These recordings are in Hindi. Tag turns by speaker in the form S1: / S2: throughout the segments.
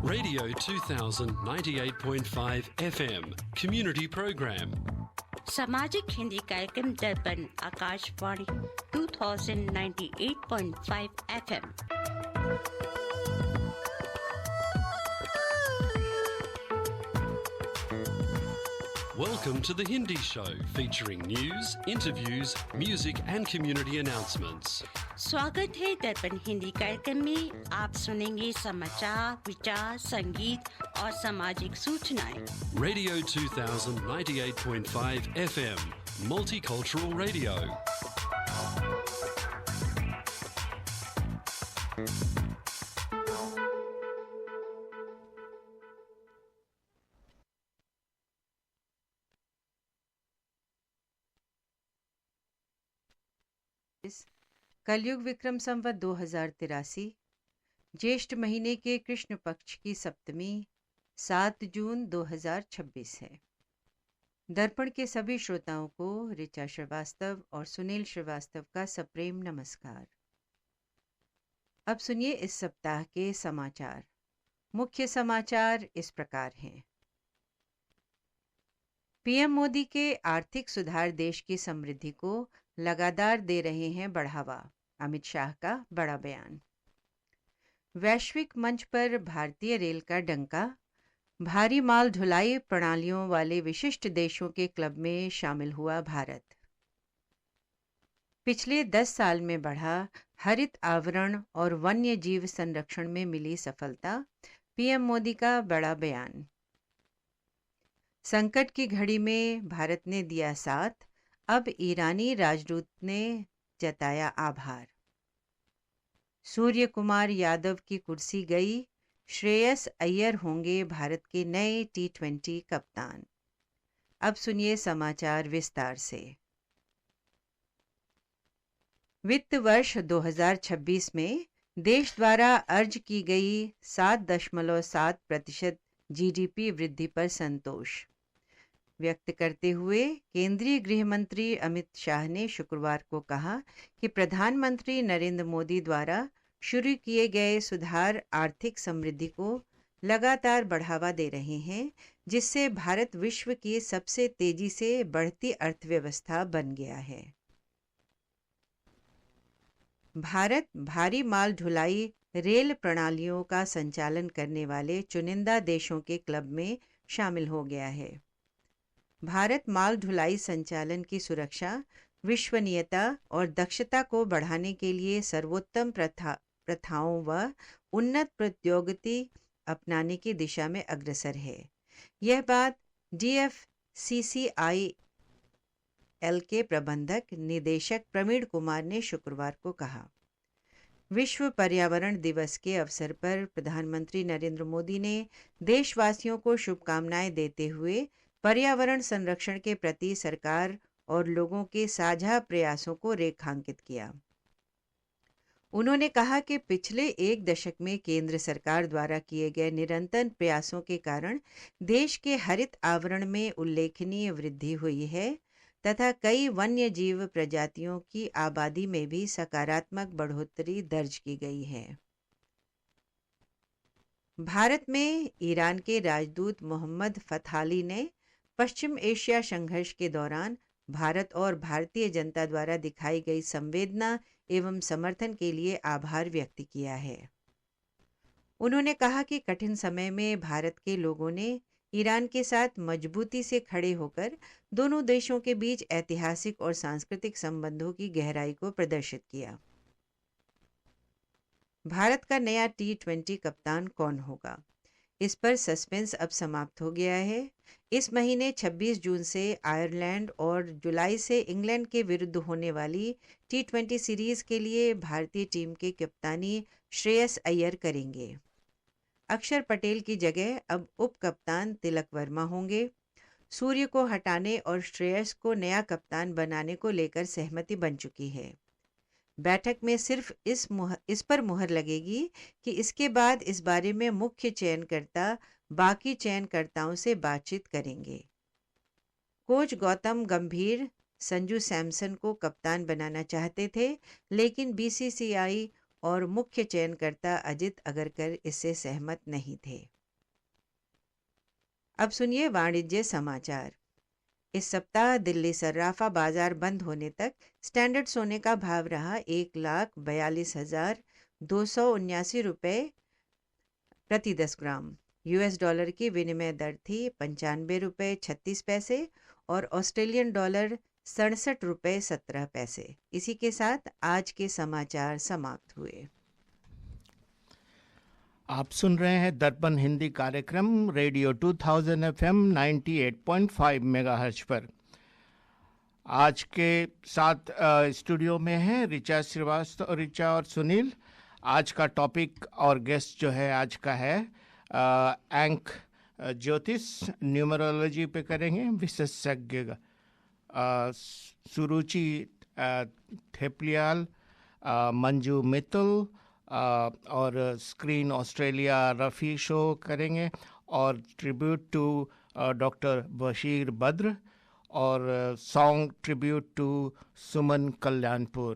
S1: Radio 2000 98.5 FM Community Program.
S2: सामाजिक हिंदी कार्यक्रम दर्पण Akashvani 2098.5 FM।
S1: Welcome to the Hindi Show, featuring news, interviews, music and community announcements.
S2: स्वागत है दर्पण हिंदी कार्यक्रम में। आप सुनेंगे समाचार, विचार, संगीत और सामाजिक सूचनाएं।
S1: Radio 2000 98.5 FM Multicultural Radio.
S3: कलयुग विक्रम संवत 2083 ज्येष्ठ महीने के कृष्ण पक्ष की सप्तमी 7 जून 2026 है। दर्पण के सभी श्रोताओं को ऋचा श्रीवास्तव और सुनील श्रीवास्तव का सप्रेम नमस्कार। अब सुनिए इस सप्ताह के समाचार। मुख्य समाचार इस प्रकार हैं। पीएम मोदी के आर्थिक सुधार देश की समृद्धि को लगातार दे रहे हैं बढ़ावा, अमित शाह का बड़ा बयान। वैश्विक मंच पर भारतीय रेल का डंका, भारी माल ढुलाई प्रणालियों वाले विशिष्ट देशों के क्लब में शामिल हुआ भारत। पिछले 10 साल में बढ़ा हरित आवरण और वन्य जीव संरक्षण में मिली सफलता, पीएम मोदी का बड़ा बयान। संकट की घड़ी में भारत ने दिया साथ, अब ईरानी राजदूत ने जताया आभार। सूर्य कुमार यादव की कुर्सी गई, श्रेयस अय्यर होंगे भारत के नए T20 कप्तान। अब सुनिए समाचार विस्तार से। वित्त वर्ष 2026 में देश द्वारा अर्ज की गई 7.7% जीडीपी वृद्धि पर संतोष व्यक्त करते हुए केंद्रीय गृह मंत्री अमित शाह ने शुक्रवार को कहा कि प्रधानमंत्री नरेंद्र मोदी द्वारा शुरू किए गए सुधार आर्थिक समृद्धि को लगातार बढ़ावा दे रहे हैं, जिससे भारत विश्व की सबसे तेजी से बढ़ती अर्थव्यवस्था बन गया है। भारत भारी माल ढुलाई रेल प्रणालियों का संचालन करने वाले चुनिंदा देशों के क्लब में शामिल हो गया है। भारत माल ढुलाई संचालन की सुरक्षा, विश्वसनीयता और दक्षता को बढ़ाने के लिए सर्वोत्तम प्रथाओं व उन्नत प्रौद्योगिकी अपनाने की दिशा में अग्रसर है। यह बात DFCCIL के प्रबंधक निदेशक प्रवीण कुमार ने शुक्रवार को कहा। विश्व पर्यावरण दिवस के अवसर पर प्रधानमंत्री नरेंद्र मोदी ने देशवासियों को शुभकामनाएं देते हुए पर्यावरण संरक्षण के प्रति सरकार और लोगों के साझा प्रयासों को रेखांकित किया। उन्होंने कहा कि पिछले 1 दशक में केंद्र सरकार द्वारा किए गए निरंतर प्रयासों के कारण देश के हरित आवरण में उल्लेखनीय वृद्धि हुई है तथा कई वन्य जीव प्रजातियों की आबादी में भी सकारात्मक बढ़ोतरी दर्ज की गई है। भारत में ईरान के राजदूत मोहम्मद फथाली ने पश्चिम एशिया संघर्ष के दौरान भारत और भारतीय जनता द्वारा दिखाई गई संवेदना एवं समर्थन के लिए आभार व्यक्त किया है। उन्होंने कहा कि कठिन समय में भारत के लोगों ने ईरान के साथ मजबूती से खड़े होकर दोनों देशों के बीच ऐतिहासिक और सांस्कृतिक संबंधों की गहराई को प्रदर्शित किया। भारत का नया T20 कप्तान कौन होगा, इस पर सस्पेंस अब समाप्त हो गया है। इस महीने 26 जून से आयरलैंड और जुलाई से इंग्लैंड के विरुद्ध होने वाली T20 सीरीज के लिए भारतीय टीम के कप्तानी श्रेयस अय्यर करेंगे। अक्षर पटेल की जगह अब उप कप्तान तिलक वर्मा होंगे। सूर्य को हटाने और श्रेयस को नया कप्तान बनाने को लेकर सहमति बन चुकी है। बैठक में सिर्फ इस पर मुहर लगेगी कि इसके बाद इस बारे में मुख्य चयनकर्ता बाकी चयनकर्ताओं से बातचीत करेंगे। कोच गौतम गंभीर संजू सैमसन को कप्तान बनाना चाहते थे, लेकिन बीसीसीआई और मुख्य चयनकर्ता अजित अगरकर इससे सहमत नहीं थे। अब सुनिए वाणिज्य समाचार। इस सप्ताह दिल्ली सर्राफा बाजार बंद होने तक स्टैंडर्ड सोने का भाव रहा 1,42,279 रुपये प्रति 10 ग्राम। यूएस डॉलर की विनिमय दर थी 95 रुपये 36 पैसे और ऑस्ट्रेलियन डॉलर 67 रुपये 17 पैसे। इसी के साथ आज के समाचार समाप्त हुए।
S4: आप सुन रहे हैं दर्पण हिंदी कार्यक्रम रेडियो 2000 FM 98.5 मेगाहर्ट्ज पर। आज के साथ स्टूडियो में है ऋचा श्रीवास्तव, ऋचा और सुनील। आज का टॉपिक और गेस्ट जो है आज का है अंक ज्योतिष, न्यूमरोलॉजी पे करेंगे विशेषज्ञ सुरुचि थेपलियाल, मंजू मित्तल और स्क्रीन ऑस्ट्रेलिया रफ़ी शो करेंगे और tribute to doctor Bashir Badr और song tribute to Suman Kalyanpur.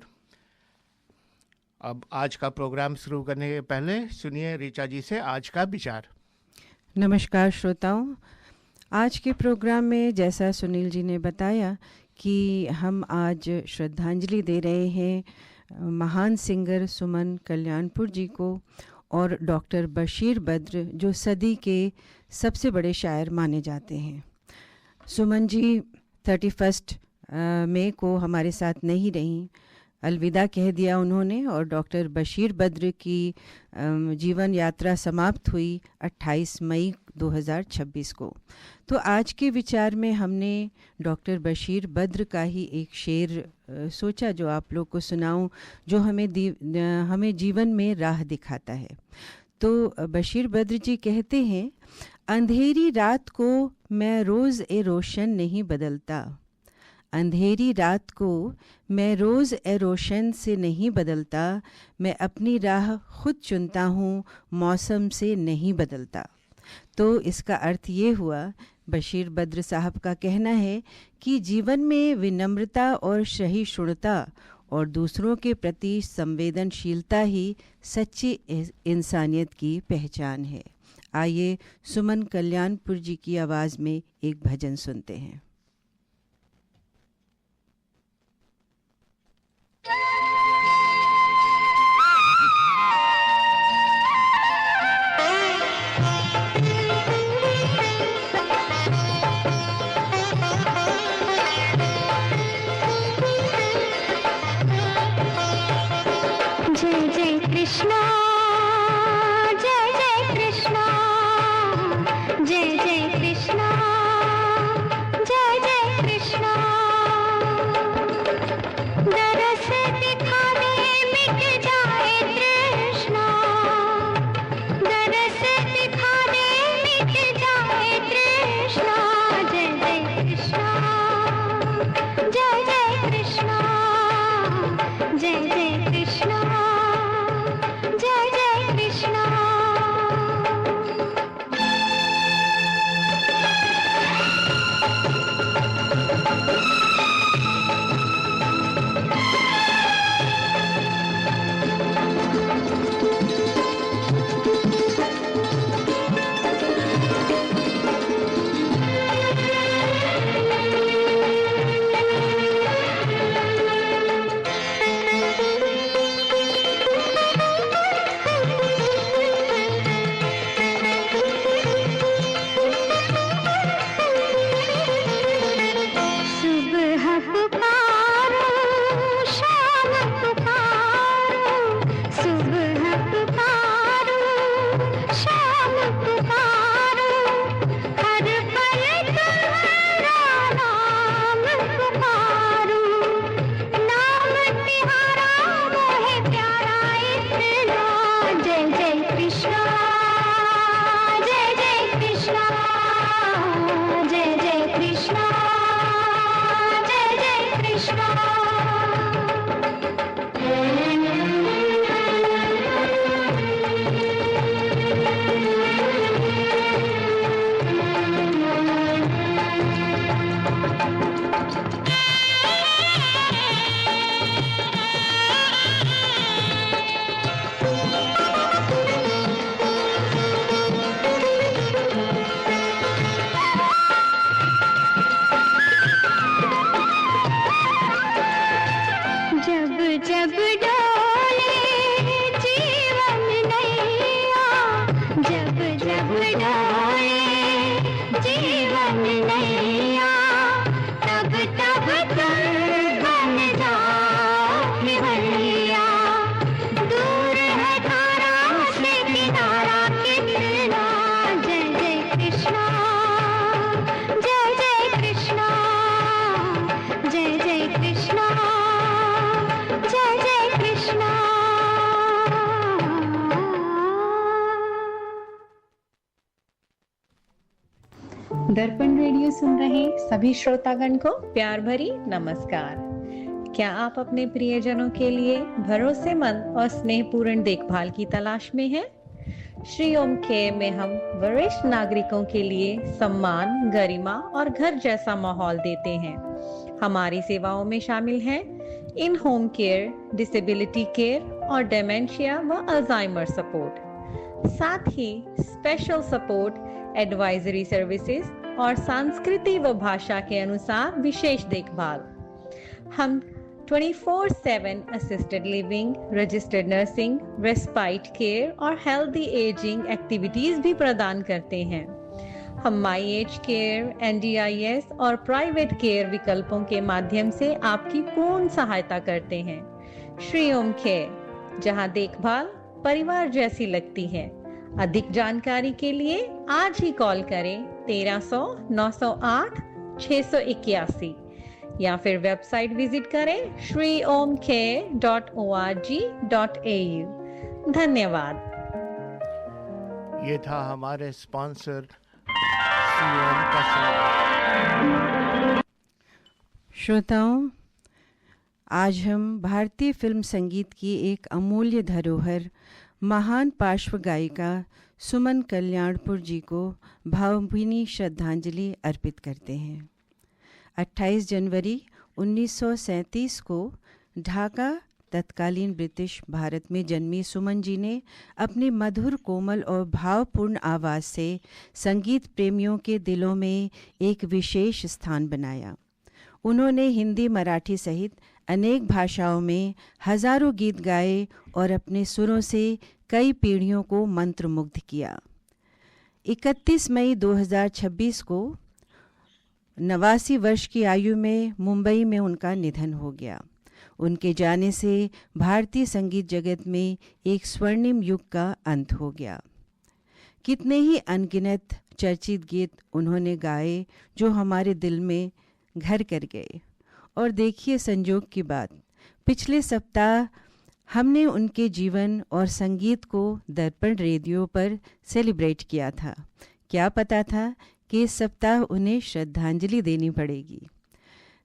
S4: अब आज का प्रोग्राम शुरू करने के पहले सुनिए ऋचा जी से आज का विचार।
S5: नमस्कार श्रोताओं, आज के प्रोग्राम में जैसा सुनील जी ने बताया कि हम आज श्रद्धांजलि दे रहे हैं महान सिंगर सुमन कल्याणपुर जी को और डॉक्टर बशीर बद्र जो सदी के सबसे बड़े शायर माने जाते हैं। सुमन जी 31 मई को हमारे साथ नहीं रहीं, अलविदा कह दिया उन्होंने और डॉक्टर बशीर बद्र की जीवन यात्रा समाप्त हुई 28 मई 2026 को। तो आज के विचार में हमने डॉक्टर बशीर बद्र का ही एक शेर सोचा जो आप लोग को सुनाऊं, जो हमें जीवन में राह दिखाता है। तो बशीर बद्र जी कहते हैं, अंधेरी रात को मैं रोज़ ए रोशन नहीं बदलता, अंधेरी रात को मैं रोज़ ए रोशन से नहीं बदलता, मैं अपनी राह खुद चुनता हूँ, मौसम से नहीं बदलता। तो इसका अर्थ ये हुआ, बशीर बद्र साहब का कहना है कि जीवन में विनम्रता और सहिष्णुता और दूसरों के प्रति संवेदनशीलता ही सच्ची इंसानियत की पहचान है। आइए सुमन कल्याणपुर जी की आवाज़ में एक भजन सुनते हैं।
S6: जब डोले जीवन नैया, जब जब डोले जीवन नैया, तब तब तुम बन जाओ भैया। दूर है धारा से किनारा कितना, जय जय कृष्णा, जय जय कृष्णा, जय जय कृष्णा, जय जय कृष्णा।
S7: दर्पण रेडियो सुन रहे सभी श्रोतागण को प्यार भरी नमस्कार। क्या आप अपने प्रियजनों के लिए भरोसेमंद और स्नेहपूर्ण देखभाल की तलाश में हैं? श्री ओम केयर में हम वरिष्ठ नागरिकों के लिए सम्मान, गरिमा और घर जैसा माहौल देते हैं। हमारी सेवाओं में शामिल हैं इन होम केयर, डिसेबिलिटी केयर और डेमेंशिया व अल्जाइमर सपोर्ट, साथ ही स्पेशल सपोर्ट, एडवाइजरी सर्विसेज और संस्कृति व भाषा के अनुसार विशेष देखभाल। हम 24/7 assisted living, registered nursing, respite care और हेल्दी एजिंग एक्टिविटीज भी प्रदान करते हैं। हम माई एज केयर, NDIS और प्राइवेट केयर विकल्पों के माध्यम से आपकी पूर्ण सहायता करते हैं। श्री ओम केयर, जहां देखभाल परिवार जैसी लगती है। अधिक जानकारी के लिए आज ही कॉल करें 1300 908 681 या फिर वेबसाइट विजिट करें shriomcare.org.au। धन्यवाद।
S4: ये था हमारे स्पॉन्सर COM का शो।
S5: श्रोताओं, आज हम भारतीय फिल्म संगीत की एक अमूल्य धरोहर, महान पार्श्व गायिका सुमन कल्याणपुर जी को भावभीनी श्रद्धांजलि अर्पित करते हैं। 28 जनवरी 1937 को ढाका, तत्कालीन ब्रिटिश भारत में जन्मी सुमन जी ने अपनी मधुर, कोमल और भावपूर्ण आवाज़ से संगीत प्रेमियों के दिलों में एक विशेष स्थान बनाया। उन्होंने हिंदी, मराठी सहित अनेक भाषाओं में हजारों गीत गाए और अपने सुरों से कई पीढ़ियों को मंत्रमुग्ध किया। 31 मई 2026 को 89 वर्ष की आयु में मुंबई में उनका निधन हो गया। उनके जाने से भारतीय संगीत जगत में एक स्वर्णिम युग का अंत हो गया। कितने ही अनगिनत चर्चित गीत उन्होंने गाए जो हमारे दिल में घर कर गए। और देखिए संजोग की बात, पिछले सप्ताह हमने उनके जीवन और संगीत को दर्पण रेडियो पर सेलिब्रेट किया था। क्या पता था कि इस सप्ताह उन्हें श्रद्धांजलि देनी पड़ेगी।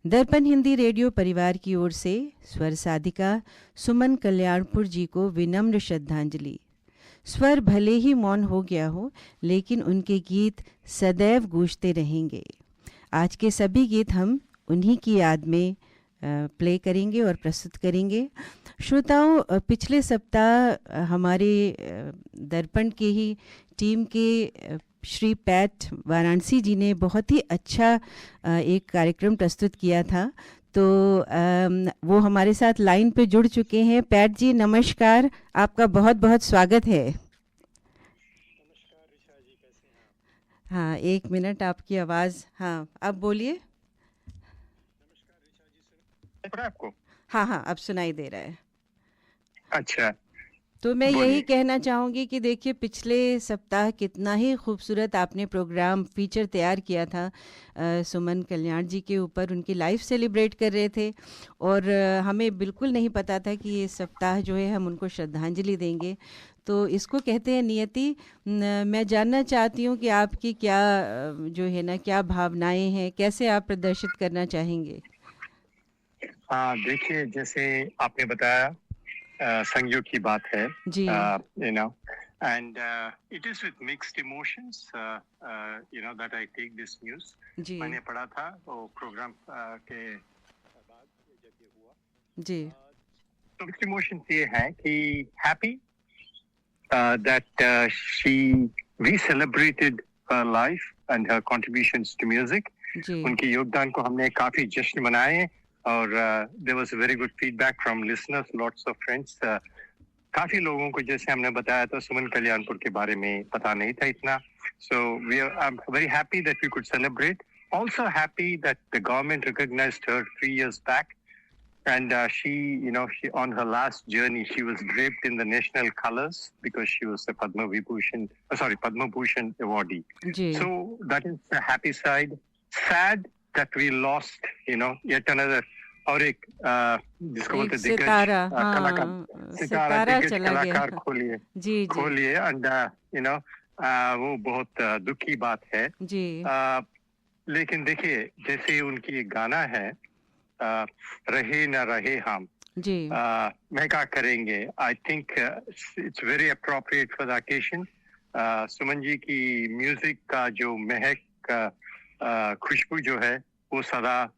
S5: दर्पण हिंदी रेडियो परिवार की ओर से स्वर साधिका सुमन कल्याणपुर जी को विनम्र श्रद्धांजलि। स्वर भले ही मौन हो गया हो, लेकिन उनके गीत सदैव गूंजते रहेंगे। आज के सभी गीत हम उन्हीं की याद में प्ले करेंगे और प्रस्तुत करेंगे। श्रोताओं, पिछले सप्ताह हमारे दर्पण के ही टीम के श्री पैट वाराणसी जी ने बहुत ही अच्छा एक कार्यक्रम प्रस्तुत किया था। तो वो हमारे साथ लाइन पे जुड़ चुके हैं। पैट जी नमस्कार, आपका बहुत बहुत स्वागत है।
S8: नमस्कार ऋचा जी, कैसे हैं आप?
S5: हाँ, एक मिनट, आपकी आवाज़, हाँ अब बोलिए।
S8: नमस्कार ऋचा जी, सुन पड़ा आपको?
S5: हाँ हाँ, अब सुनाई दे रहा है।
S8: अच्छा,
S5: तो मैं
S8: बोलिए।
S5: यही कहना चाहूँगी कि देखिए पिछले सप्ताह कितना ही खूबसूरत आपने प्रोग्राम फीचर तैयार किया था सुमन कल्याण जी के ऊपर। उनकी लाइफ सेलिब्रेट कर रहे थे और हमें बिल्कुल नहीं पता था कि ये सप्ताह जो है हम उनको श्रद्धांजलि देंगे। तो इसको कहते हैं नियति। मैं जानना चाहती हूँ कि आपकी क्या जो है ना, क्या भावनाएं हैं, कैसे आप प्रदर्शित करना चाहेंगे?
S8: हाँ, देखिए जैसे आपने बताया संयोग की बात है,
S5: जी।
S8: you know, and it is with mixed emotions, you know, that I take this news.
S5: जी
S8: मैंने पढ़ा था वो प्रोग्राम के बाद जब ये हुआ,
S5: जी
S8: तो mixed emotions ये है कि happy that she re-celebrated her life and her contributions to music.
S5: जी
S8: उनके योगदान को हमने काफी जश्न मनाए और there was very good feedback from listeners, lots of friends. काफी लोगों को जैसे हमने बताया था सुमन कल्याणपुर के बारे में पता नहीं था इतना. So I'm very happy that we could celebrate. Also happy that the government recognized her 3 years back. And she on her last journey, she was draped in the national colors because she was a Padma Bhushan awardee.
S5: Ji.
S8: So that is the happy side. Sad that we lost, yet another और एक जिसको बोलते दिग्गज कलाकार, सितारा दिग्गज कलाकार खोलिए एंड वो बहुत दुख की बात है
S5: जी.
S8: लेकिन देखिए जैसे उनकी एक गाना है रहे न रहे हम
S5: जी.
S8: मैं क्या करेंगे. I think it's very appropriate for the occasion. Suman ji की म्यूजिक का जो महक खुशबू जो है वो सदा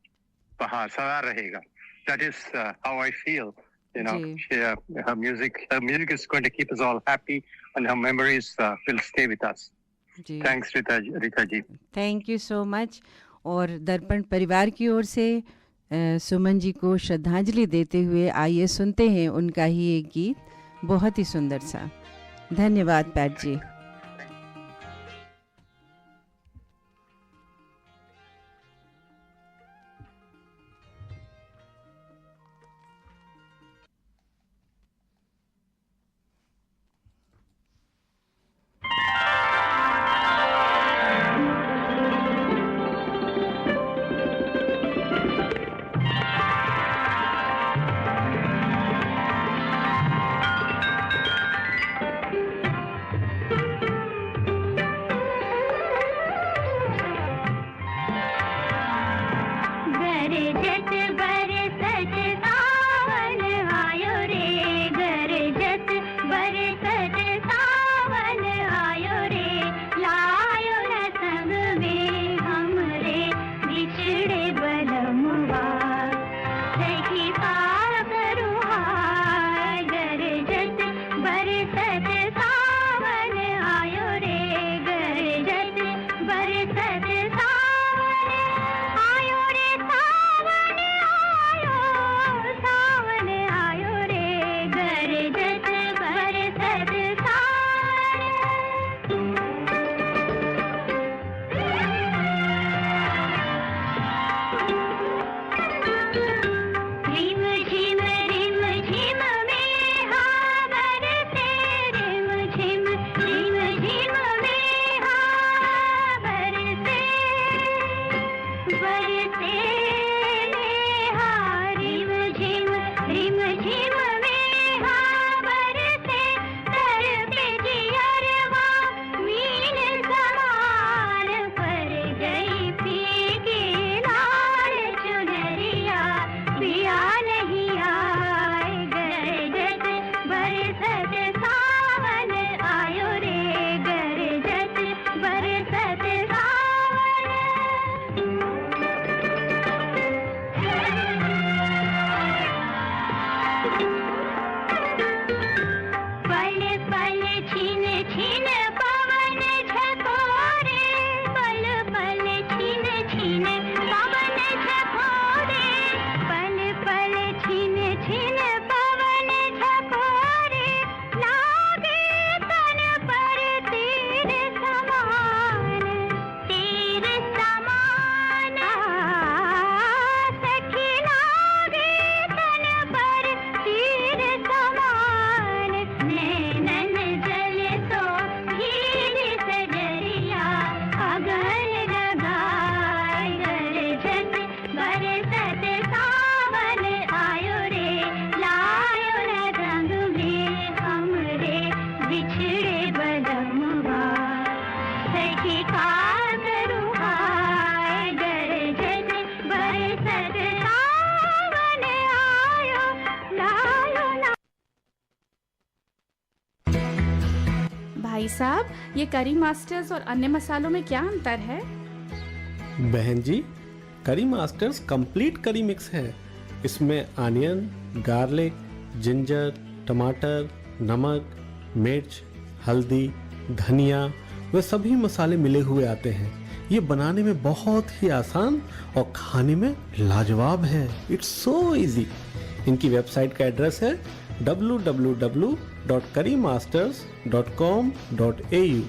S8: रहेगा. That is how I feel. Her music is going to keep us all happy, and her memories will stay with us.
S5: जी.
S8: Thanks, Rita ji.
S5: Thank you so much. और दर्पण परिवार की ओर से सुमन जी को श्रद्धांजलि देते हुए आइए सुनते हैं उनका ही एक गीत, बहुत ही सुंदर सा. धन्यवाद पैट जी.
S9: भाई साहब, ये करी मास्टर्स और अन्य मसालों में क्या अंतर है?
S10: बहन जी, करी मास्टर्स कंप्लीट करी मिक्स है. इसमें अनियन, गार्लिक, जिंजर, टमाटर, नमक, मिर्च, हल्दी, धनिया वे सभी मसाले मिले हुए आते हैं. ये बनाने में बहुत ही आसान और खाने में लाजवाब है। It's so easy. इनकी वेबसाइट का एड्रेस है www.currymasters.com.au।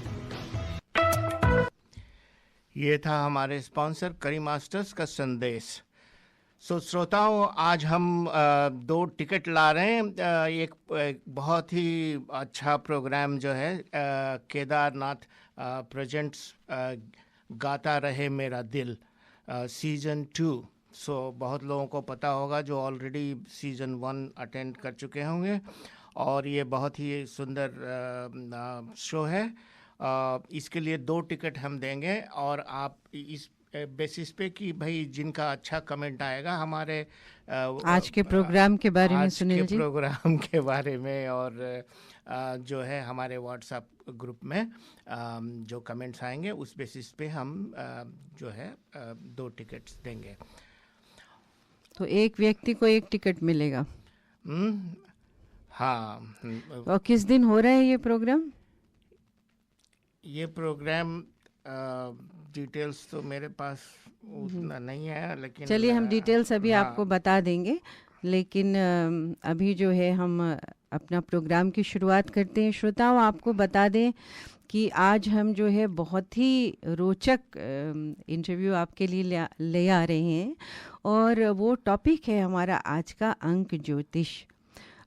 S4: ये था हमारे स्पॉन्सर करी मास्टर्स का संदेश। श्रोताओं, आज हम 2 टिकट ला रहे हैं। एक बहुत ही अच्छा प्रोग्राम जो है केदारनाथ प्रेजेंट्स गाता रहे मेरा दिल सीजन 2। बहुत लोगों को पता होगा जो ऑलरेडी सीजन 1 अटेंड कर चुके होंगे, और ये बहुत ही सुंदर शो है। इसके लिए 2 टिकट हम देंगे, और आप इस बेसिस पे कि भाई जिनका अच्छा कमेंट आएगा हमारे
S5: आज के प्रोग्राम के बारे में, सुनील जी,
S4: प्रोग्राम के बारे में, और जो है हमारे व्हाट्सएप ग्रुप में जो कमेंट्स आएंगे उस बेसिस पे हम जो है 2 टिकट्स देंगे।
S5: तो एक व्यक्ति को 1 टिकट मिलेगा।
S4: हाँ।
S5: और किस दिन हो रहा है ये प्रोग्राम?
S4: ये प्रोग्राम डिटेल्स तो मेरे पास उतना नहीं है, लेकिन
S5: चलिए हम डिटेल्स अभी आपको बता देंगे। लेकिन अभी जो है हम अपना प्रोग्राम की शुरुआत करते हैं। श्रोताओं, आपको बता दें कि आज हम जो है बहुत ही रोचक इंटरव्यू आपके लिए ले आ रहे हैं, और वो टॉपिक है हमारा आज का अंक ज्योतिष।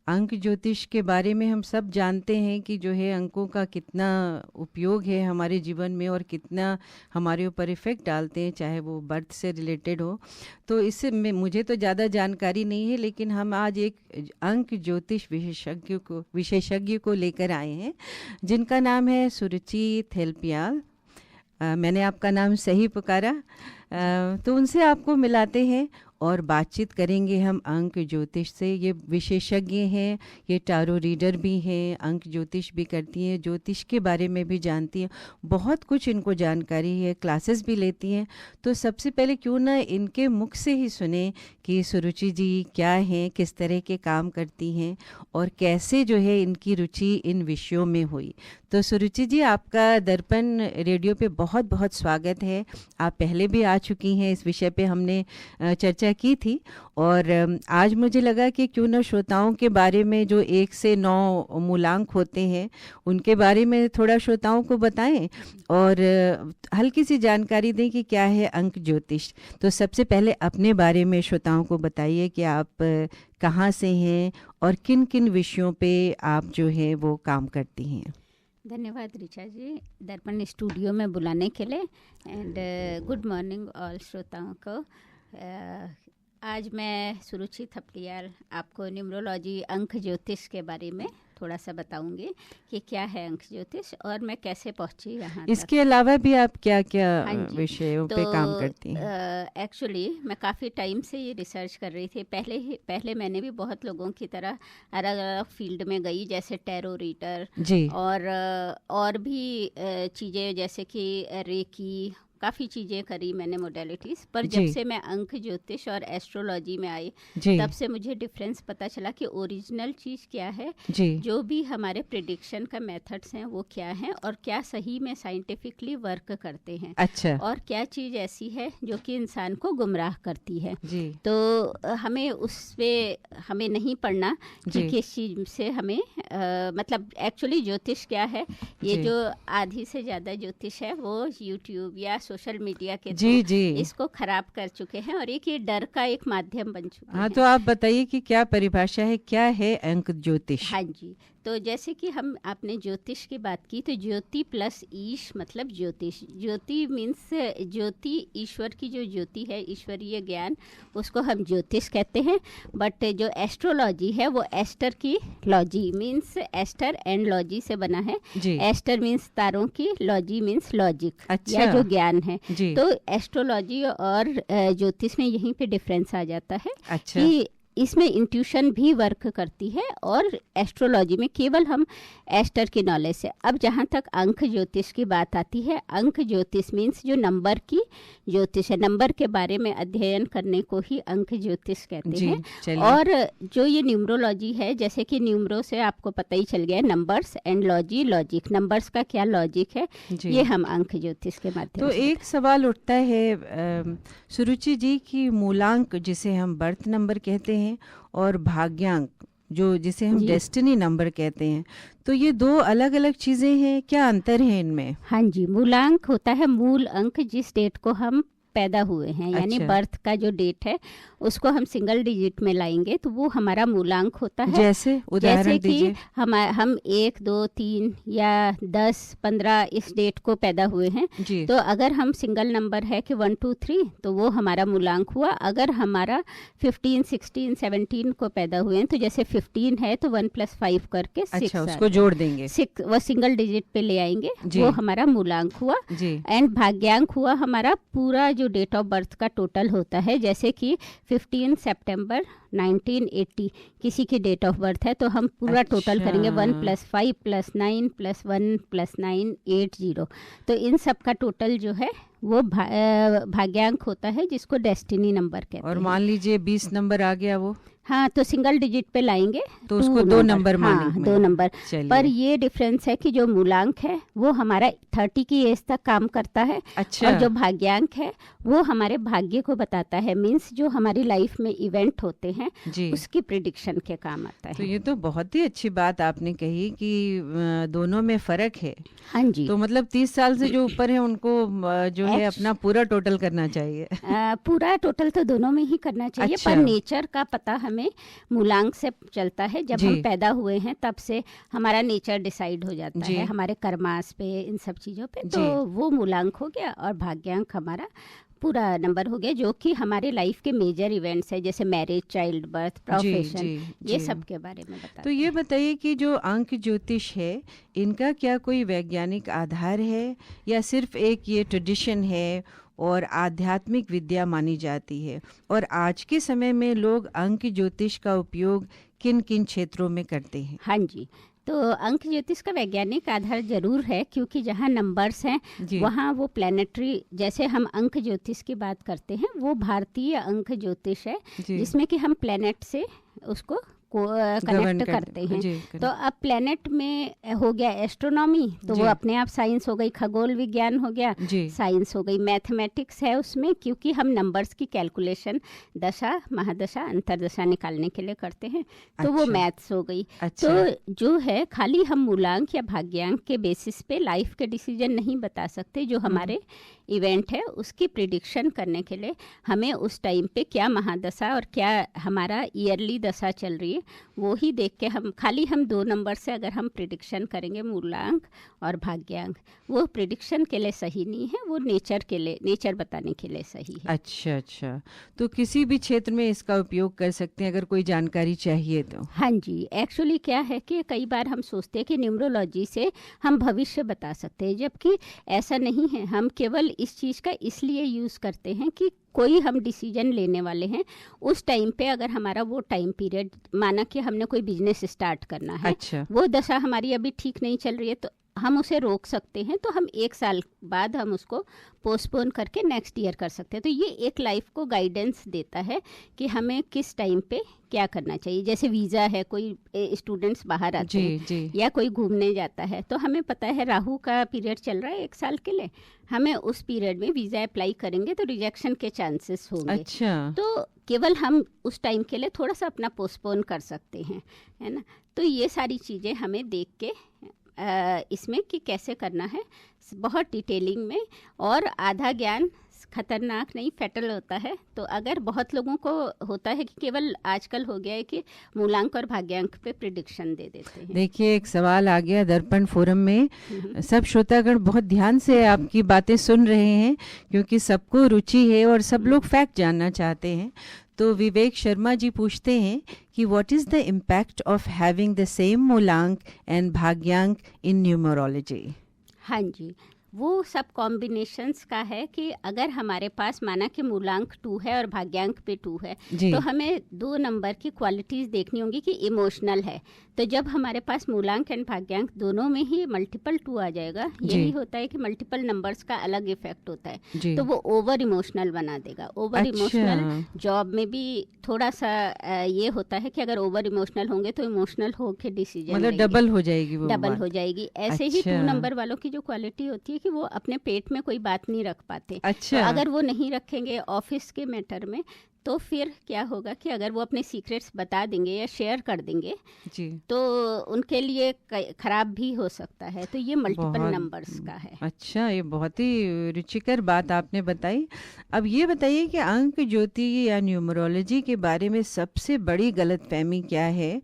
S5: अंक ज्योतिष के बारे में हम सब जानते हैं कि जो है अंकों का कितना उपयोग है हमारे जीवन में, और कितना हमारे ऊपर इफ़ेक्ट डालते हैं, चाहे वो बर्थ से रिलेटेड हो। तो इससे मुझे तो ज़्यादा जानकारी नहीं है, लेकिन हम आज एक अंक ज्योतिष विशेषज्ञ को लेकर आए हैं, जिनका नाम है सुरुचि थेलपियाल। मैंने आपका नाम सही पुकारा, तो उनसे आपको मिलाते हैं और बातचीत करेंगे हम अंक ज्योतिष से। ये विशेषज्ञ हैं, ये टारो रीडर भी हैं, अंक ज्योतिष भी करती हैं, ज्योतिष के बारे में भी जानती हैं, बहुत कुछ इनको जानकारी है, क्लासेस भी लेती हैं। तो सबसे पहले क्यों ना इनके मुख से ही सुने कि सुरुचि जी क्या हैं, किस तरह के काम करती हैं, और कैसे जो है इनकी रुचि इन विषयों में हुई। तो सुरुचि जी, आपका दर्पण रेडियो पे बहुत बहुत स्वागत है। आप पहले भी आ चुकी हैं, इस विषय पे हमने चर्चा की थी, और आज मुझे लगा कि क्यों ना श्रोताओं के बारे में जो 1 से 9 मूलांक होते हैं उनके बारे में थोड़ा श्रोताओं को बताएं, और हल्की सी जानकारी दें कि क्या है अंक ज्योतिष। तो सबसे पहले अपने बारे में श्रोताओं को बताइए कि आप कहाँ से हैं और किन किन विषयों पे आप जो है वो काम करती हैं।
S11: धन्यवाद ऋचा जी दर्पण स्टूडियो में बुलाने के लिए, एंड गुड मॉर्निंग ऑल श्रोताओं को। आज मैं सुरुचि थपलियाल आपको न्यूमरोलॉजी अंक ज्योतिष के बारे में थोड़ा सा बताऊंगी कि क्या है अंक ज्योतिष और मैं कैसे पहुंची यहाँ।
S5: इसके अलावा भी आप क्या क्या विषयों पे काम करती हैं?
S11: एक्चुअली मैं काफ़ी टाइम से ये रिसर्च कर रही थी। पहले मैंने भी बहुत लोगों की तरह अलग अलग फील्ड में गई, जैसे टैरो रीडर और भी चीज़ें जैसे कि रेकी, काफ़ी चीज़ें करी मैंने मोडेलिटीज़। पर जब से मैं अंक ज्योतिष और एस्ट्रोलॉजी में आई तब से मुझे डिफरेंस पता चला कि ओरिजिनल चीज़ क्या है, जो भी हमारे प्रिडिक्शन का मेथड्स हैं वो क्या हैं और क्या सही में साइंटिफिकली वर्क करते हैं।
S5: अच्छा।
S11: और क्या चीज़ ऐसी है जो कि इंसान को गुमराह करती है। तो हमें उस पर हमें नहीं पढ़ना कि किस चीज़ से हमें मतलब एक्चुअली ज्योतिष क्या है। ये जो आधी से ज़्यादा ज्योतिष है वो यूट्यूब या सोशल मीडिया के थ्रू इसको खराब कर चुके हैं और ये डर का एक माध्यम बन चुका है।
S5: हाँ, तो आप बताइए कि क्या परिभाषा है, क्या है अंक ज्योतिष?
S11: हाँ जी, तो जैसे कि आपने ज्योतिष की बात की, तो ज्योति प्लस ईश मतलब ज्योतिष। ज्योति मीन्स ज्योति, ईश्वर की जो ज्योति है, ईश्वरीय ज्ञान, उसको हम ज्योतिष कहते हैं। बट जो एस्ट्रोलॉजी है वो एस्टर की logy means astro and logy से बना है। एस्टर मीन्स तारों की, लॉजी मीन्स लॉजिक या जो ज्ञान है। तो एस्ट्रोलॉजी और ज्योतिष में यहीं पे डिफरेंस आ जाता है कि इसमें इंट्यूशन भी वर्क करती है और एस्ट्रोलॉजी में केवल हम एस्टर की नॉलेज से। अब जहाँ तक अंक ज्योतिष की बात आती है, अंक ज्योतिष मीन्स जो नंबर की ज्योतिष है, नंबर के बारे में अध्ययन करने को ही अंक ज्योतिष कहते हैं। और जो ये न्यूमरोलॉजी है, जैसे कि न्यूमरो से आपको पता ही चल गया numbers and logy, logic, numbers का क्या लॉजिक है, ये हम अंक ज्योतिष के माध्यम
S5: तो
S11: से।
S5: एक सवाल उठता है सुरुचि जी की मूलांक जिसे हम बर्थ नंबर कहते हैं और भाग्यांक जो जिसे हम डेस्टिनी नंबर कहते हैं, तो ये दो अलग अलग चीजें हैं, क्या अंतर है इनमें?
S11: हाँ जी, मूलांक होता है मूल अंक जिस डेट को हम पैदा हुए हैं, यानी बर्थ का जो डेट है उसको हम सिंगल डिजिट में लाएंगे तो वो हमारा मूलांक होता है।
S5: जैसे उदाहरण दीजिए।
S11: कि हम 1, 2, 3 या 10, 15 इस डेट को पैदा हुए हैं, तो अगर हम सिंगल नंबर है कि 1, 2, 3 तो वो हमारा मूलांक हुआ। अगर हमारा 15, 16, 17 को पैदा हुए हैं तो जैसे 15 है तो 1 + 5 करके 6
S5: उसको जोड़ देंगे,
S11: 6 वो सिंगल डिजिट पे ले आएंगे, वो हमारा मूलांक हुआ। एंड भाग्यांक हुआ हमारा पूरा जो डेट ऑफ बर्थ का टोटल होता है। जैसे कि 15 सितंबर 1980 किसी की डेट ऑफ बर्थ है तो हम पूरा टोटल करेंगे 1 + 5 + 9 + 1 + 9 80। तो इन सब का टोटल जो है वो भाग्यांक होता है जिसको डेस्टिनी नंबर कहते हैं।
S5: और मान लीजिए 20 नंबर आ गया वो,
S11: हाँ तो सिंगल डिजिट पे लाएंगे
S5: तो उसको 2 नंबर मानेंगे।
S11: हाँ, 2 नंबर। पर ये डिफरेंस है कि जो मूलांक है वो हमारा 30 की एज तक काम करता है। और जो भाग्यांक है वो हमारे भाग्य को बताता है, मीन्स जो हमारी लाइफ में इवेंट होते हैं उसकी प्रिडिक्शन के काम आता है।
S5: तो ये तो बहुत ही अच्छी बात आपने कही कि दोनों में फर्क है।
S11: हाँ जी,
S5: तो मतलब 30 साल से जो ऊपर है उनको जो है अपना पूरा टोटल करना चाहिए।
S11: पूरा टोटल तो दोनों में ही करना चाहिए। पर नेचर का पता हमें मूलांक से चलता है। जब हम पैदा हुए हैं तब से हमारा नेचर डिसाइड हो जाता है हमारे कर्मास पे, इन सब चीजों पे। तो वो मूलांक हो गया और भाग्यांक हमारा पूरा नंबर हो गया, जो कि हमारे लाइफ के मेजर इवेंट्स है, जैसे मैरिज, चाइल्ड बर्थ, प्रोफेशन, ये सब के बारे में बताते।
S5: तो ये बताइए कि जो अंक ज्योतिष है इनका क्या कोई वैज्ञानिक आधार है या सिर्फ एक ये ट्रेडिशन है और आध्यात्मिक विद्या मानी जाती है? और आज के समय में लोग अंक ज्योतिष का उपयोग किन किन क्षेत्रों में करते हैं?
S11: हाँ जी, तो अंक ज्योतिष का वैज्ञानिक आधार जरूर है, क्योंकि जहाँ नंबर्स हैं वहाँ वो प्लैनेटरी, जैसे हम अंक ज्योतिष की बात करते हैं वो भारतीय अंक ज्योतिष है जिसमें कि हम प्लैनेट से उसको कनेक्ट करते हैं। तो अब प्लेनेट में हो गया एस्ट्रोनॉमी, तो वो अपने आप साइंस हो गई, खगोल विज्ञान हो गया, साइंस हो गई, मैथमेटिक्स है उसमें, क्योंकि हम नंबर्स की कैलकुलेशन दशा, महादशा, अंतरदशा निकालने के लिए करते हैं, तो वो मैथ्स हो गई। तो जो है खाली हम मूलांक या भाग्यांक के बेसिस पे लाइफ के डिसीजन नहीं बता सकते। जो हमारे इवेंट है उसकी प्रिडिक्शन करने के लिए हमें उस टाइम पे क्या महादशा और क्या हमारा ईयरली दशा चल रही है वो ही देख के हम 2 नंबर से अगर हम प्रिडिक्शन करेंगे मूलांक और भाग्यांक, वो प्रिडिक्शन के लिए सही नहीं है, वो नेचर बताने के लिए सही है।
S5: अच्छा, तो किसी भी क्षेत्र में इसका उपयोग कर सकते हैं अगर कोई जानकारी चाहिए तो?
S11: हाँ जी, एक्चुअली क्या है कि कई बार हम सोचते हैं कि न्यूमरोलॉजी से हम भविष्य बता सकते हैं, जबकि ऐसा नहीं है। हम केवल इस चीज़ का इसलिए यूज़ करते हैं कि कोई हम डिसीजन लेने वाले हैं उस टाइम पे, अगर हमारा वो टाइम पीरियड, माना कि हमने कोई बिजनेस स्टार्ट करना है, वो दशा हमारी अभी ठीक नहीं चल रही है, तो हम उसे रोक सकते हैं, तो हम 1 साल बाद हम उसको पोस्टपोन करके नेक्स्ट ईयर कर सकते हैं। तो ये एक लाइफ को गाइडेंस देता है कि हमें किस टाइम पे क्या करना चाहिए। जैसे वीज़ा है, कोई स्टूडेंट्स बाहर आते हैं या कोई घूमने जाता है, तो हमें पता है राहु का पीरियड चल रहा है 1 साल के लिए, हमें उस पीरियड में वीज़ा अप्लाई करेंगे तो रिजेक्शन के चांसेस होंगे। तो केवल हम उस टाइम के लिए थोड़ा सा अपना पोस्टपोन कर सकते हैं, है ना। तो ये सारी चीज़ें हमें देख के इसमें कि कैसे करना है बहुत डिटेलिंग में, और आधा ज्ञान खतरनाक नहीं, फैटल होता है। तो अगर बहुत लोगों को होता है कि केवल आजकल हो गया है कि मूलांक और भाग्यांक पे प्रिडिक्शन दे देते हैं।
S5: देखिए, एक सवाल आ गया दर्पण फोरम में, सब श्रोतागण बहुत ध्यान से आपकी बातें सुन रहे हैं क्योंकि सबको रुचि है और सब लोग फैक्ट जानना चाहते हैं। तो विवेक शर्मा जी पूछते हैं कि what is the impact of having the same मूलांक एंड भाग्यांक इन न्यूमरोलॉजी?
S11: हाँ जी, वो सब कॉम्बिनेशंस का है कि अगर हमारे पास माना कि मूलांक 2 है और भाग्यांक पे 2 है तो हमें 2 नंबर की क्वालिटीज़ देखनी होंगी कि इमोशनल है। तो जब हमारे पास मूलांक एंड भाग्यांक दोनों में ही मल्टीपल 2 आ जाएगा, यही होता है कि मल्टीपल नंबर्स का अलग इफेक्ट होता है, तो वो ओवर इमोशनल बना देगा। ओवर इमोशनल जॉब में भी थोड़ा सा ये होता है कि अगर ओवर इमोशनल होंगे तो इमोशनल होके डिसीजन
S5: मतलब डबल हो जाएगी, वो
S11: डबल हो जाएगी। ऐसे ही 2 नंबर वालों की जो क्वालिटी होती है कि वो अपने पेट में कोई बात नहीं रख पाते। तो अगर वो नहीं रखेंगे ऑफिस के मैटर में, तो फिर क्या होगा कि अगर वो अपने सीक्रेट्स बता देंगे या शेयर कर देंगे तो उनके लिए खराब भी हो सकता है। तो ये मल्टीपल नंबर्स का है।
S5: अच्छा, ये बहुत ही रुचिकर बात आपने बताई। अब ये बताइए कि अंक ज्योति या न्यूमरोलॉजी के बारे में सबसे बड़ी गलतफहमी क्या है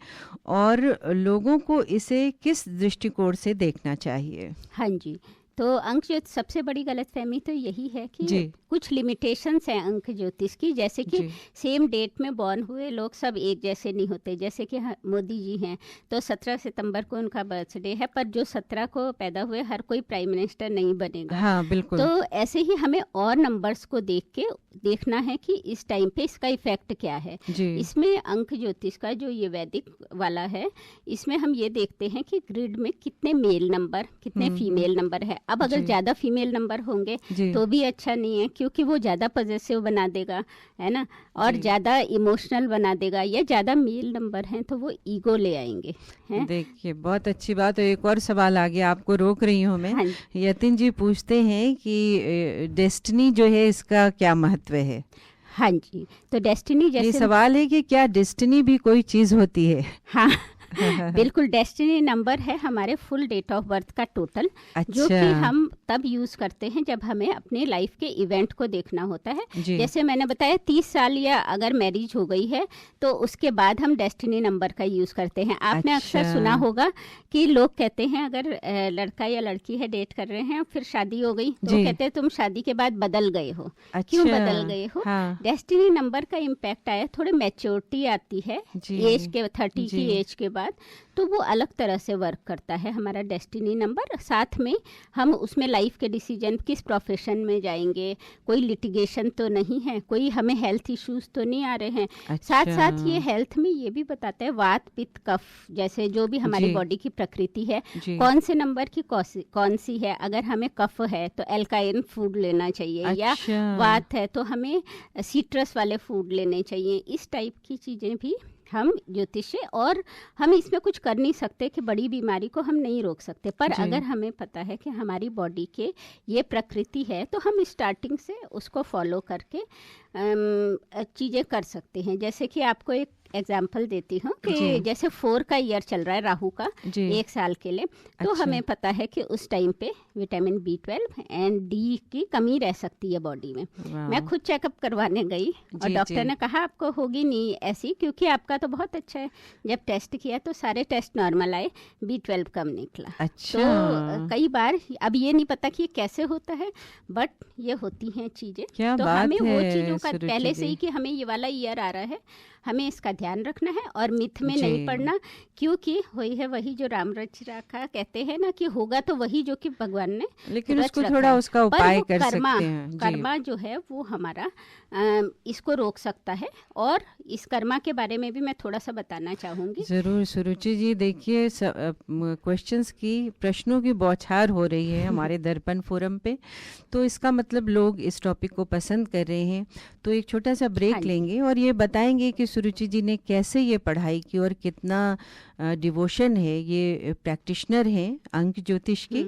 S5: और लोगों को इसे किस दृष्टिकोण से देखना चाहिए?
S11: हाँ जी, तो अंक ज्योतिष सबसे बड़ी गलतफहमी तो यही है कि कुछ लिमिटेशंस हैं अंक ज्योतिष की, जैसे कि सेम डेट में बॉर्न हुए लोग सब एक जैसे नहीं होते। जैसे कि मोदी जी हैं तो 17 सितंबर को उनका बर्थडे है, पर जो 17 को पैदा हुए हर कोई प्राइम मिनिस्टर नहीं बनेगा।
S5: हाँ, बिल्कुल।
S11: तो ऐसे ही हमें और नंबर्स को देख के देखना है कि इस टाइम पे इसका इफेक्ट क्या है। इसमें अंक ज्योतिष का जो ये वैदिक वाला है, इसमें हम ये देखते हैं कि ग्रिड में कितने मेल नंबर कितने फीमेल नंबर है। अब अगर ज्यादा फीमेल नंबर होंगे तो भी अच्छा नहीं है, क्योंकि वो ज्यादा पॉजिटिव बना देगा, है ना, और ज्यादा इमोशनल बना देगा। या ज्यादा मेल नंबर हैं तो वो ईगो ले आएंगे।
S5: देखिए, बहुत अच्छी बात है। एक और सवाल आ गया, आपको रोक रही हूँ मैं। यतिन जी पूछते हैं कि डेस्टिनी जो है इसका क्या महत्व है?
S11: हाँ जी, तो डेस्टिनी जैसे
S5: ये सवाल है कि क्या डेस्टिनी भी कोई चीज होती है?
S11: हाँ बिल्कुल, डेस्टिनी नंबर है हमारे फुल डेट ऑफ बर्थ का टोटल। जो कि हम तब यूज करते हैं जब हमें अपने लाइफ के इवेंट को देखना होता है। जैसे मैंने बताया 30 साल या अगर मैरिज हो गई है तो उसके बाद हम डेस्टिनी नंबर का यूज करते हैं। आपने अक्सर सुना होगा कि लोग कहते हैं अगर लड़का या लड़की है डेट कर रहे हैं फिर शादी हो गई तो कहते हैं तुम शादी के बाद बदल गए हो। क्यों बदल गए हो? डेस्टिनी नंबर का इम्पैक्ट आया, थोड़े मैच्योरिटी आती है एज के 30 की एज के बाद, तो वो अलग तरह से वर्क करता है हमारा डेस्टिनी नंबर। साथ में हम उसमें लाइफ के डिसीजन, किस प्रोफेशन में जाएंगे, कोई लिटिगेशन तो नहीं है, कोई हमें हेल्थ इश्यूज तो नहीं आ रहे हैं। साथ साथ ये हेल्थ में ये भी बताता है वात पित्त कफ, जैसे जो भी हमारी बॉडी की प्रकृति है कौन से नंबर की कौन सी है। अगर हमें कफ है तो एल्काइन फूड लेना चाहिए, या वात है तो हमें सिट्रस वाले फूड लेने चाहिए। इस टाइप की चीज़ें भी हम ज्योतिष से, और हम इसमें कुछ कर नहीं सकते कि बड़ी बीमारी को हम नहीं रोक सकते, पर अगर हमें पता है कि हमारी बॉडी के ये प्रकृति है तो हम स्टार्टिंग से उसको फॉलो करके चीज़ें कर सकते हैं। जैसे कि आपको एक एग्जाम्पल देती हूँ कि जैसे 4 का ईयर चल रहा है राहु का 1 साल के लिए, तो हमें पता है कि उस टाइम पे विटामिन B12 एंड डी की कमी रह सकती है बॉडी में। मैं खुद चेकअप करवाने गई और डॉक्टर ने कहा आपको होगी नहीं ऐसी, क्योंकि आपका तो बहुत अच्छा है। जब टेस्ट किया तो सारे टेस्ट नॉर्मल आए, B12 कम निकला। तो कई बार अब ये नहीं पता कि ये कैसे होता है, बट ये होती हैं चीजें। तो हमें वो चीजों का पहले से ही कि हमें ये वाला ईयर आ रहा है, हमें इसका ध्यान रखना है और मिथ में नहीं पड़ना, क्योंकि हुई है वही जो राम रच रखा, कहते हैं ना कि होगा तो वही जो कि भगवान ने,
S5: लेकिन उसको थोड़ा उसका उपाय कर सकते हैं।
S11: कर्मा जो है वो हमारा इसको रोक सकता है, और इस कर्मा के बारे में भी मैं थोड़ा सा बताना चाहूँगी।
S5: ज़रूर सुरुचि जी, देखिए क्वेश्चंस की, प्रश्नों की बौछार हो रही है हमारे दर्पण फोरम पे, तो इसका मतलब लोग इस टॉपिक को पसंद कर रहे हैं। तो एक छोटा सा ब्रेक लेंगे और ये बताएंगे कि सुरुचि जी ने कैसे ये पढ़ाई की और कितना डिवोशन है। ये प्रैक्टिशनर हैं अंक ज्योतिष की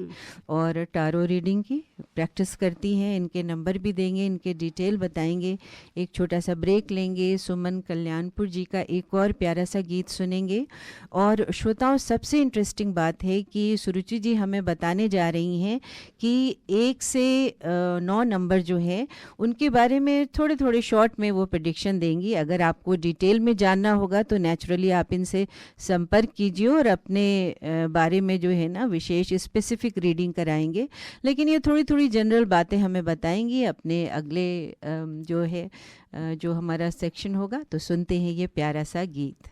S5: और टारो रीडिंग की प्रैक्टिस करती हैं। इनके नंबर भी देंगे, इनके डिटेल बताएंगे। एक छोटा सा ब्रेक लेंगे, सुमन कल्याणपुर जी का एक और प्यारा सा गीत सुनेंगे। और श्रोताओं, सबसे इंटरेस्टिंग बात है कि सुरुचि जी हमें बताने जा रही हैं कि 1 से 9 नंबर जो है उनके बारे में थोड़े थोड़े शॉर्ट में वो प्रेडिक्शन देंगी। अगर आपको डिटेल में जानना होगा तो नेचुरली आप इनसे संपर्क कीजिए और अपने बारे में जो है ना विशेष स्पेसिफिक रीडिंग कराएंगे। लेकिन ये थोड़ी थोड़ी जनरल बातें हमें बताएंगी अपने अगले जो है जो हमारा सेक्शन होगा। तो सुनते हैं ये प्यारा सा गीत।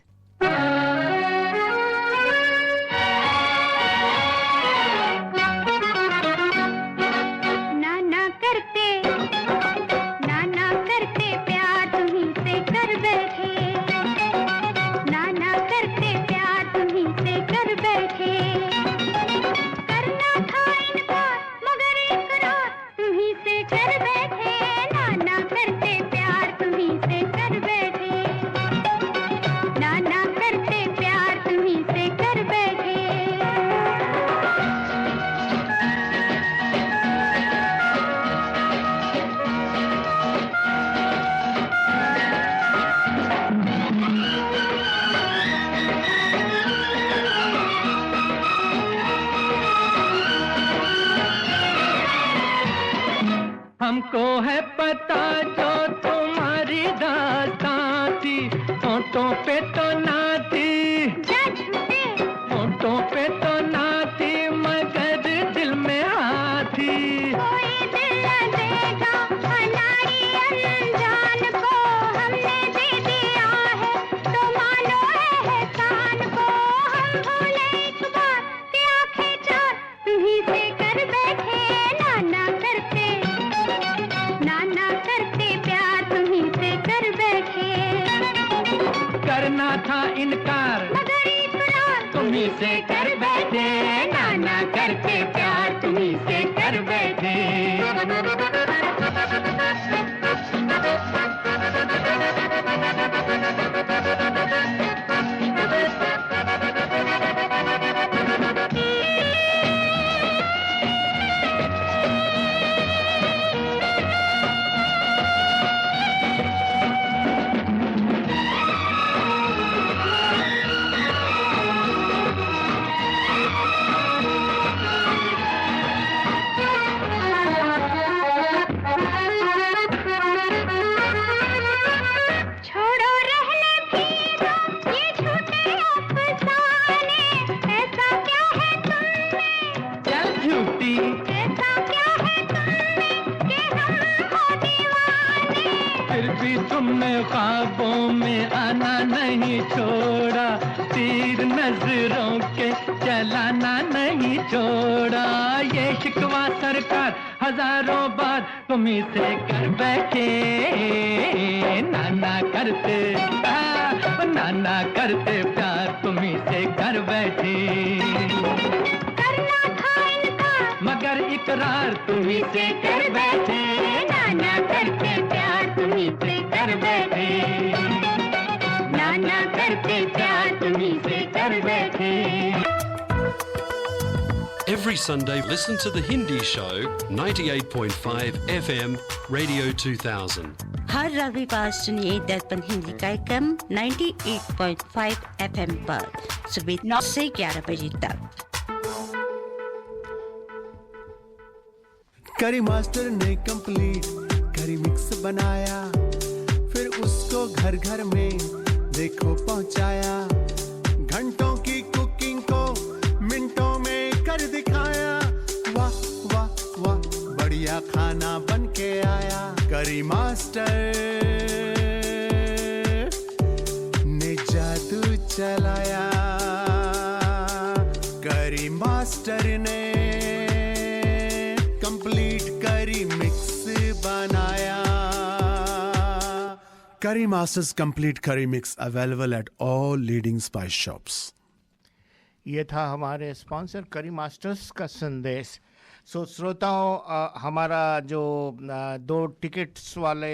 S12: को है पता जो तुम्हारी दास्तां थी, होंठों पे तो ना थी, होंठों पे तो ना थी, मगर दिल में आती।
S6: कोई दिल न देगा अनाड़ी अनजान को, हमने दे दिया है तो मानो एहसान को। हम भूले एक बार कि आंखें चार तुम्हीं से कर बैठे, नाना करते प्यार तुम्हीं से कर बैठे।
S12: करना था इनकार
S6: मगर इकरार
S12: तुम्हीं से कर बैठे, नाना करके प्यार तुम्हीं से कर बैठे।
S6: छोड़ो रहने भी दो ये झूठे अफसाने, ऐसा क्या है तुमने,
S12: चल झूठी
S6: ऐसा क्या है तुमने कि हम हो दीवाने।
S12: फिर भी तुमने ख्वाबों में आना नहीं छोड़ा, तीर नजरों के चलाना नहीं छोड़ा। ये शिकवा सरकार हजारों बार तुम्हीं से कर बैठे, नाना करते प्यार तुम्हीं से कर बैठे।
S6: करना था इनकार
S12: मगर इकरार तुम्हीं से कर बैठे,
S6: नाना करते प्यार तुम्हीं से कर बैठे,
S12: नाना करते प्यार तुम्हीं से कर बैठे।
S1: Every Sunday, listen to The Hindi Show, 98.5 FM, Radio 2000.
S2: हर रविवार सुनिए दर्पण हिंदी कार्यक्रम 98.5 FM पर सुबह 9 से 11 बजे तक।
S13: करी मास्टर ने कंप्लीट करी मिक्स बनाया, फिर उसको घर घर में देखो पहुंचाया। घंटों की कुकिंग को मिनटों में कर दिखाया, वाह वाह वाह बढ़िया खाना बन के आया। करी मास्टर ने जादू चलाया, करी मास्टर ने कंप्लीट करी मिक्स बनाया। करी मास्टर्स कंप्लीट करी mix available at all leading spice shops.
S4: ये था हमारे स्पॉन्सर करी मास्टर्स का संदेश। सो श्रोताओं, हमारा जो 2 टिकट्स वाले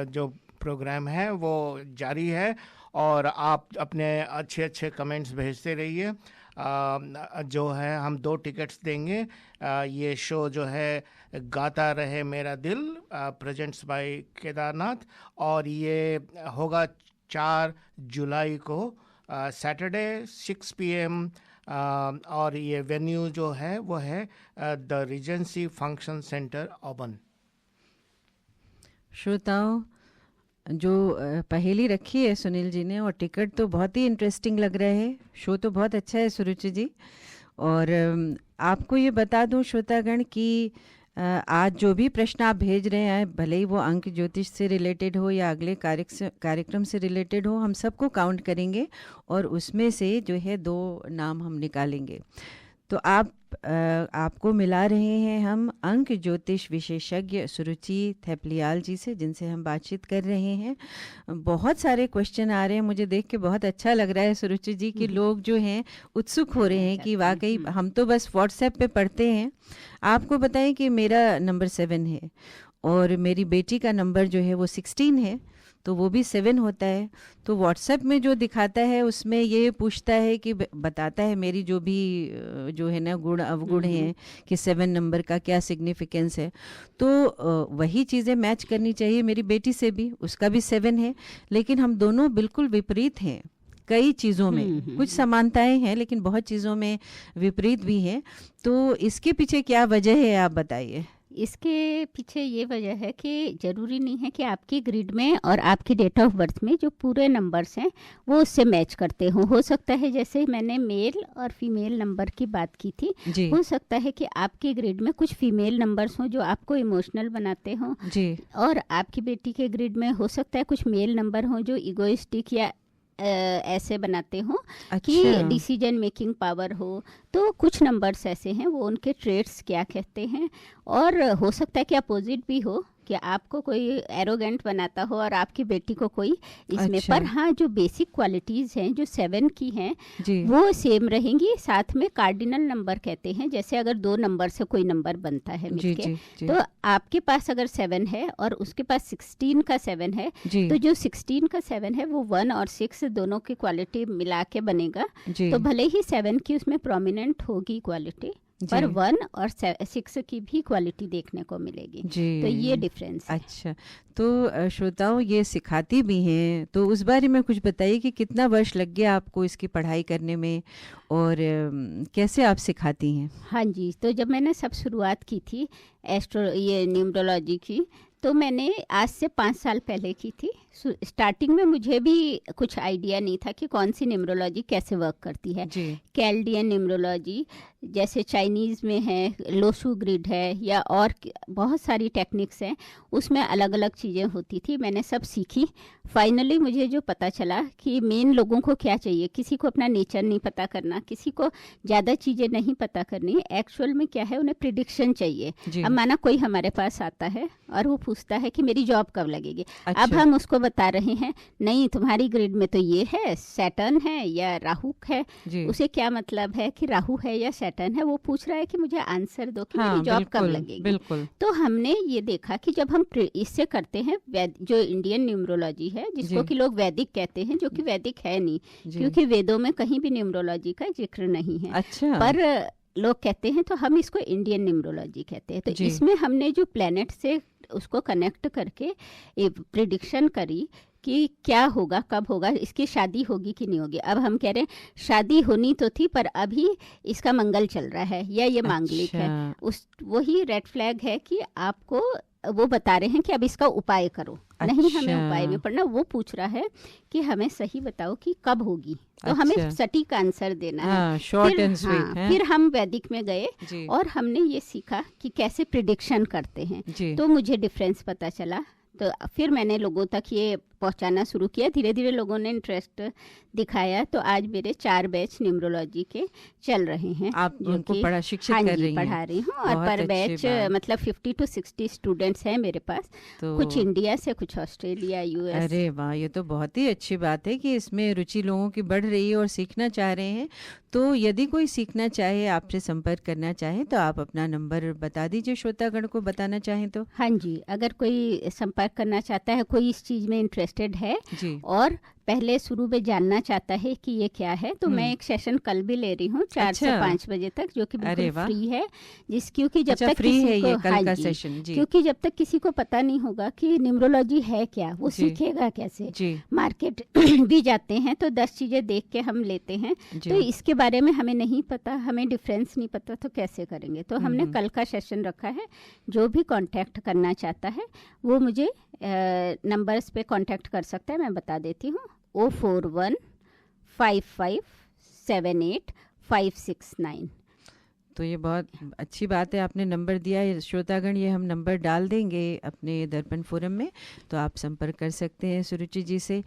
S4: जो प्रोग्राम है वो जारी है और आप अपने अच्छे अच्छे कमेंट्स भेजते रहिए। जो है हम 2 टिकट्स देंगे। ये शो जो है गाता रहे मेरा दिल प्रेजेंट्स बाय केदारनाथ, और ये होगा 4 जुलाई को सैटरडे 6 PM, और ये वेन्यू जो है वो है द रीजेंसी फंक्शन सेंटर ओबन।
S5: श्रोताओं, जो पहेली रखी है सुनील जी ने और टिकट तो बहुत ही इंटरेस्टिंग लग रहा है। शो तो बहुत अच्छा है सुरुचि जी। और आपको ये बता दूं श्रोतागण कि आज जो भी प्रश्न आप भेज रहे हैं, भले ही वो अंक ज्योतिष से रिलेटेड हो या अगले कार्यक्रम से रिलेटेड हो, हम सबको काउंट करेंगे और उसमें से जो है 2 नाम हम निकालेंगे। तो आपको मिला रहे हैं हम अंक ज्योतिष विशेषज्ञ सुरुचि थेपलियाल जी से, जिनसे हम बातचीत कर रहे हैं। बहुत सारे क्वेश्चन आ रहे हैं, मुझे देख के बहुत अच्छा लग रहा है सुरुचि जी कि लोग जो हैं उत्सुक हो रहे हैं कि वाकई हम तो बस व्हाट्सएप पे पढ़ते हैं। आपको बताएं कि मेरा नंबर 7 है और मेरी बेटी का नंबर जो है वो 16 है, तो वो भी 7 होता है। तो व्हाट्सएप में जो दिखाता है उसमें ये पूछता है कि बताता है मेरी जो भी जो है ना गुण अवगुण हैं कि 7 नंबर का क्या सिग्निफिकेंस है। तो वही चीज़ें मैच करनी चाहिए मेरी बेटी से भी, उसका भी 7 है, लेकिन हम दोनों बिल्कुल विपरीत हैं कई चीज़ों में। कुछ समानताएं हैं लेकिन बहुत चीज़ों में विपरीत भी हैं। तो इसके पीछे क्या वजह है आप बताइए।
S11: इसके पीछे ये वजह है कि ज़रूरी नहीं है कि आपकी ग्रिड में और आपकी डेट ऑफ बर्थ में जो पूरे नंबर्स हैं वो उससे मैच करते हों। हो सकता है जैसे मैंने मेल और फीमेल नंबर की बात की थी, हो सकता है कि आपकी ग्रिड में कुछ फीमेल नंबर्स हों जो आपको इमोशनल बनाते हों, और आपकी बेटी के ग्रिड में हो सकता है कुछ मेल नंबर हों जो इगोइस्टिक या ऐसे बनाते हो कि डिसीजन मेकिंग पावर हो। तो कुछ नंबर्स ऐसे हैं, वो उनके ट्रेड्स क्या कहते हैं। और हो सकता है कि अपोजिट भी हो, कि आपको कोई एरोगेंट बनाता हो और आपकी बेटी को कोई इसमें। पर हाँ, जो बेसिक क्वालिटीज़ हैं जो 7 की हैं वो सेम रहेंगी। साथ में कार्डिनल नंबर कहते हैं, जैसे अगर 2 नंबर से कोई नंबर बनता है मिलके, तो आपके पास अगर 7 है और उसके पास 16 का 7 है, तो जो 16 का 7 है वो 1 और 6 दोनों की क्वालिटी मिला के बनेगा। तो भले ही 7 की उसमें प्रोमिनेंट होगी क्वालिटी, पर 1 और 6 की भी क्वालिटी देखने को मिलेगी। तो ये डिफरेंस है।
S5: अच्छा, तो श्रोताओं ये सिखाती भी हैं, तो उस बारे में कुछ बताइए कि कितना वर्ष लग गया आपको इसकी पढ़ाई करने में और कैसे आप सिखाती हैं?
S11: हाँ जी, तो जब मैंने सब शुरुआत की थी ये न्यूमरोलॉजी की, तो मैंने आज से 5 साल पहले की थी। स्टार्टिंग में मुझे भी कुछ आइडिया नहीं था कि कौन सी न्यूमरोलॉजी कैसे वर्क करती है। कैल्डियन न्यूमरोलॉजी जैसे चाइनीज़ में है, लोशू ग्रिड है, या और बहुत सारी टेक्निक्स हैं, उसमें अलग अलग चीज़ें होती थी। मैंने सब सीखी। फाइनली मुझे जो पता चला कि मेन लोगों को क्या चाहिए, किसी को अपना नेचर नहीं पता करना, किसी को ज़्यादा चीज़ें नहीं पता करनी, एक्चुअल में क्या है उन्हें प्रिडिक्शन चाहिए। अब माना कोई हमारे पास आता है और वो पूछता है कि मेरी जॉब कब लगेगी। अब हम उसको बता रहे हैं, नहीं तुम्हारी ग्रिड में तो ये है, सैटर्न है या राहु है। उसे क्या मतलब है कि राहु है या सैटर्न है, वो पूछ रहा है कि मुझे आंसर दो कि मेरी जॉब कब लगेगी। तो हमने ये देखा कि जब हम इससे करते हैं, जो इंडियन न्यूमरोलॉजी है जिसको कि लोग वैदिक कहते हैं, जो कि वैदिक है नहीं, क्योंकि वेदों में कहीं भी न्यूमरोलॉजी का जिक्र नहीं है। पर लोग कहते हैं, तो हम इसको इंडियन न्यूमरोलॉजी कहते हैं। तो इसमें हमने जो प्लैनेट से उसको कनेक्ट करके प्रिडिक्शन करी कि क्या होगा, कब होगा, इसकी शादी होगी कि नहीं होगी। अब हम कह रहे हैं शादी होनी तो थी, पर अभी इसका मंगल चल रहा है या ये मांगलिक है। वही रेड फ्लैग है कि आपको वो बता रहे हैं कि अब इसका उपाय करो। नहीं हमें उपाय में पढ़ना, वो पूछ रहा है कि हमें सही बताओ कि कब होगी। तो हमें सटीक आंसर देना है।
S5: शॉर्ट एंड स्वीट है।
S11: फिर हम वैदिक में गए और हमने ये सीखा कि कैसे प्रिडिक्शन करते हैं। तो मुझे डिफरेंस पता चला। तो फिर मैंने लोगों तक ये पहुंचाना शुरू किया। धीरे धीरे लोगों ने इंटरेस्ट दिखाया। तो आज मेरे 4 बैच न्यूमरोलॉजी के चल रहे हैं।
S5: आप उनको शिक्षित कर रही हैं?
S11: पढ़ा रही हूँ। और पर बैच मतलब 50 to 60 स्टूडेंट्स हैं मेरे पास। तो कुछ इंडिया से, कुछ ऑस्ट्रेलिया, यूएस।
S5: अरे वाह, ये तो बहुत ही अच्छी बात है कि इसमें रुचि लोगों की बढ़ रही है और सीखना चाह रहे हैं। तो यदि कोई सीखना चाहे, आपसे संपर्क करना चाहे, तो आप अपना नंबर बता दीजिए श्रोतागण को बताना चाहें तो।
S11: हाँ जी, अगर कोई संपर्क करना चाहता है, कोई इस चीज़ में इंटरेस्टेड है और पहले शुरू में जानना चाहता है कि ये क्या है, तो मैं एक सेशन कल भी ले रही हूँ 4 से 5 बजे तक, जो कि बिल्कुल फ्री है। क्योंकि जब तक
S5: फ्री है ये कल का सेशन,
S11: क्योंकि जब तक किसी को पता नहीं होगा कि न्यूमरोलॉजी है क्या, वो सीखेगा कैसे। मार्केट भी जाते हैं तो 10 चीजें देख के हम लेते हैं, तो इसके बारे में हमें नहीं पता, हमें डिफरेंस नहीं पता, तो कैसे करेंगे। तो हमने कल का सेशन रखा है। जो भी कांटेक्ट करना चाहता है वो मुझे नंबर्स पे कांटेक्ट कर सकता है। मैं बता देती हूँ, 04155785669।
S5: तो ये बहुत अच्छी बात है, आपने नंबर दिया है। श्रोतागण, ये हम नंबर डाल देंगे अपने दर्पण फोरम में, तो आप संपर्क कर सकते हैं सुरुचि जी से।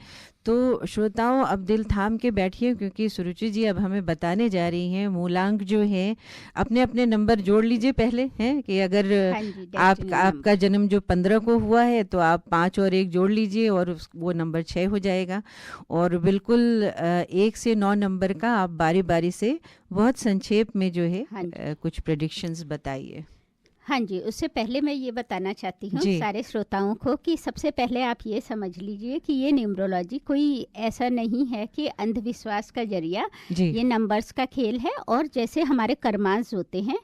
S5: तो श्रोताओं, अब दिल थाम के बैठिए, क्योंकि सुरुचि जी अब हमें बताने जा रही हैं मूलांक जो है। अपने अपने नंबर जोड़ लीजिए पहले, हैं कि अगर आपका जन्म जो 15 को हुआ है तो आप 5 और 1 जोड़ लीजिए और वो नंबर 6 हो जाएगा। और बिल्कुल 1 से 9 नंबर का आप बारी बारी से बहुत संक्षेप में जो है कुछ प्रेडिक्शंस बताइए।
S11: हाँ जी, उससे पहले मैं ये बताना चाहती हूँ सारे श्रोताओं को कि सबसे पहले आप ये समझ लीजिए कि ये न्यूमरोलॉजी कोई ऐसा नहीं है कि अंधविश्वास का जरिया, ये नंबर्स का खेल है। और जैसे हमारे कर्मांश होते हैं,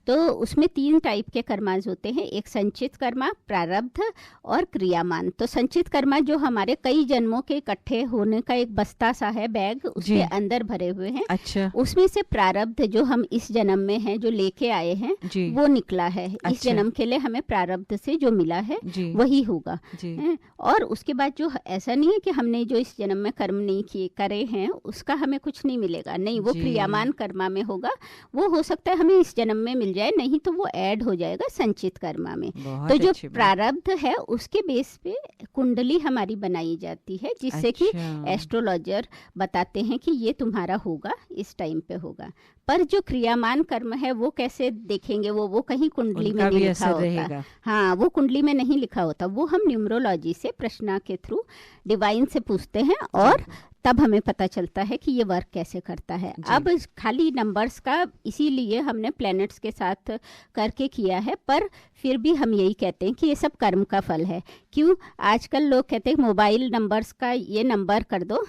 S11: तो उसमें 3 टाइप के कर्माज होते हैं, एक संचित कर्मा, प्रारब्ध और क्रियामान। तो संचित कर्मा जो हमारे कई जन्मों के इकट्ठे होने का एक बस्ता सा है, बैग, उसके अंदर भरे हुए हैं।
S5: अच्छा।
S11: उसमें से प्रारब्ध जो हम इस जन्म में हैं, जो लेके आए हैं, वो निकला है। इस जन्म के लिए हमें प्रारब्ध से जो मिला है वही होगा। और उसके बाद जो ऐसा नहीं है कि हमने जो इस जन्म में कर्म नहीं किए करे हैं उसका हमें कुछ नहीं मिलेगा, नहीं, वो क्रियामान कर्मा में होगा। वो हो सकता है हमें इस जन्म में मिल जाए, नहीं तो वो ऐड हो जाएगा संचित कर्मा में। तो जो प्रारब्ध है उसके बेस पे कुंडली हमारी बनाई जाती है, जिससे कि एस्ट्रोलॉजर बताते हैं कि ये तुम्हारा होगा, इस टाइम पे होगा। पर जो क्रियामान कर्म है वो कैसे देखेंगे, वो कहीं कुंडली में नहीं लिखा होता। हाँ, वो कुंडली में नहीं लिखा होता, वो हम न्यूमरोलॉजी से प्रश्न के थ्रू डिवाइन से पूछते हैं और तब हमें पता चलता है कि ये वर्क कैसे करता है। अब खाली नंबर्स का इसीलिए हमने प्लैनेट्स के साथ करके किया है, पर फिर भी हम यही कहते हैं कि ये सब कर्म का फल है। क्यों? आजकल लोग कहते हैं मोबाइल नंबर्स का ये नंबर कर दो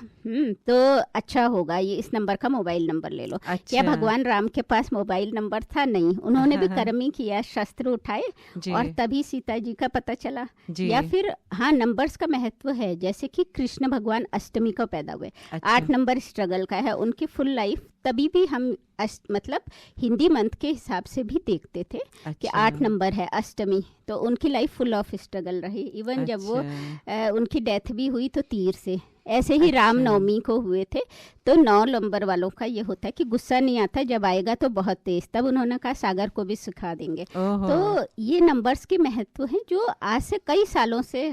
S11: तो अच्छा होगा, ये इस नंबर का मोबाइल नंबर ले लो। क्या भगवान राम के पास मोबाइल नंबर था? नहीं, उन्होंने भी कर्म ही किया, शस्त्र उठाए और तभी सीता जी का पता चला। या फिर हाँ, नंबर्स का महत्व है, जैसे कि कृष्ण भगवान अष्टमी को पैदा हुए। 8 नंबर स्ट्रगल का है, उनकी फुल लाइफ तभी भी हम मतलब हिंदी मंथ के हिसाब से भी देखते थे कि 8 नंबर है अष्टमी, तो उनकी लाइफ फुल ऑफ स्ट्रगल रही। इवन जब वो उनकी डेथ भी हुई तो तीर से। ऐसे ही राम नवमी को हुए थे। तो 9 नंबर वालों का ये होता है कि गुस्सा नहीं आता, जब आएगा तो बहुत तेज। तब उन्होंने कहा सागर को भी सिखा देंगे। तो ये नंबर्स के महत्व हैं जो आज से कई सालों से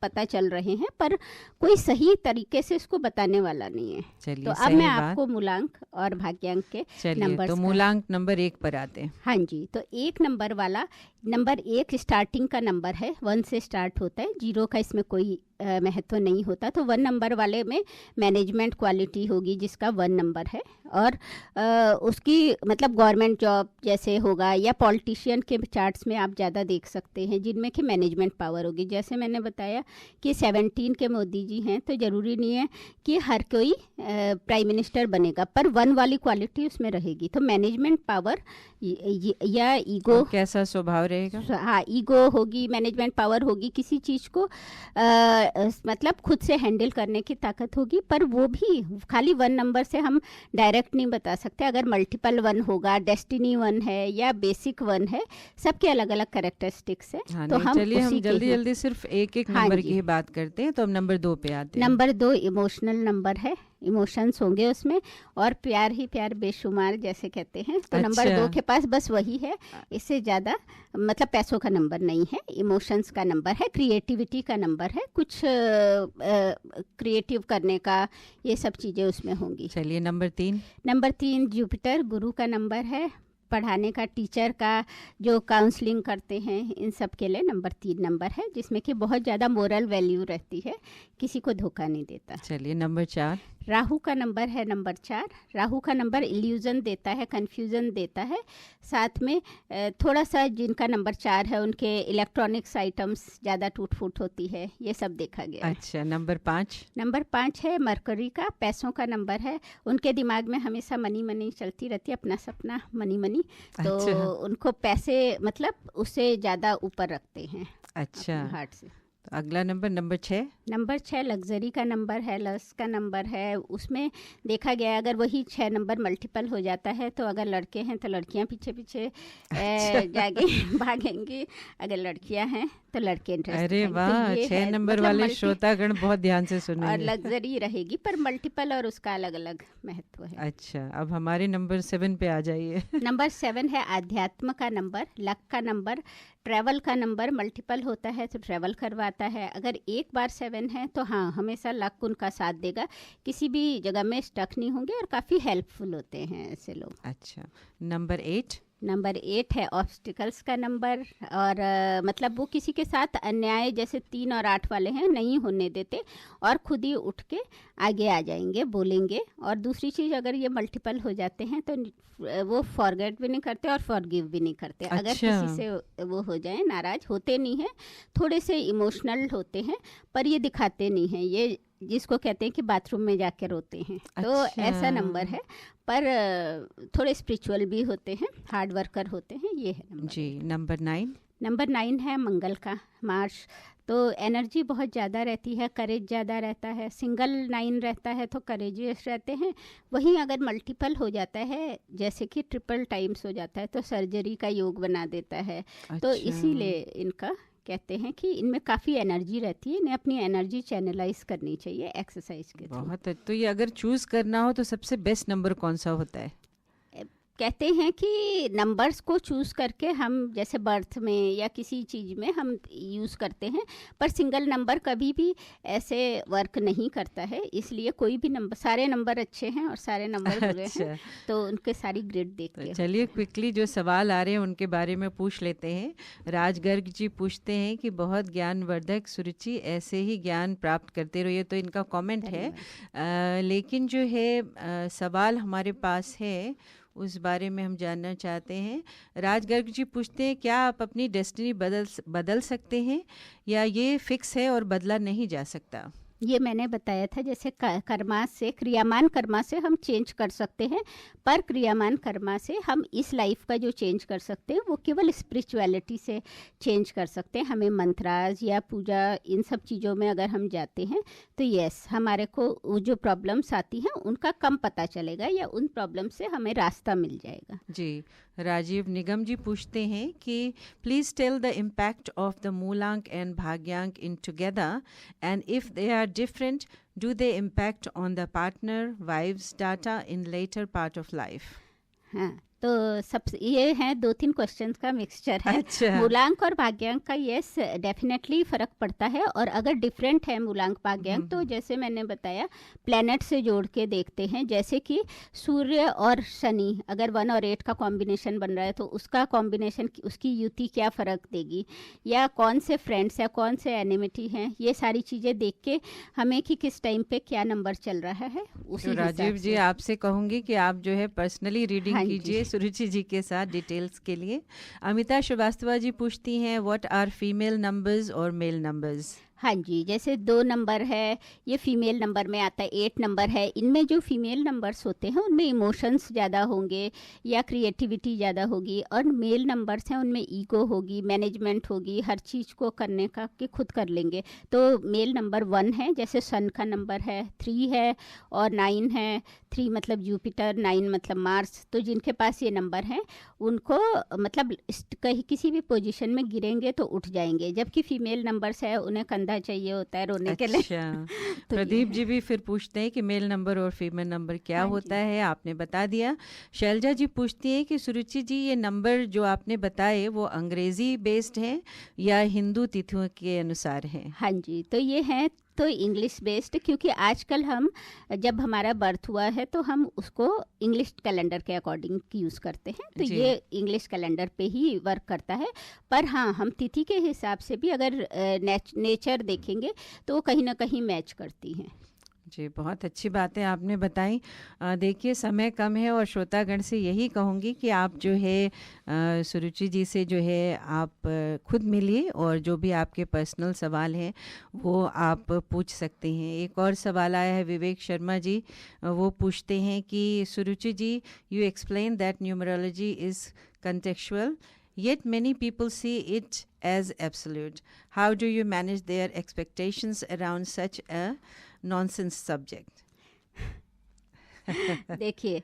S11: पता चल रहे हैं, पर कोई सही तरीके से इसको बताने वाला नहीं है। तो अब मैं आपको मूलांक और भाग्यांक के नंबर,
S5: तो मूलांक नंबर 1 पर आते हैं।
S11: हाँ जी, तो 1 नंबर वाला, नंबर 1 स्टार्टिंग का नंबर है, 1 से स्टार्ट होता है, 0 का इसमें कोई महत्व नहीं होता। तो 1 नंबर वाले में मैनेजमेंट क्वालिटी होगी जिसका 1 नंबर है, और उसकी मतलब गवर्नमेंट जॉब जैसे होगा, या पॉलिटिशियन के चार्ट्स में आप ज़्यादा देख सकते हैं जिनमें कि मैनेजमेंट पावर होगी। जैसे मैंने बताया कि 17 के मोदी जी हैं, तो ज़रूरी नहीं है कि हर कोई प्राइम मिनिस्टर बनेगा, पर 1 वाली क्वालिटी उसमें रहेगी। तो मैनेजमेंट पावर या ईगो,
S5: कैसा स्वभाव रहेगा?
S11: हाँ, ईगो होगी, मैनेजमेंट पावर होगी, किसी चीज़ को मतलब खुद से हैंडल करने की ताकत होगी। पर वो भी खाली 1 नंबर से हम डायरेक्ट नहीं बता सकते। अगर मल्टीपल 1 होगा, डेस्टिनी 1 है या बेसिक 1 है, सबके अलग अलग कैरेक्टरिस्टिक्स है।
S5: तो हम जल्दी सिर्फ एक नंबर की बात करते हैं। तो हम नंबर 2 पे आते हैं।
S11: नंबर 2 इमोशनल नंबर है, इमोशंस होंगे उसमें, और प्यार ही प्यार बेशुमार जैसे कहते हैं। तो नंबर 2 के पास बस वही है, इससे ज़्यादा मतलब पैसों का नंबर नहीं है, इमोशंस का नंबर है, क्रिएटिविटी का नंबर है, कुछ क्रिएटिव करने का, ये सब चीज़ें उसमें होंगी।
S5: चलिए नंबर 3।
S11: नंबर 3 जुपिटर गुरु का नंबर है, पढ़ाने का, टीचर का, जो काउंसलिंग करते हैं, इन सब के लिए नंबर 3 नंबर है, जिसमें कि बहुत ज़्यादा मोरल वैल्यू रहती है, किसी को धोखा नहीं देता।
S5: चलिए नंबर 4।
S11: राहु का नंबर है नंबर 4। राहु का नंबर इल्यूजन देता है, कन्फ्यूज़न देता है। साथ में थोड़ा सा जिनका नंबर 4 है उनके इलेक्ट्रॉनिक्स आइटम्स ज़्यादा टूट फूट होती है, ये सब देखा गया।
S5: अच्छा, नंबर 5।
S11: नंबर 5 है मरकरी का, पैसों का नंबर है। उनके दिमाग में हमेशा मनी मनी चलती रहती है, अपना सपना मनी मनी। तो उनको पैसे मतलब उससे ज़्यादा ऊपर रखते हैं।
S5: अच्छा,
S11: हार्ट से।
S5: तो अगला नंबर 6।
S11: नंबर 6 लग्जरी का नंबर है, लस का नंबर है। उसमें देखा गया अगर वही 6 नंबर मल्टीपल हो जाता है, तो अगर लड़के हैं तो लड़कियां पीछे पीछे जागे भागेंगी, अगर लड़कियां हैं तो लड़के इंटरेस्ट।
S5: अरे वाह, 6 नंबर वाले श्रोतागण बहुत ध्यान से सुनेंगे।
S11: और लग्जरी रहेगी, पर मल्टीपल और उसका अलग अलग महत्व है।
S5: अच्छा, अब हमारे नंबर 7 पे आ जाइए।
S11: नंबर 7 है आध्यात्म का नंबर, लक का नंबर, ट्रैवल का नंबर। मल्टीपल होता है तो ट्रैवल करवाता है। अगर एक बार 7 है तो हाँ, हमेशा लक उनका साथ देगा, किसी भी जगह में स्टक नहीं होंगे और काफ़ी हेल्पफुल होते हैं ऐसे लोग।
S5: अच्छा, नंबर 8।
S11: नंबर 8 है ऑब्स्टिकल्स का नंबर, और मतलब वो किसी के साथ अन्याय जैसे 3 और 8 वाले हैं नहीं होने देते, और खुद ही उठ के आगे आ जाएंगे, बोलेंगे। और दूसरी चीज़, अगर ये मल्टीपल हो जाते हैं तो वो फॉरगेट भी नहीं करते और फॉरगिव भी नहीं करते।
S5: अच्छा।
S11: अगर किसी से वो हो जाए, नाराज होते नहीं हैं, थोड़े से इमोशनल होते हैं, पर ये दिखाते नहीं हैं। ये जिसको कहते हैं कि बाथरूम में जाके रोते हैं। तो
S5: अच्छा।
S11: ऐसा नंबर है, पर थोड़े स्पिरिचुअल भी होते हैं, हार्ड वर्कर होते हैं। ये है नंबर
S5: जी। नंबर 9?
S11: नंबर 9 है मंगल का, मार्च। तो एनर्जी बहुत ज़्यादा रहती है, करेज ज़्यादा रहता है। सिंगल 9 रहता है तो करेजियस रहते हैं। वहीं अगर मल्टीपल हो जाता है, जैसे कि ट्रिपल टाइम्स हो जाता है, तो सर्जरी का योग बना देता है। तो इसीलिए इनका कहते हैं कि इनमें काफ़ी एनर्जी रहती है, इन्हें अपनी एनर्जी चैनलाइज करनी चाहिए एक्सरसाइज के थ्रू।
S5: बहुत। तो ये अगर चूज़ करना हो तो सबसे बेस्ट नंबर कौन सा होता है?
S11: कहते हैं कि नंबर्स को चूज़ करके हम जैसे बर्थ में या किसी चीज़ में हम यूज़ करते हैं, पर सिंगल नंबर कभी भी ऐसे वर्क नहीं करता है। इसलिए कोई भी नंबर, सारे नंबर अच्छे हैं और सारे नंबर बुरे हैं, तो उनके सारी ग्रेड देख के।
S5: चलिए क्विकली जो सवाल आ रहे हैं उनके बारे में पूछ लेते हैं। राज गर्ग जी पूछते हैं कि बहुत ज्ञानवर्धक सुरुचि, ऐसे ही ज्ञान प्राप्त करते रहिए। तो इनका कमेंट है, लेकिन जो है सवाल हमारे पास है उस बारे में हम जानना चाहते हैं। राज गर्ग जी पूछते हैं, क्या आप अपनी डेस्टिनी बदल सकते हैं या ये फिक्स है और बदला नहीं जा सकता?
S11: ये मैंने बताया था, जैसे कर्मा से, क्रियामान कर्मा से हम चेंज कर सकते हैं, पर क्रियामान कर्मा से हम इस लाइफ का जो चेंज कर सकते हैं वो केवल स्पिरिचुअलिटी से चेंज कर सकते हैं। हमें मंत्राज या पूजा इन सब चीज़ों में अगर हम जाते हैं तो यस, हमारे को वो जो प्रॉब्लम्स आती हैं उनका कम पता चलेगा या उन प्रॉब्लम से हमें रास्ता मिल जाएगा।
S5: जी। राजीव निगम जी पूछते हैं कि please tell the impact of the mulank and bhagyank in together, and if they are different, do they impact on the partner, wives, data in later part of life?
S11: हाँ, तो सब ये हैं 2-3 क्वेश्चंस का मिक्सचर है।
S5: अच्छा।
S11: मूलांक और भाग्यांक का यस डेफिनेटली फ़र्क पड़ता है, और अगर डिफरेंट है मूलांक भाग्यांक तो जैसे मैंने बताया प्लैनेट से जोड़ के देखते हैं। जैसे कि सूर्य और शनि अगर 1 और 8 का कॉम्बिनेशन बन रहा है तो उसका कॉम्बिनेशन, उसकी युति क्या फ़र्क देगी, या कौन से फ्रेंड्स हैं, कौन से एनिमिटी हैं, ये सारी चीज़ें देख के हमें कि किस टाइम पे क्या नंबर चल रहा है उसी
S5: तो राजीव जी आपसे कहूँगी कि आप जो है पर्सनली रीडिंग कीजिए सुरुचि जी के साथ डिटेल्स के लिए। अमिता श्रीवास्तव जी पूछती हैं, व्हाट आर फीमेल नंबर्स और मेल नंबर्स?
S11: हाँ जी, जैसे 2 नंबर है, ये फीमेल नंबर में आता है। 8 नंबर है, इनमें जो फीमेल नंबर्स होते हैं उनमें इमोशंस ज़्यादा होंगे या क्रिएटिविटी ज़्यादा होगी, और मेल नंबर्स हैं उनमें ईगो होगी, मैनेजमेंट होगी, हर चीज़ को करने का कि खुद कर लेंगे। तो मेल नंबर 1 है, जैसे सन का नंबर है, 3 है और 9 है। 3 मतलब जुपिटर, 9 मतलब मार्स। तो जिनके पास ये नंबर हैं उनको मतलब कहीं किसी भी पोजीशन में गिरेंगे तो उठ जाएंगे, जबकि फीमेल नंबर्स है उन्हें कंधा चाहिए होता है रोने के लिए।
S5: तो प्रदीप जी भी फिर पूछते हैं कि मेल नंबर और फीमेल नंबर क्या होता है, आपने बता दिया। शैलजा जी पूछती हैं कि सुरुचि जी ये नंबर जो आपने बताए वो अंग्रेजी बेस्ड हैं या हिंदू तिथियों के अनुसार हैं?
S11: हाँ जी, तो ये हैं तो इंग्लिश बेस्ड, क्योंकि आजकल हम जब हमारा बर्थ हुआ है तो हम उसको इंग्लिश कैलेंडर के अकॉर्डिंग यूज़ करते हैं, तो ये इंग्लिश कैलेंडर पे ही वर्क करता है। पर हाँ, हम तिथि के हिसाब से भी अगर नेचर देखेंगे तो वो कहीं ना कहीं मैच करती हैं।
S5: जी, बहुत अच्छी बातें आपने बताई। देखिए समय कम है और श्रोतागण से यही कहूँगी कि आप जो है सुरुचि जी से जो है आप खुद मिलिए और जो भी आपके पर्सनल सवाल हैं वो आप पूछ सकते हैं। एक और सवाल आया है विवेक शर्मा जी, वो पूछते हैं कि Suruchi ji, you explain that numerology is contextual, yet many people see it as absolute. How do you manage their expectations around such a nonsense subject?
S11: देखिए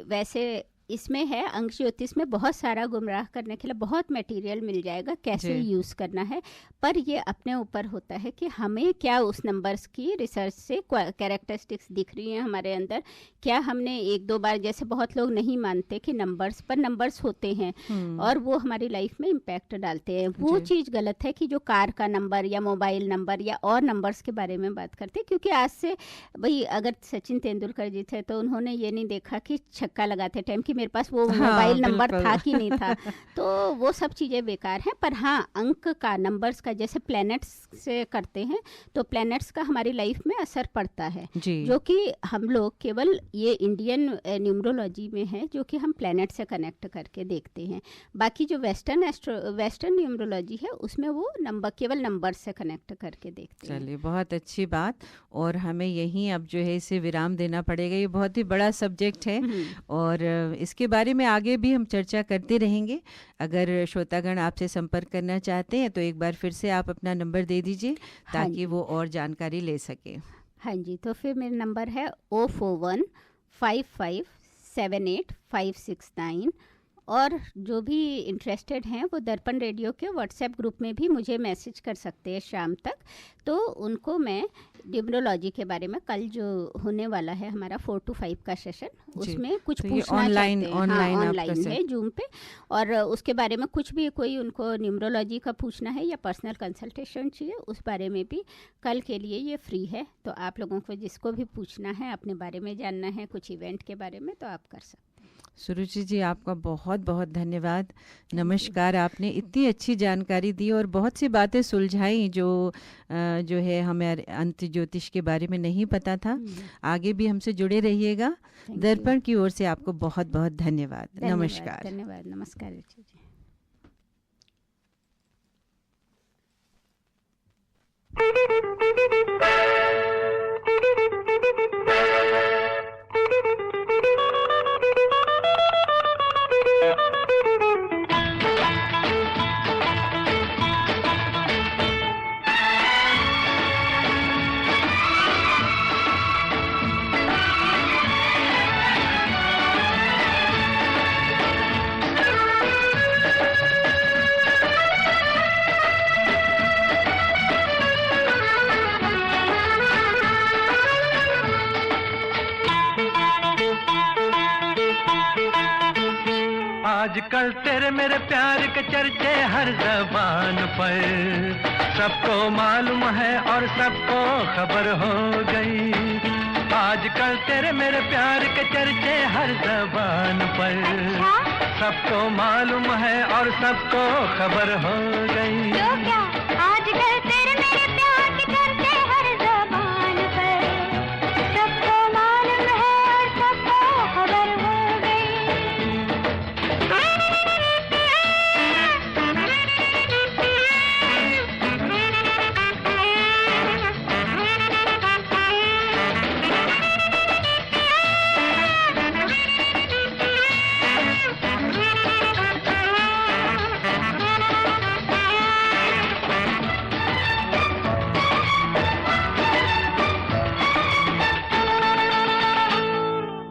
S11: वैसे इसमें है अंक ज्योतिष में बहुत सारा गुमराह करने के लिए बहुत मटेरियल मिल जाएगा कैसे यूज़ करना है, पर ये अपने ऊपर होता है कि हमें क्या उस नंबर्स की रिसर्च से कैरेक्टरिस्टिक्स दिख रही हैं हमारे अंदर, क्या हमने 1-2 बार, जैसे बहुत लोग नहीं मानते कि नंबर्स पर नंबर्स होते हैं और वो हमारी लाइफ में इम्पैक्ट डालते हैं, वो चीज़ गलत है कि जो कार का नंबर या मोबाइल नंबर या और नंबर्स के बारे में बात करते हैं। क्योंकि आज से भाई अगर सचिन तेंदुलकर जी थे तो उन्होंने ये नहीं देखा कि छक्का लगाते टाइम कि मेरे पास वो मोबाइल नंबर था कि नहीं था। तो वो सब चीज़ें बेकार हैं। पर हाँ, अंक का, नंबर्स का, जैसे प्लैनेट्स से करते हैं तो प्लैनेट्स का हमारी लाइफ में असर पड़ता है, जो कि हम लोग केवल ये इंडियन न्यूमरोलॉजी में है जो कि हम प्लैनेट से कनेक्ट करके देखते हैं। बाकी जो वेस्टर्न न्यूमरोलॉजी है उसमें वो केवल नंबर से कनेक्ट करके देखते हैं।
S5: चलिए, बहुत अच्छी बात। और हमें यहीं अब जो है इसे विराम देना पड़ेगा। ये बहुत ही बड़ा सब्जेक्ट है और इसके बारे में आगे भी हम चर्चा करते रहेंगे। अगर श्रोतागण आपसे संपर्क करना चाहते हैं तो एक बार फिर से आप अपना नंबर दे दीजिए ताकि वो और जानकारी ले सके।
S11: हाँ जी, तो फिर मेरा नंबर है 04155785569। और जो भी इंटरेस्टेड हैं वो दर्पण रेडियो के व्हाट्सएप ग्रुप में भी मुझे मैसेज कर सकते हैं शाम तक। तो उनको मैं न्यूमरोलॉजी के बारे में, कल जो होने वाला है हमारा 4 to 5 का सेशन, उसमें कुछ
S5: तो
S11: पूछना
S5: ऑनलाइन
S11: चाहते हैं। ऑनलाइन है जूम पे, और उसके बारे में कुछ भी कोई उनको न्यूमरोलॉजी का पूछना है या पर्सनल कंसल्टेशन चाहिए, उस बारे में भी कल के लिए ये फ्री है। तो आप लोगों को जिसको भी पूछना है, अपने बारे में जानना है, कुछ इवेंट के बारे में, तो आप कर सकते हैं।
S5: सुरुचि जी, आपका बहुत बहुत धन्यवाद। नमस्कार। आपने इतनी अच्छी जानकारी दी और बहुत सी बातें सुलझाई जो है हमें अंत ज्योतिष के बारे में नहीं पता था। आगे भी हमसे जुड़े रहिएगा। दर्पण की ओर से आपको बहुत बहुत धन्यवाद। नमस्कार।
S11: धन्यवाद। नमस्कार रुचि जी।
S12: आजकल तेरे मेरे प्यार के चर्चे हर ज़बान पर, सबको मालूम है और सबको खबर हो गई। आजकल तेरे मेरे प्यार के चर्चे हर ज़बान पर, सबको मालूम है और सबको खबर हो गई।
S6: क्यों क्या? आजकल तेरे मेरे प्यार के चर्चे हर ज़बान पर, सबको मालूम है और सबको खबर हो गई।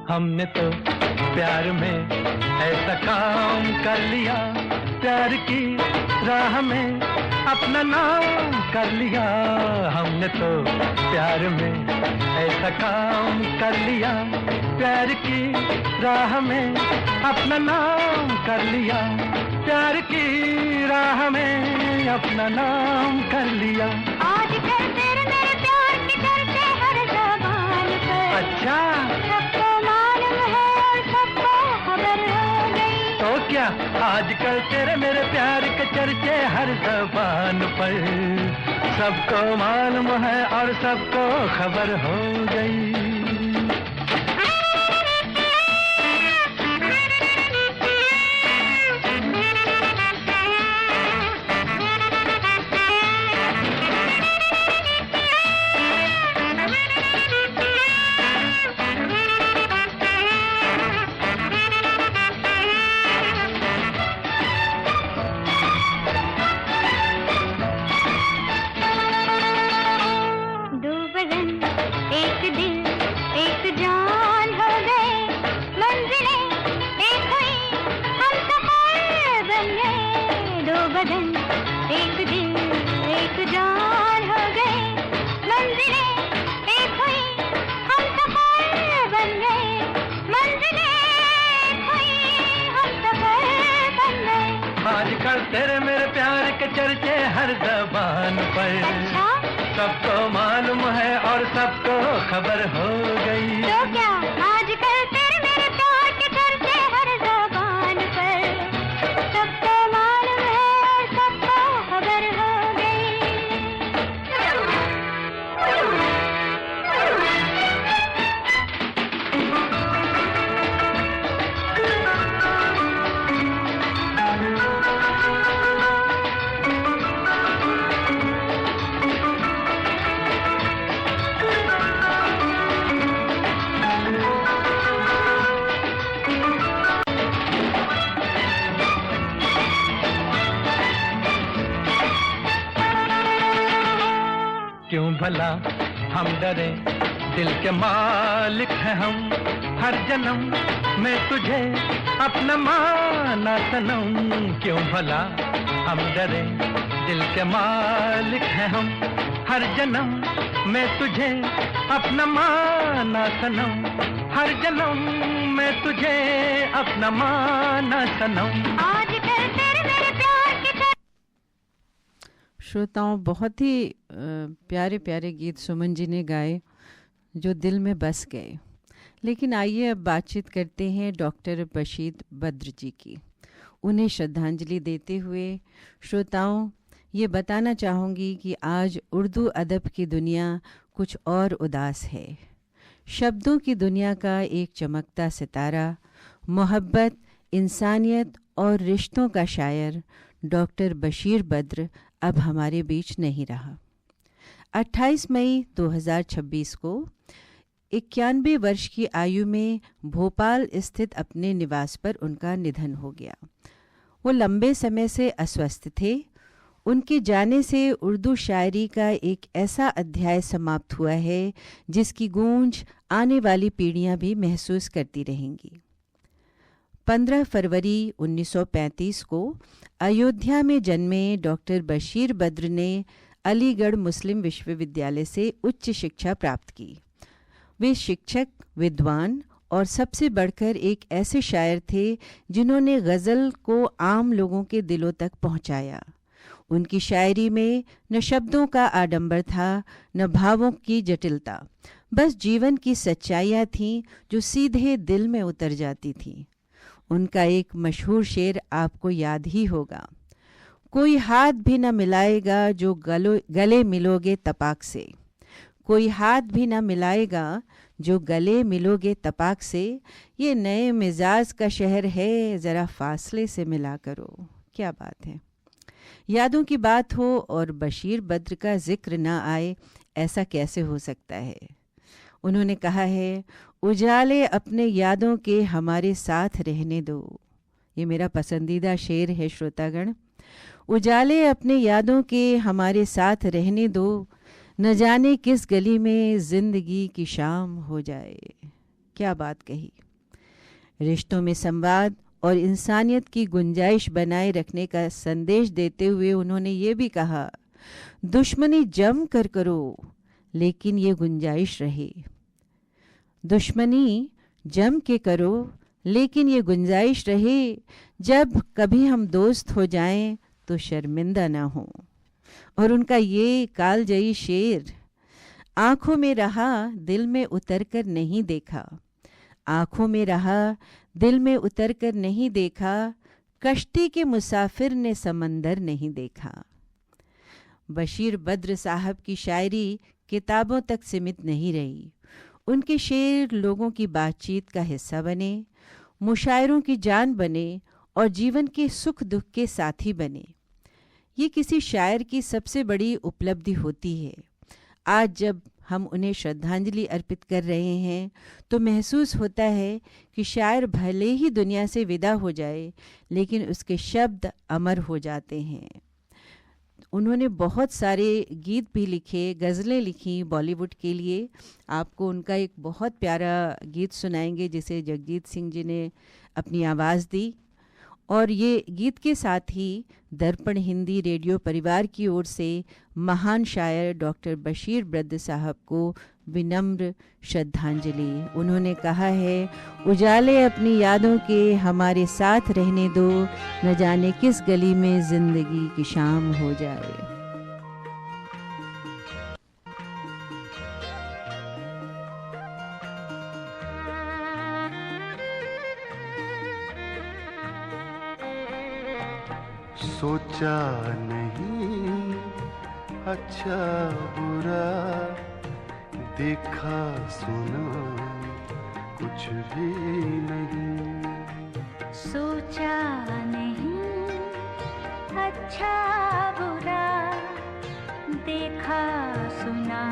S12: हमने तो प्यार में ऐसा काम कर लिया, प्यार की राह में अपना नाम कर लिया। हमने तो प्यार में ऐसा काम कर लिया, प्यार की राह में अपना नाम कर लिया, प्यार की राह में अपना नाम कर लिया।
S6: आजकल तेरे मेरे प्यार के चर्चे हर ज़बान पर,
S12: अच्छा,
S6: सबको मालूम है और सबको खबर हो गई।
S12: तो क्या? आजकल तेरे मेरे प्यार के चर्चे हर ज़बान पर, सबको मालूम है और सबको खबर हो गई।
S6: दो बदन एक दिल एक जान हो गए, मंजिलें एक हुई हम सफर बन गए। दो बदन एक दिल एक जान हो गए, मंजिलें एक हुई हम सफर बन गए, मंजिलें एक हुई हम सफर बन गए।
S12: आजकल तेरे मेरे प्यार के चर्चे हर ज़बान पर, सबको मालूम है और सबको खबर हो गई।
S6: तो क्या? आजकल तेरे मेरे प्यार के चर्चे हर
S12: भला हम डरे, दिल के मालिक हैं हम, हर जन्म मैं तुझे अपना माना सनम। क्यों भला हम डरे, दिल के मालिक हैं हम, हर जन्म मैं तुझे अपना माना सनम, हर जन्म मैं तुझे अपना माना सनम। आज कल तेरे मेरे प्यार की।
S5: श्रोताओं, बहुत ही प्यारे प्यारे गीत सुमन जी ने गाए जो दिल में बस गए। लेकिन आइए अब बातचीत करते हैं डॉक्टर बशीर बद्र जी की। उन्हें श्रद्धांजलि देते हुए श्रोताओं ये बताना चाहूँगी कि आज उर्दू अदब की दुनिया कुछ और उदास है। शब्दों की दुनिया का एक चमकता सितारा, मोहब्बत, इंसानियत और रिश्तों का शायर डॉक्टर बशीर बद्र अब हमारे बीच नहीं रहा। 28 मई 2026 को 91 वर्ष की आयु में भोपाल स्थित अपने निवास पर उनका निधन हो गया। वो लंबे समय से अस्वस्थ थे। उनके जाने से उर्दू शायरी का एक ऐसा अध्याय समाप्त हुआ है जिसकी गूंज आने वाली पीढ़ियां भी महसूस करती रहेंगी। 15 फरवरी 1935 को अयोध्या में जन्मे डॉक्टर बशीर बद्र ने अलीगढ़ मुस्लिम विश्वविद्यालय से उच्च शिक्षा प्राप्त की। वे शिक्षक, विद्वान और सबसे बढ़कर एक ऐसे शायर थे जिन्होंने गज़ल को आम लोगों के दिलों तक पहुंचाया। उनकी शायरी में न शब्दों का आडंबर था, न भावों की जटिलता, बस जीवन की सच्चाइयाँ थीं जो सीधे दिल में उतर जाती थीं। उनका एक मशहूर शेर आपको याद ही होगा, कोई हाथ भी न मिलाएगा जो गले मिलोगे तपाक से, कोई हाथ भी न मिलाएगा जो गले मिलोगे तपाक से, ये नए मिजाज का शहर है, ज़रा फासले से मिला करो। क्या बात है। यादों की बात हो और बशीर बद्र का जिक्र ना आए, ऐसा कैसे हो सकता है। उन्होंने कहा है, उजाले अपने यादों के हमारे साथ रहने दो। ये मेरा पसंदीदा शेर है श्रोतागण। उजाले अपने यादों के हमारे साथ रहने दो, न जाने किस गली में जिंदगी की शाम हो जाए। क्या बात कही। रिश्तों में संवाद और इंसानियत की गुंजाइश बनाए रखने का संदेश देते हुए उन्होंने ये भी कहा, दुश्मनी जम कर करो लेकिन ये गुंजाइश रहे। दुश्मनी जम के करो लेकिन ये गुंजाइश रहे, जब कभी हम दोस्त हो जाएं तो शर्मिंदा ना हो। और उनका ये कालजयी शेर, आँखों में रहा दिल में उतर कर नहीं देखा, आँखों में रहा दिल में उतर कर नहीं देखा, कश्ती के मुसाफिर ने समंदर नहीं देखा। बशीर बद्र साहब की शायरी किताबों तक सीमित नहीं रही। उनके शेर लोगों की बातचीत का हिस्सा बने, मुशायरों की जान बने और जीवन के सुख दुख के साथी बने। ये किसी शायर की सबसे बड़ी उपलब्धि होती है। आज जब हम उन्हें श्रद्धांजलि अर्पित कर रहे हैं तो महसूस होता है कि शायर भले ही दुनिया से विदा हो जाए लेकिन उसके शब्द अमर हो जाते हैं। उन्होंने बहुत सारे गीत भी लिखे, गज़लें लिखी बॉलीवुड के लिए। आपको उनका एक बहुत प्यारा गीत सुनाएंगे जिसे जगजीत सिंह जी ने अपनी आवाज़ दी। और ये गीत के साथ ही दर्पण हिंदी रेडियो परिवार की ओर से महान शायर डॉक्टर बशीर बद्र साहब को विनम्र श्रद्धांजलि। उन्होंने कहा है, उजाले अपनी यादों के हमारे साथ रहने दो, न जाने किस गली में जिंदगी की शाम हो जाए।
S13: सोचा नहीं अच्छा बुरा, देखा सुना कुछ भी नहीं।
S6: सोचा नहीं अच्छा बुरा, देखा सुना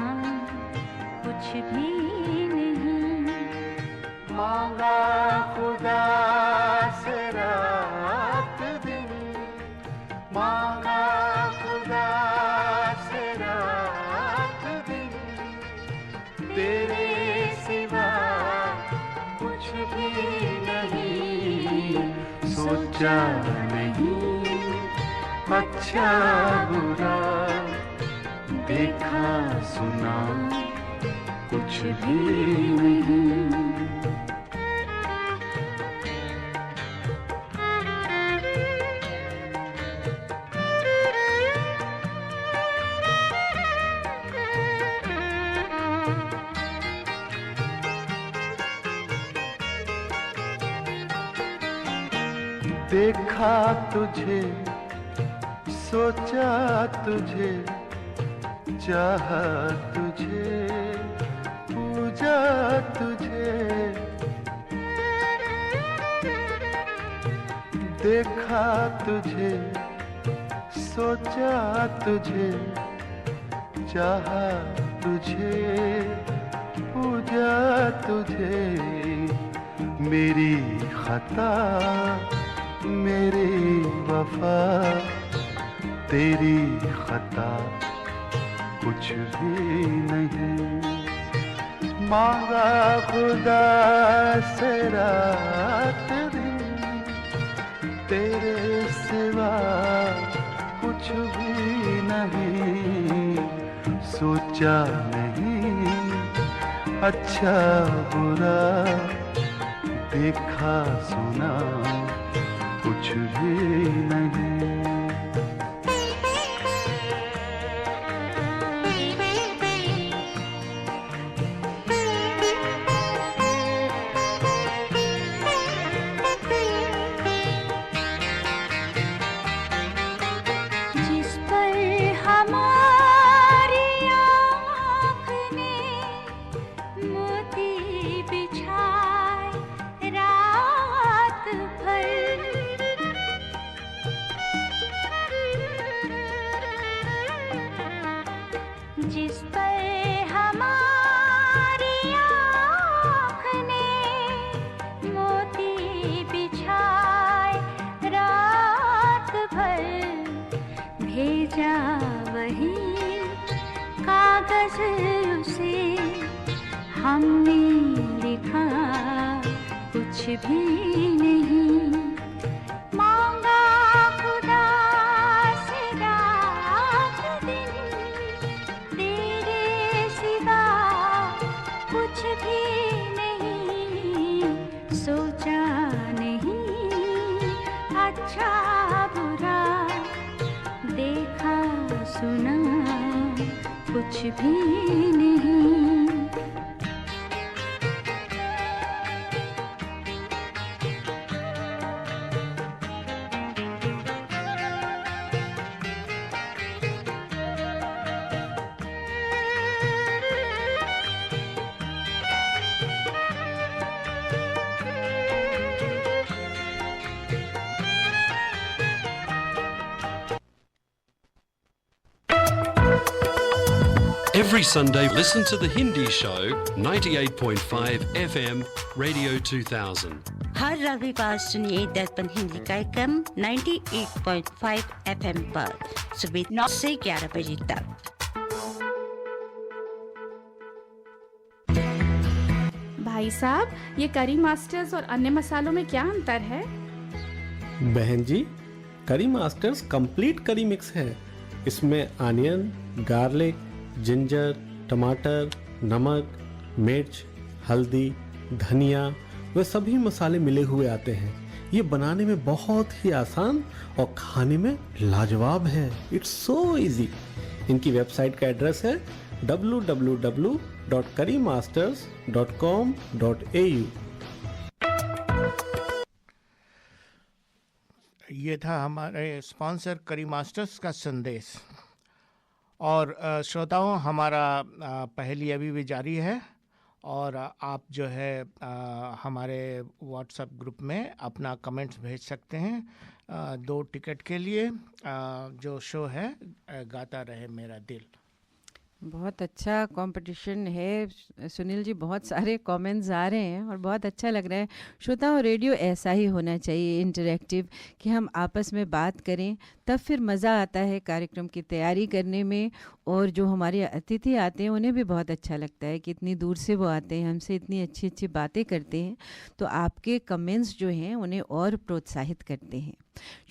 S6: कुछ भी नहीं।
S13: मांगा खुदा से रात दिन, मांगा खुदा से रात दिन, सोचा नहीं अच्छा बुरा, देखा सुना कुछ भी नहीं। देखा तुझे, सोचा तुझे, चाहा तुझे, पूजा तुझे। देखा तुझे, सोचा तुझे, चाहा तुझे, पूजा तुझे। मेरी खता मेरी वफा, तेरी खता कुछ भी नहीं। मांगा खुदा से रात दिन, तेरे सिवा कुछ भी नहीं। सोचा नहीं अच्छा बुरा, देखा सुना कुछ भी नहीं।
S1: Every Sunday, listen to the Hindi show 98.5 FM Radio 2000.
S2: हर रविवार सुनिए दर्पण हिंदी कार्यक्रम 98.5 FM पर सुबह 9 से 11 बजे तक।
S9: भाई साहब, ये करी मास्टर्स और अन्य मसालों में क्या अंतर है?
S10: बहन जी, करी मास्टर्स कंप्लीट करी मिक्स है। इसमें अनियन, गार्लिक, जिंजर, टमाटर, नमक, मिर्च, हल्दी, धनिया वे सभी मसाले मिले हुए आते हैं। ये बनाने में बहुत ही आसान और खाने में लाजवाब है। It's so easy. इनकी वेबसाइट का एड्रेस है www.currymasters.com.au।
S4: ये था हमारे स्पॉन्सर करी मास्टर्स का संदेश। और श्रोताओं, हमारा पहेली अभी भी जारी है और आप जो है हमारे व्हाट्सएप ग्रुप में अपना कमेंट्स भेज सकते हैं 2 टिकट के लिए। जो शो है गाता रहे मेरा दिल।
S5: बहुत अच्छा कंपटीशन है सुनील जी, बहुत सारे कमेंट्स आ रहे हैं और बहुत अच्छा लग रहा है। श्रोताओं, रेडियो ऐसा ही होना चाहिए, इंटरैक्टिव, कि हम आपस में बात करें, तब फिर मज़ा आता है कार्यक्रम की तैयारी करने में। और जो हमारे अतिथि आते हैं उन्हें भी बहुत अच्छा लगता है कि इतनी दूर से वो आते हैं, हमसे इतनी अच्छी अच्छी बातें करते हैं, तो आपके कमेंट्स जो हैं उन्हें और प्रोत्साहित करते हैं।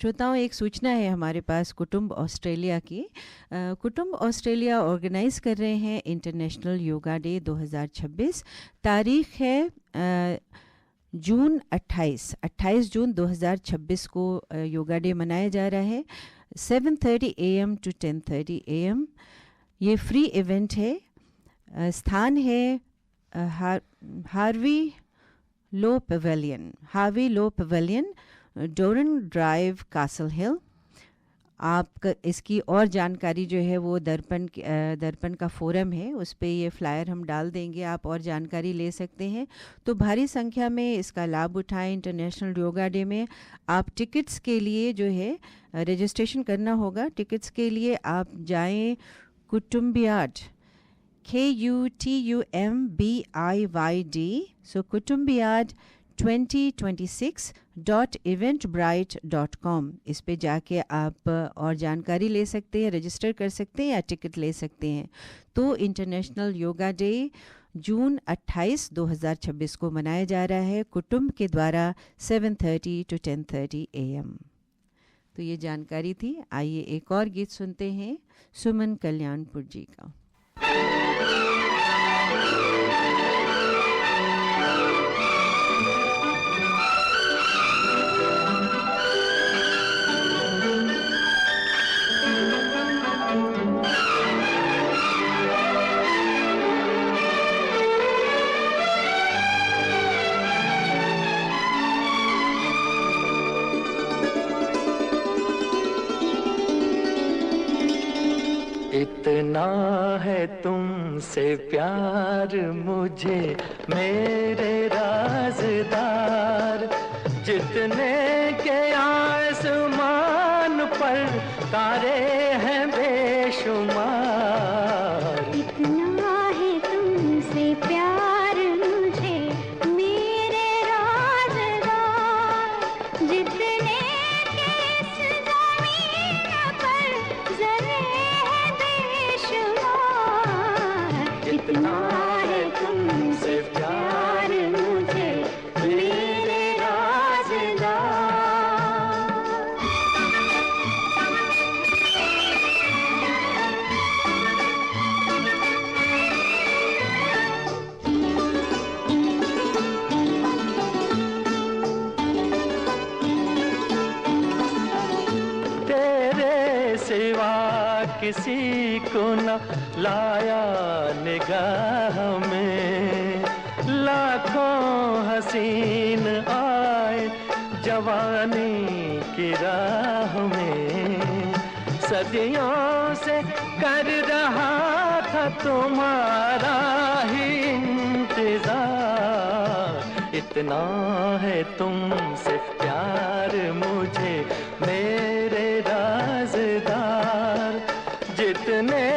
S5: श्रोताओं, एक सूचना है हमारे पास कुटुंब ऑस्ट्रेलिया की। कुटुंब ऑस्ट्रेलिया ऑर्गेनाइज़ कर रहे हैं इंटरनेशनल योगा डे 2026। तारीख है जून 28 जून 2026 को योगा डे मनाया जा रहा है, 7:30 AM to 10:30 AM। ये फ्री इवेंट है। स्थान है हार्वी लो पवेलियन, डोरन ड्राइव, कासल हिल। आप इसकी और जानकारी जो है वो दर्पण का फोरम है, उस पे ये फ्लायर हम डाल देंगे, आप और जानकारी ले सकते हैं। तो भारी संख्या में इसका लाभ उठाएं। इंटरनेशनल योगा डे में आप टिकट्स के लिए जो है रजिस्ट्रेशन करना होगा। टिकट्स के लिए आप जाएं कुटुम्बियाड, KUTUMBIYD, सो कुटुम्बियाड 2026.eventbrite.com। इस पे जाके आप और जानकारी ले सकते हैं, रजिस्टर कर सकते हैं या टिकट ले सकते हैं। तो इंटरनेशनल योगा डे जून 28, 2026 को मनाया जा रहा है कुटुंब के द्वारा, 7:30 to 10:30 AM। तो ये जानकारी थी। आइए एक और गीत सुनते हैं सुमन कल्याणपुर जी का।
S12: इतना है तुमसे प्यार मुझे मेरे राज़दार, जितने के आसमान पर तारे हैं बेशुमार।
S6: इतना है तुमसे प्यार मुझे मेरे राज़दार, जितने के इस ज़मीन पर ज़रे हैं बेशुमार। इतना है तुमसे प्यार मुझे मेरे
S12: किसी को न लाया निगाह में, लाखों हसीन आए जवानी की राह में, सदियों से कर रहा था तुम्हारा ही इंतजार। इतना है तुमसे प्यार मुझे मेरे राज़दार, जितने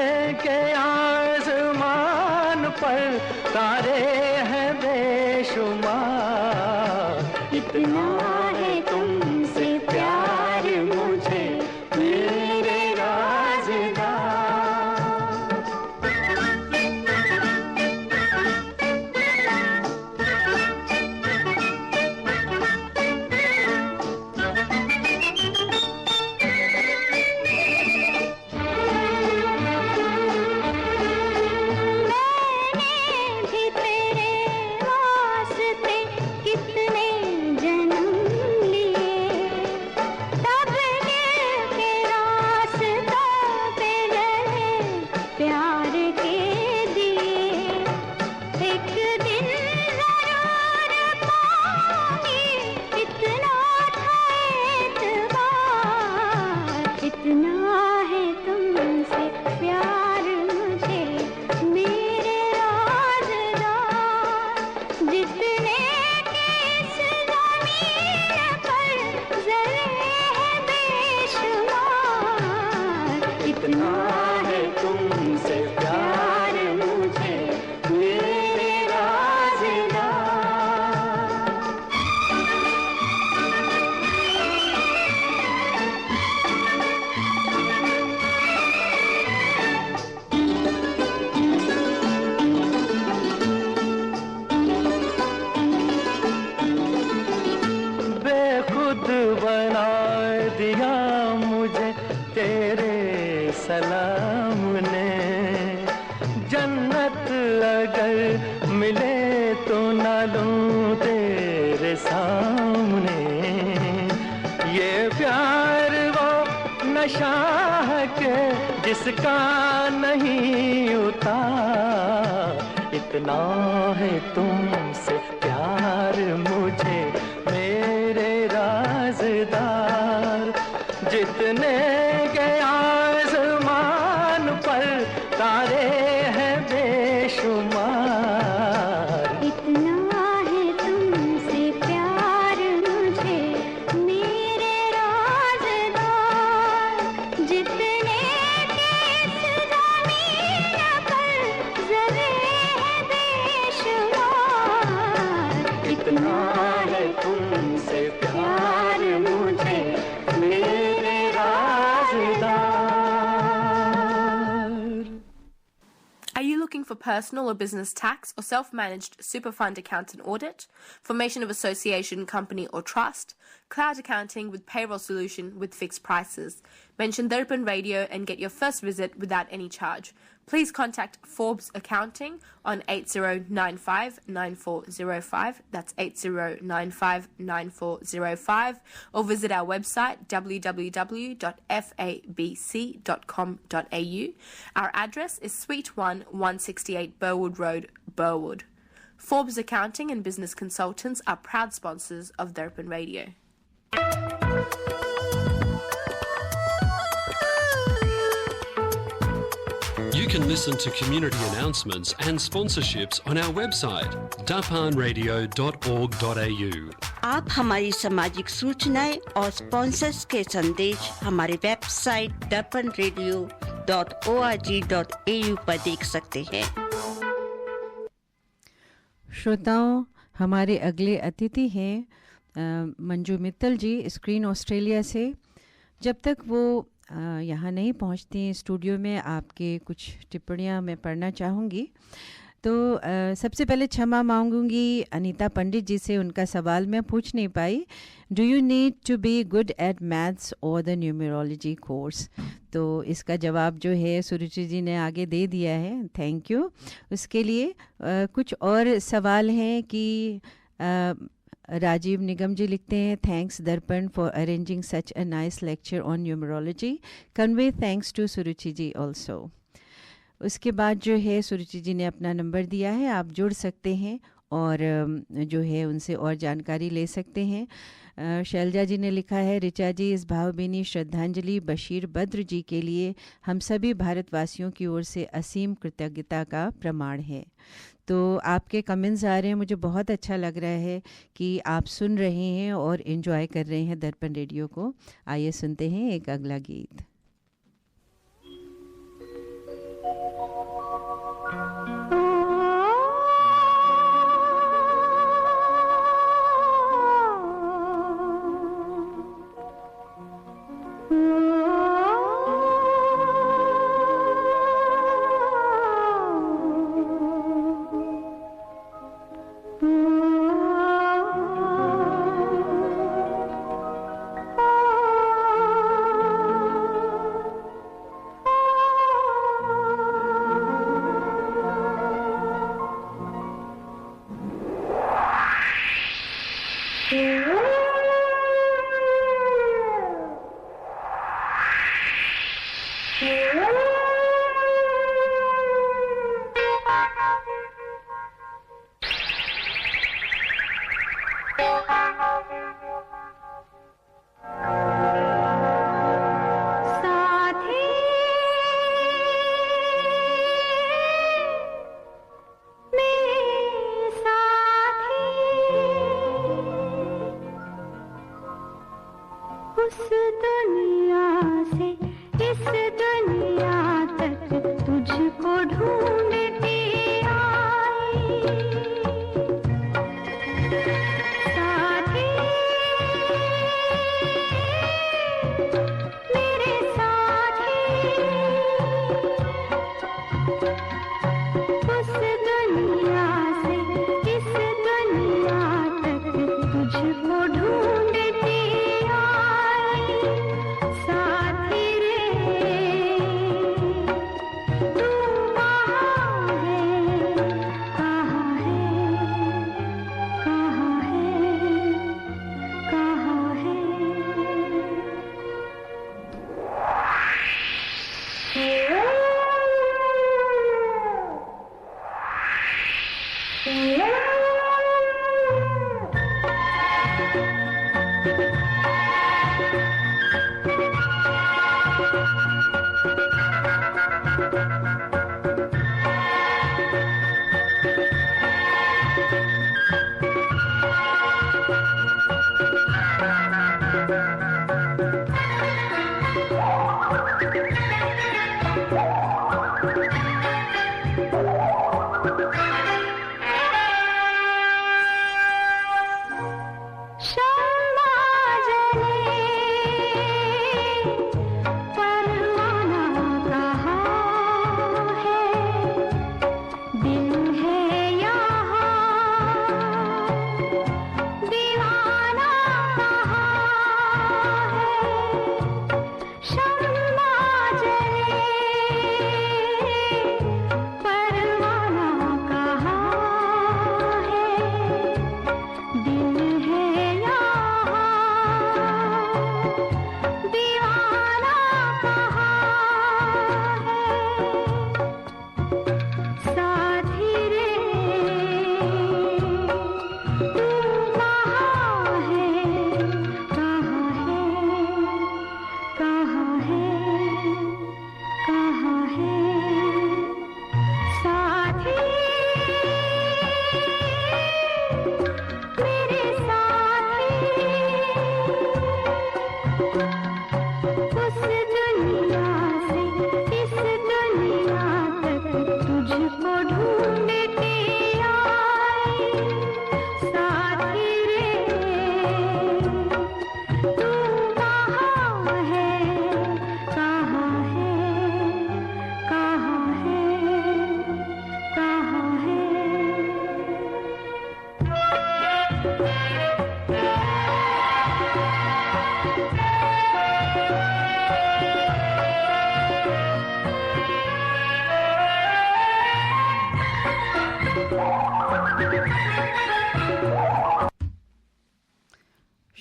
S12: के आसमान पर तारे हैं बेशुमार। इतना है तुमसे प्यार मुझे मेरे राज़दार। बना दिया मुझे तेरे सलाम ने। जन्नत अगर मिले तो ना लूं तेरे सामने। ये प्यार वो नशा है के जिसका नहीं उतार। इतना है तुमसे प्यार मुझे मेरे राज़दार। जितने के आसमान पर तारे हैं बेशुमार।
S6: इतना है तुमसे प्यार मुझे मेरे राज़दार। जितने के इस ज़मीन पर ज़रे हैं बेशुमार।
S12: इतना है तुमसे प्यार मुझे मेरे राज़दार।
S14: Are you looking for personal or business tax or self-managed super fund account and audit, formation of association, company or trust, cloud accounting with payroll solution with fixed prices? Mention Darpan Radio and get your first visit without any charge. Please contact Forbes Accounting on 8095-9405, that's 8095-9405, or visit our website www.fabc.com.au. Our address is Suite 1, 168 Burwood Road, Burwood. Forbes Accounting and Business Consultants are proud sponsors of Darpan Radio.
S1: You can listen to community announcements and sponsorships on our website darpanradio.org.au.
S2: आप हमारी सामाजिक सूचनाएं और स्पॉन्सर्स के संदेश हमारे वेबसाइट darpanradio.org.au पर देख सकते हैं।
S5: श्रोताओं, हमारे अगले अतिथि हैं मंजू मित्तल जी, स्क्रीन ऑस्ट्रेलिया से। जब तक वो यहाँ नहीं पहुँचती हैं स्टूडियो में, आपके कुछ टिप्पणियाँ मैं पढ़ना चाहूँगी। तो सबसे पहले क्षमा मांगूंगी अनीता पंडित जी से, उनका सवाल मैं पूछ नहीं पाई। Do you need to be good at maths और द न्यूमरोलॉजी कोर्स? तो इसका जवाब जो है सुरुचि जी ने आगे दे दिया है, थैंक यू उसके लिए। कुछ और सवाल हैं कि राजीव निगम जी लिखते हैं, thanks Darpan for arranging such a nice lecture on numerology, convey thanks to Suruchi ji also. उसके बाद जो है सुरुचि जी ने अपना नंबर दिया है, आप जुड़ सकते हैं और जो है उनसे और जानकारी ले सकते हैं। शैलजा जी ने लिखा है, ऋचा जी इस भावभीनी श्रद्धांजलि बशीर बद्र जी के लिए हम सभी भारतवासियों की ओर से असीम कृतज्ञता का प्रमाण है। तो आपके कमेंट्स आ रहे हैं, मुझे बहुत अच्छा लग रहा है कि आप सुन रहे हैं और इन्जॉय कर रहे हैं दर्पण रेडियो को। आइए सुनते हैं एक अगला गीत।
S6: तुझको ढूंढती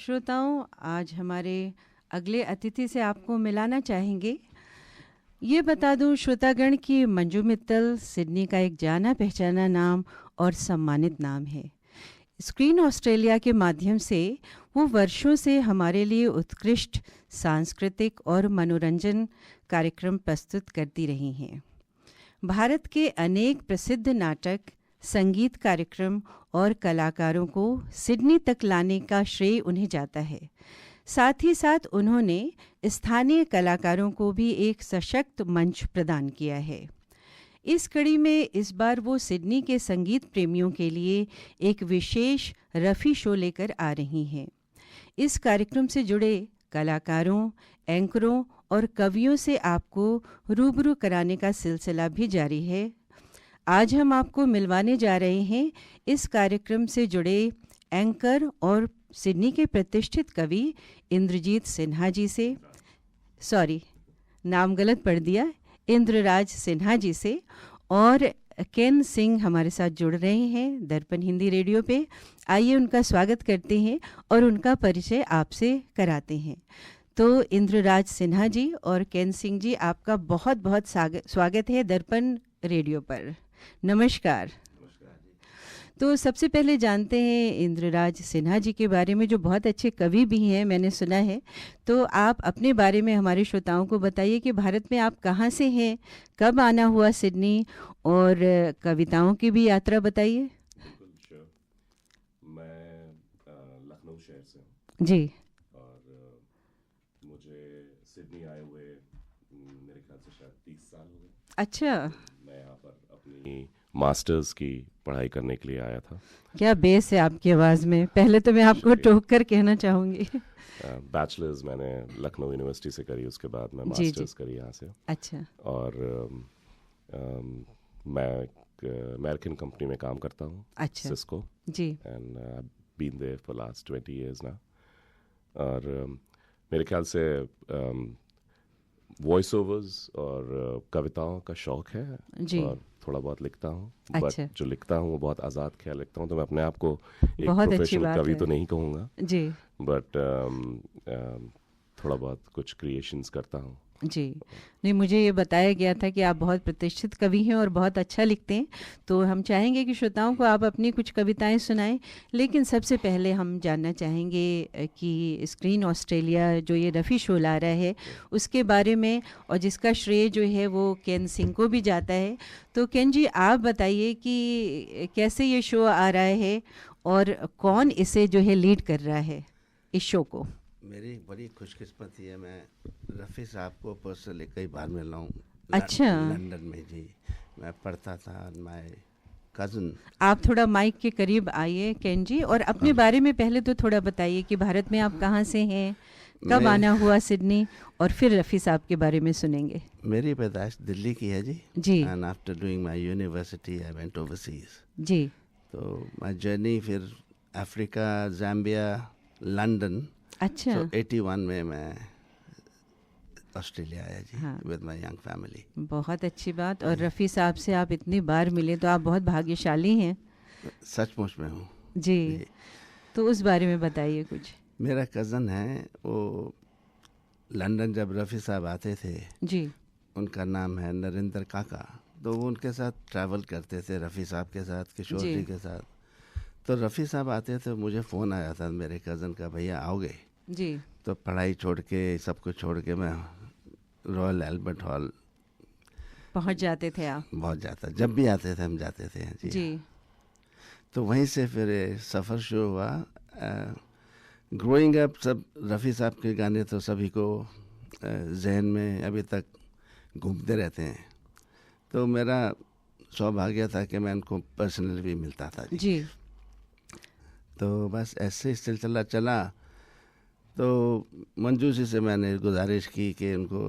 S5: श्रोताओं, आज हमारे अगले अतिथि से आपको मिलाना चाहेंगे। ये बता दूं श्रोतागण कि मंजू मित्तल सिडनी का एक जाना पहचाना नाम और सम्मानित नाम है। स्क्रीन ऑस्ट्रेलिया के माध्यम से वो वर्षों से हमारे लिए उत्कृष्ट सांस्कृतिक और मनोरंजन कार्यक्रम प्रस्तुत करती रही हैं। भारत के अनेक प्रसिद्ध नाटक, संगीत कार्यक्रम और कलाकारों को सिडनी तक लाने का श्रेय उन्हें जाता है। साथ ही साथ उन्होंने स्थानीय कलाकारों को भी एक सशक्त मंच प्रदान किया है। इस कड़ी में इस बार वो सिडनी के संगीत प्रेमियों के लिए एक विशेष रफ़ी शो लेकर आ रही हैं। इस कार्यक्रम से जुड़े कलाकारों, एंकरों और कवियों से आपको रूबरू कराने का सिलसिला भी जारी है। आज हम आपको मिलवाने जा रहे हैं इस कार्यक्रम से जुड़े एंकर और सिडनी के प्रतिष्ठित कवि इंद्रजीत सिन्हा जी से, नाम गलत पढ़ दिया, इंद्रराज सिन्हा जी से। और केन सिंह हमारे साथ जुड़ रहे हैं दर्पण हिंदी रेडियो पे। आइए उनका स्वागत करते हैं और उनका परिचय आपसे कराते हैं। तो इंद्रराज सिन्हा जी और केन सिंह जी, आपका बहुत बहुत स्वागत है दर्पण रेडियो पर। नमस्कार। तो सबसे पहले जानते हैं इंद्रराज सिन्हा जी के बारे में, जो बहुत अच्छे कवि भी हैं, मैंने सुना है। तो आप अपने बारे में हमारे श्रोताओं को बताइए कि भारत में आप कहाँ से हैं, कब आना हुआ सिडनी, और कविताओं की भी यात्रा बताइए।
S15: मैं लखनऊ शहर से हूँ
S5: जी,
S15: और मुझे सिडनी आए हुए मेरे ख्याल से शायद 30 साल हो गए।
S5: अच्छा।
S15: मैं यहाँ पर अपनी मास्टर्स की पढ़ाई करने के लिए आया था।
S5: क्या बेस है आपकी आवाज़ में, पहले तो मैं आपको टोक कर कहना चाहूँगी।
S15: बैचलर्स मैंने लखनऊ यूनिवर्सिटी से करी, उसके बाद मैं मास्टर्स करी यहाँ से।
S5: अच्छा।
S15: और मैं अमेरिकन कंपनी में काम करता हूँ।
S5: अच्छा।
S15: Cisco
S5: ji.
S15: And been there for last 20 years ना। और मेरे ख्याल से वॉइस ओवर्स और कविताओं का शौक है
S5: जी।
S15: और थोड़ा बहुत लिखता हूँ।
S5: अच्छा।
S15: बट जो लिखता हूँ वो बहुत आज़ाद ख्याल लिखता हूँ, तो मैं अपने आप को एक
S5: बहुत अच्छी
S15: प्रोफेशनल
S5: बात
S15: कवि
S5: है।
S15: तो नहीं कहूँगा
S5: जी।
S15: बट थोड़ा बहुत कुछ क्रिएशंस करता हूँ।
S5: जी। नहीं, मुझे ये बताया गया था कि आप बहुत प्रतिष्ठित कवि हैं और बहुत अच्छा लिखते हैं, तो हम चाहेंगे कि श्रोताओं को आप अपनी कुछ कविताएं सुनाएं। लेकिन सबसे पहले हम जानना चाहेंगे कि स्क्रीन ऑस्ट्रेलिया जो ये रफ़ी शो ला रहा है उसके बारे में, और जिसका श्रेय जो है वो केन सिंह को भी जाता है। तो केन जी, आप बताइए कि कैसे ये शो आ रहा है और कौन इसे जो है लीड कर रहा है इस शो को।
S16: मेरी बड़ी खुशकिस्मती है, मैं रफ़ी साहब को पर्सनली कई बार मिला हूँ।
S5: अच्छा।
S16: लंदन में जी मैं पढ़ता था, माय कज़न।
S5: आप थोड़ा माइक के करीब आइए केन जी, और अपने बारे में पहले तो थोड़ा बताइए कि भारत में आप कहाँ से हैं, कब आना हुआ सिडनी, और फिर रफ़ी साहब के बारे में सुनेंगे।
S16: मेरी पैदाइश दिल्ली की है जी।
S5: जी।
S16: And after doing my university I went overseas.
S5: जी।
S16: तो माय जर्नी फिर अफ्रीका, ज़ाम्बिया, लंदन।
S5: अच्छा।
S16: तो 81 में मैं ऑस्ट्रेलिया आया जी विद माय यंग फैमिली।
S5: बहुत अच्छी बात। और रफ़ी साहब से आप इतनी बार मिले तो आप बहुत भाग्यशाली हैं।
S16: सचमुच में हूँ
S5: जी। तो उस बारे में बताइए कुछ।
S16: मेरा कज़न है, वो लंदन जब रफ़ी साहब आते थे
S5: जी,
S16: उनका नाम है नरेंद्र काका, तो वो उनके साथ ट्रैवल करते थे, रफ़ी साहब के साथ, किशोर जी के साथ। तो रफ़ी साहब आते थे, मुझे फ़ोन आया था मेरे कज़न का, भैया आओगे
S5: जी।
S16: तो पढ़ाई छोड़ के सब कुछ छोड़ के मैं रॉयल एल्बर्ट हॉल
S5: पहुंच जाते थे आप?
S16: बहुत जाता, जब भी आते थे हम जाते थे जी। तो वहीं से फिर सफ़र शुरू हुआ। ग्रोइंग अप सब रफ़ी साहब के गाने तो सभी को जहन में अभी तक घूमते रहते हैं। तो मेरा सौभाग्य था कि मैं उनको पर्सनली भी मिलता था
S5: जी।
S16: तो बस ऐसे सिलसिला चला। तो मंजू जी से मैंने गुजारिश की कि उनको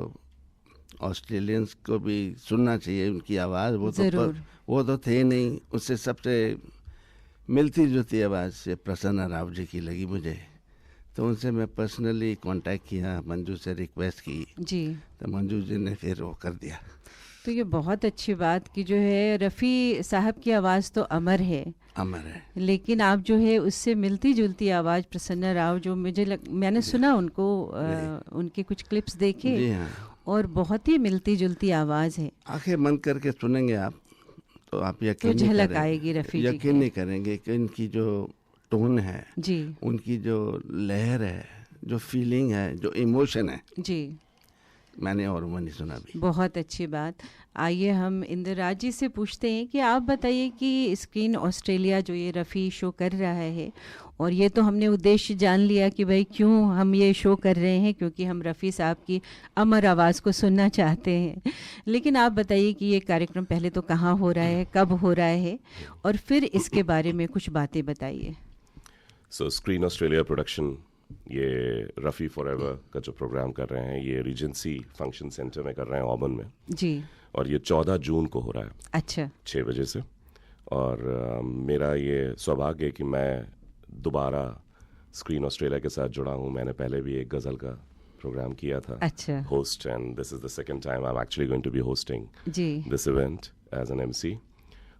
S16: ऑस्ट्रेलियंस को भी सुनना चाहिए उनकी आवाज़। वो तो थे नहीं, उससे सबसे मिलती जुलती आवाज़ से प्रसन्न राव जी की लगी मुझे। तो उनसे मैं पर्सनली कांटेक्ट किया, मंजू से रिक्वेस्ट की
S5: जी।
S16: तो मंजू जी ने फिर वो कर दिया।
S5: तो ये बहुत अच्छी बात कि जो है रफ़ी साहब की आवाज़ तो अमर है, लेकिन आप जो है उससे मिलती जुलती आवाज़ प्रसन्ना राव, जो मैंने सुना उनको, उनके कुछ क्लिप्स देखे और बहुत ही मिलती जुलती आवाज़ है।
S16: आंखें बंद करके सुनेंगे आप तो आप यकीन
S5: तो झलक आएगी रफ़ी जी,
S16: यकीन नहीं करेंगे कि इनकी जो टोन है
S5: जी, उनकी
S16: जो लहर है, जो फीलिंग है, जो इमोशन है
S5: जी,
S16: मैंने और वो नहीं सुना भी।
S5: बहुत अच्छी बात। आइए हम इंदिरा जी से पूछते हैं कि आप बताइए कि स्क्रीन ऑस्ट्रेलिया जो ये रफ़ी शो कर रहा है, और ये तो हमने उद्देश्य जान लिया कि भाई क्यों हम ये शो कर रहे हैं, क्योंकि हम रफ़ी साहब की अमर आवाज़ को सुनना चाहते हैं, लेकिन आप बताइए कि ये कार्यक्रम पहले तो कहाँ हो रहा है, कब हो रहा है, और फिर इसके बारे में कुछ बातें बताइए।
S15: सो स्क्रीन ऑस्ट्रेलिया प्रोडक्शन ये रफ़ी फॉरएवर का जो प्रोग्राम कर रहे हैं, ये रीजेंसी फंक्शन सेंटर में कर रहे हैं ऑबन में
S5: जी,
S15: और ये 14 जून को हो रहा है।
S5: अच्छा।
S15: 6 बजे से। और मेरा ये सौभाग्य है कि मैं दोबारा स्क्रीन ऑस्ट्रेलिया के साथ जुड़ा हूँ। मैंने पहले भी एक गज़ल का प्रोग्राम किया था,
S5: अच्छा,
S15: host, and this is the second time I am actually going to be hosting this event as an MC.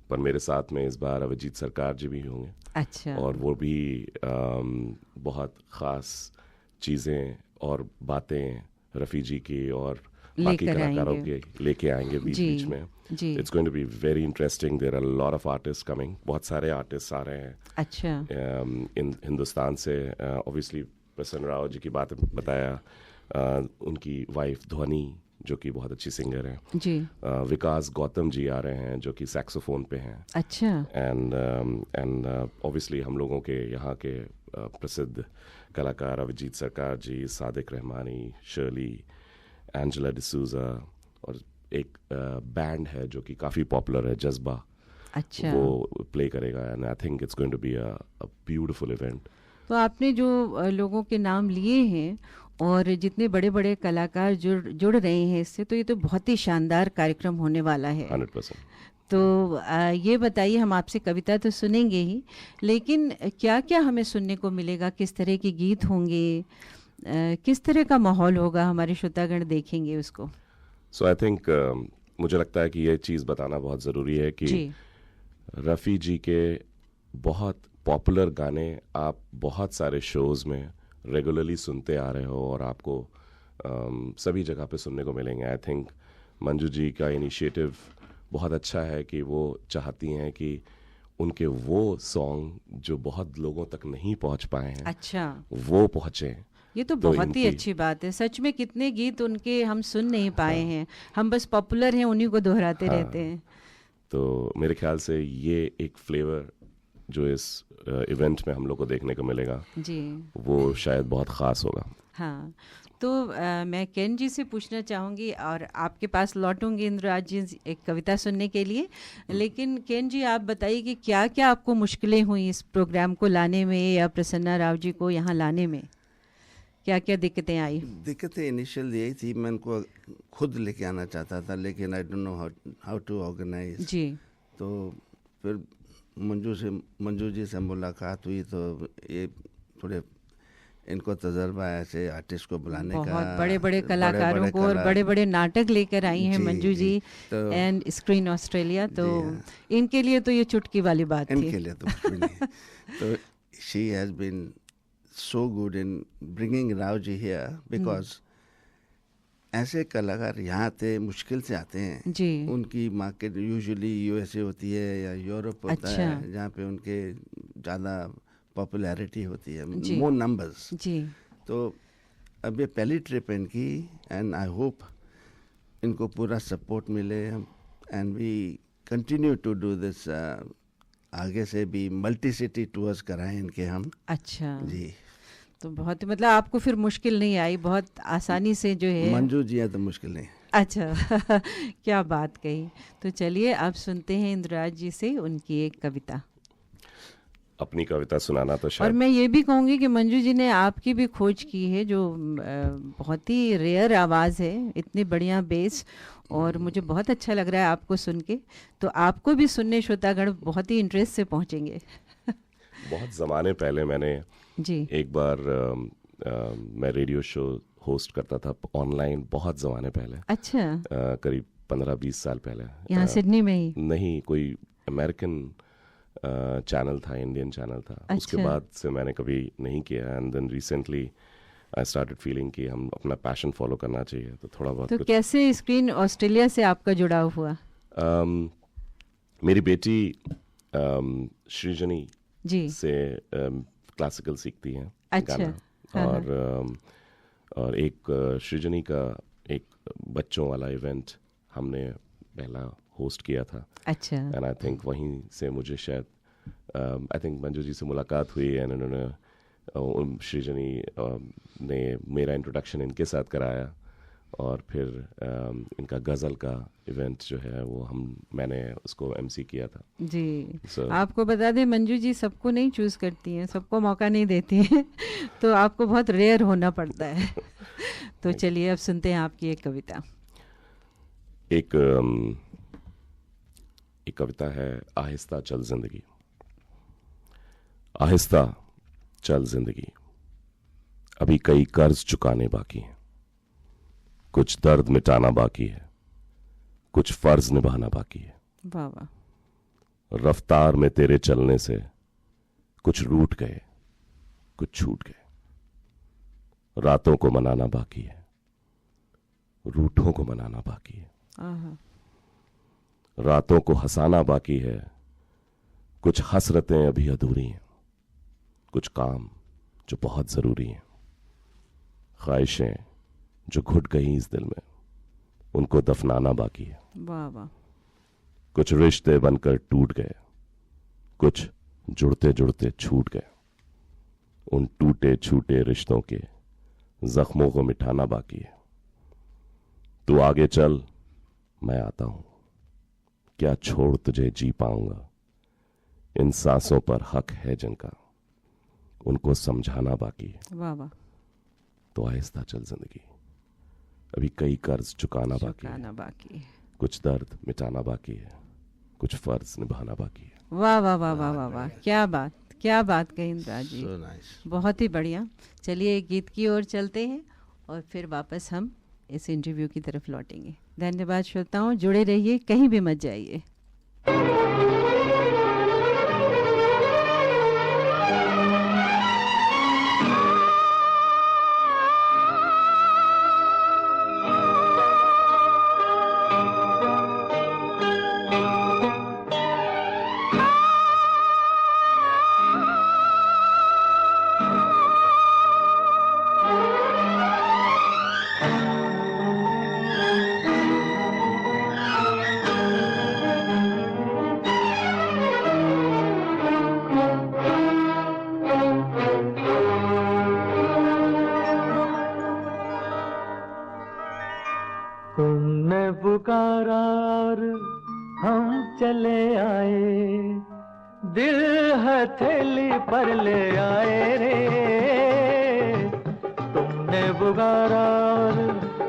S15: पर मेरे साथ में इस बार अभिजीत सरकार जी भी होंगे,
S5: अच्छा,
S15: और वो भी बहुत ख़ास चीज़ें और बातें रफ़ी जी की और बाकी कलाकारों के लेके आएंगे बीच बीच में। It's going to be very interesting. There are a lot of artist coming, बहुत सारे आर्टिस्ट आ रहे हैं,
S5: अच्छा,
S15: इन हिंदुस्तान से। ऑब्वियसली प्रसन्न राव जी की बात बताया, उनकी वाइफ ध्वनि जो कि बहुत अच्छी सिंगर है
S5: जी,
S15: विकास गौतम जी आ रहे हैं जो कि सैक्सोफोन पे हैं,
S5: अच्छा,
S15: एंड ऑब्वियसली हम लोगों के यहाँ के प्रसिद्ध कलाकार अभिजीत सरकार जी, सादिक रहमानी, शर्ली, एंजेला डिसूजा, और एक बैंड है जो कि काफ़ी पॉपुलर है, जज्बा,
S5: अच्छा,
S15: वो प्ले करेगा, and I think it's going to be a beautiful event.
S5: तो आपने जो लोगों के नाम लिए हैं और जितने बड़े बड़े कलाकार जुड़ रहे हैं इससे, तो ये तो बहुत ही शानदार कार्यक्रम होने वाला है।
S15: 100%।
S5: तो ये बताइए, हम आपसे कविता तो सुनेंगे ही, लेकिन क्या क्या हमें सुनने को मिलेगा, किस तरह के गीत होंगे, किस तरह का माहौल होगा, हमारे श्रोतागण देखेंगे उसको?
S15: सो आई थिंक मुझे लगता है कि ये चीज़ बताना बहुत ज़रूरी है कि रफ़ी जी के बहुत पॉपुलर गाने आप बहुत सारे शोज़ में रेगुलरली सुनते आ रहे हो और आपको सभी जगह पे सुनने को मिलेंगे। आई थिंक मंजू जी का इनिशिएटिव बहुत अच्छा है कि वो चाहती हैं कि उनके वो सॉन्ग जो बहुत लोगों तक नहीं पहुंच पाए हैं, अच्छा, वो पहुंचे।
S5: ये तो बहुत ही अच्छी बात है। सच में कितने गीत उनके हम सुन नहीं पाए हैं, हम बस पॉपुलर हैं उन्हीं को दोहराते रहते हैं।
S15: तो मेरे ख्याल से ये एक फ्लेवर जो इस इवेंट में हम लोग को देखने को मिलेगा
S5: जी,
S15: वो शायद बहुत ख़ास होगा।
S5: हाँ, तो मैं केन जी से पूछना चाहूँगी और आपके पास लौटूंगी इंद्रराज जी एक कविता सुनने के लिए, लेकिन केन जी आप बताइए कि क्या क्या आपको मुश्किलें हुई इस प्रोग्राम को लाने में या प्रसन्ना राव जी को यहाँ लाने में, क्या क्या दिक्कतें आई?
S16: दिक्कतें इनिशियल यही थी, मैं उनको खुद लेके आना चाहता था, लेकिन I don't know how to organise जी। तो फिर मंजू जी से मुलाकात हुई, तो ये थोड़े इनको तजर्बा है ऐसे आर्टिस्ट को बुलाने का,
S5: बहुत बड़े बड़े कलाकारों को और बड़े बड़े नाटक लेकर आई हैं Manju ji and screen Australia, तो इनके लिए तो ये चुटकी वाली बात थी।
S16: इनके लिए तो कुछ भी नहीं। तो she has been so good in bringing Rao ji here because ऐसे कलाकार यहाँ आते मुश्किल से आते हैं जी। उनकी मार्केट यूजुअली यूएसए होती है या यूरोप होता अच्छा। है जहाँ पे उनके ज़्यादा पॉपुलैरिटी होती है, मोर नंबर्स जी। तो अब ये पहली ट्रिप इनकी, एंड आई होप इनको पूरा सपोर्ट मिले, and we continue to do this, आगे से भी मल्टी सिटी टूर्स कराएं इनके हम।
S5: अच्छा
S16: जी,
S5: तो बहुत मतलब आपको फिर मुश्किल नहीं आई, बहुत आसानी से जो है।
S16: मंजू जी है तो मुश्किल नहीं।
S5: अच्छा क्या बात कही। तो चलिए आप सुनते हैं इंद्रराज जी से उनकी एक कविता।
S15: अपनी कविता सुनाना तो शायद,
S5: और मैं ये भी कहूँगी कि मंजू जी ने आपकी भी खोज की है, जो बहुत ही रेयर आवाज़ है, इतनी बढ़िया बेस, और मुझे बहुत अच्छा लग रहा है आपको सुन के। तो आपको भी सुनने श्रोतागण बहुत ही इंटरेस्ट से पहुँचेंगे।
S15: बहुत ज़माने पहले मैंने
S5: जी
S15: एक बार मैं रेडियो शो होस्ट करता था ऑनलाइन, बहुत ज़माने पहले,
S5: अच्छा,
S15: करीब 15-20 साल पहले।
S5: यहाँ सिडनी में ही?
S15: नहीं, कोई अमेरिकन चैनल था, इंडियन चैनल था।
S5: अच्छा।
S15: उसके बाद से मैंने कभी नहीं किया। And then recently I started feeling कि हम अपना पैशन फॉलो करना चाहिए, तो थोड़ा बहुत।
S5: तो कैसे स्क्रीन ऑस्ट्रेलिया से आपका जुड़ाव हुआ?
S15: मेरी बेटी सृजनी
S5: जी
S15: से क्लासिकल सीखती हैं।
S5: अच्छा।
S15: गाना। और एक सृजनी का एक बच्चों वाला इवेंट हमने पहला होस्ट किया था।
S5: अच्छा।
S15: एंड आई थिंक वहीं से मुझे शायद आई थिंक मंजू जी से मुलाकात हुई एंड उन्होंने सृजनी ने मेरा इंट्रोडक्शन इनके साथ कराया और फिर इनका गज़ल का इवेंट जो है वो मैंने उसको एमसी किया था
S5: जी। आपको बता दें मंजू जी सबको नहीं चूज़ करती हैं, सबको मौका नहीं देती हैं तो आपको बहुत रेयर होना पड़ता है तो चलिए अब सुनते हैं आपकी एक कविता।
S15: एक कविता है, आहिस्ता चल जिंदगी। आहिस्ता चल जिंदगी, अभी कई कर्ज चुकाने बाकी हैं, कुछ दर्द मिटाना बाकी है, कुछ फर्ज निभाना बाकी है।
S5: वाह वाह।
S15: रफ्तार में तेरे चलने से कुछ रूठ गए, कुछ छूट गए। रातों को मनाना बाकी है, रूठों को मनाना बाकी है।
S5: आहा।
S15: रातों को हंसाना बाकी है, कुछ हसरतें अभी अधूरी हैं, कुछ काम जो बहुत जरूरी हैं। ख्वाहिशें जो घुट गई इस दिल में, उनको दफनाना बाकी है।
S5: वाह वाह।
S15: कुछ रिश्ते बनकर टूट गए, कुछ जुड़ते जुड़ते छूट गए। उन टूटे छूटे रिश्तों के जख्मों को मिटाना बाकी है। तू आगे चल, मैं आता हूं, क्या छोड़ तुझे जी पाऊंगा। इन सांसों पर हक है जिनका, उनको समझाना बाकी है।
S5: वाह वाह।
S15: तो आहिस्ता चल जिंदगी, अभी कई कर्ज चुकाना बाकी है, कुछ दर्द मिटाना बाकी है, कुछ फर्ज निभाना बाकी है।
S5: वाह वाह वाह वाह वाह वाह, क्या बात, क्या बात कही इंद्रा जी। बहुत ही बढ़िया। चलिए एक गीत की ओर चलते हैं और फिर वापस हम इस इंटरव्यू की तरफ लौटेंगे। धन्यवाद श्रोताओं, जुड़े रहिए, कहीं भी मत जाइए।
S12: पुकारा और हम चले आए, दिल हथेली पर ले आए रे। तुमने पुकारा और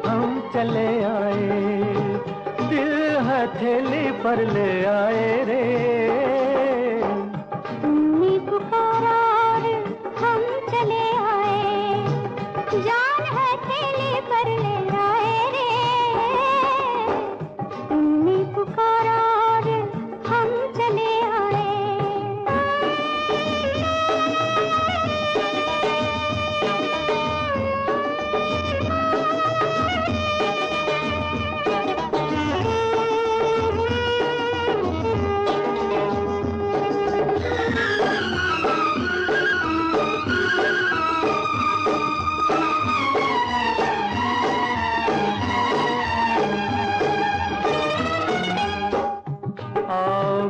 S12: हम चले आए, दिल हथेली पर ले आए रे।
S6: तुमने पुकारा और हम चले आए, जान हथेली पर ले आए रे। तुमने पुकारा और हम चले आए।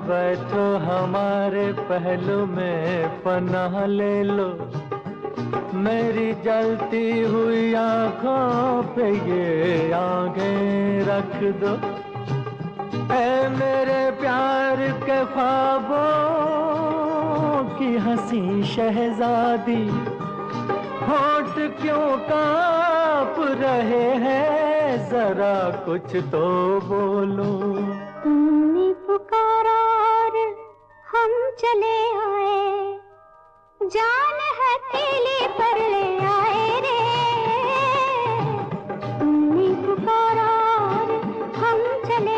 S12: बैठो हमारे पहलू में पनाह ले लो, मेरी जलती हुई आंखों पे ये आंखें रख दो। ऐ मेरे प्यार के ख्वाबों की हंसी शहजादी, होठ क्यों कांप रहे हैं, जरा कुछ तो बोलो।
S6: तुमने पुकारा और हम चले आए, जान हथेली पर ले आए रे। तुमने पुकारा और हम चले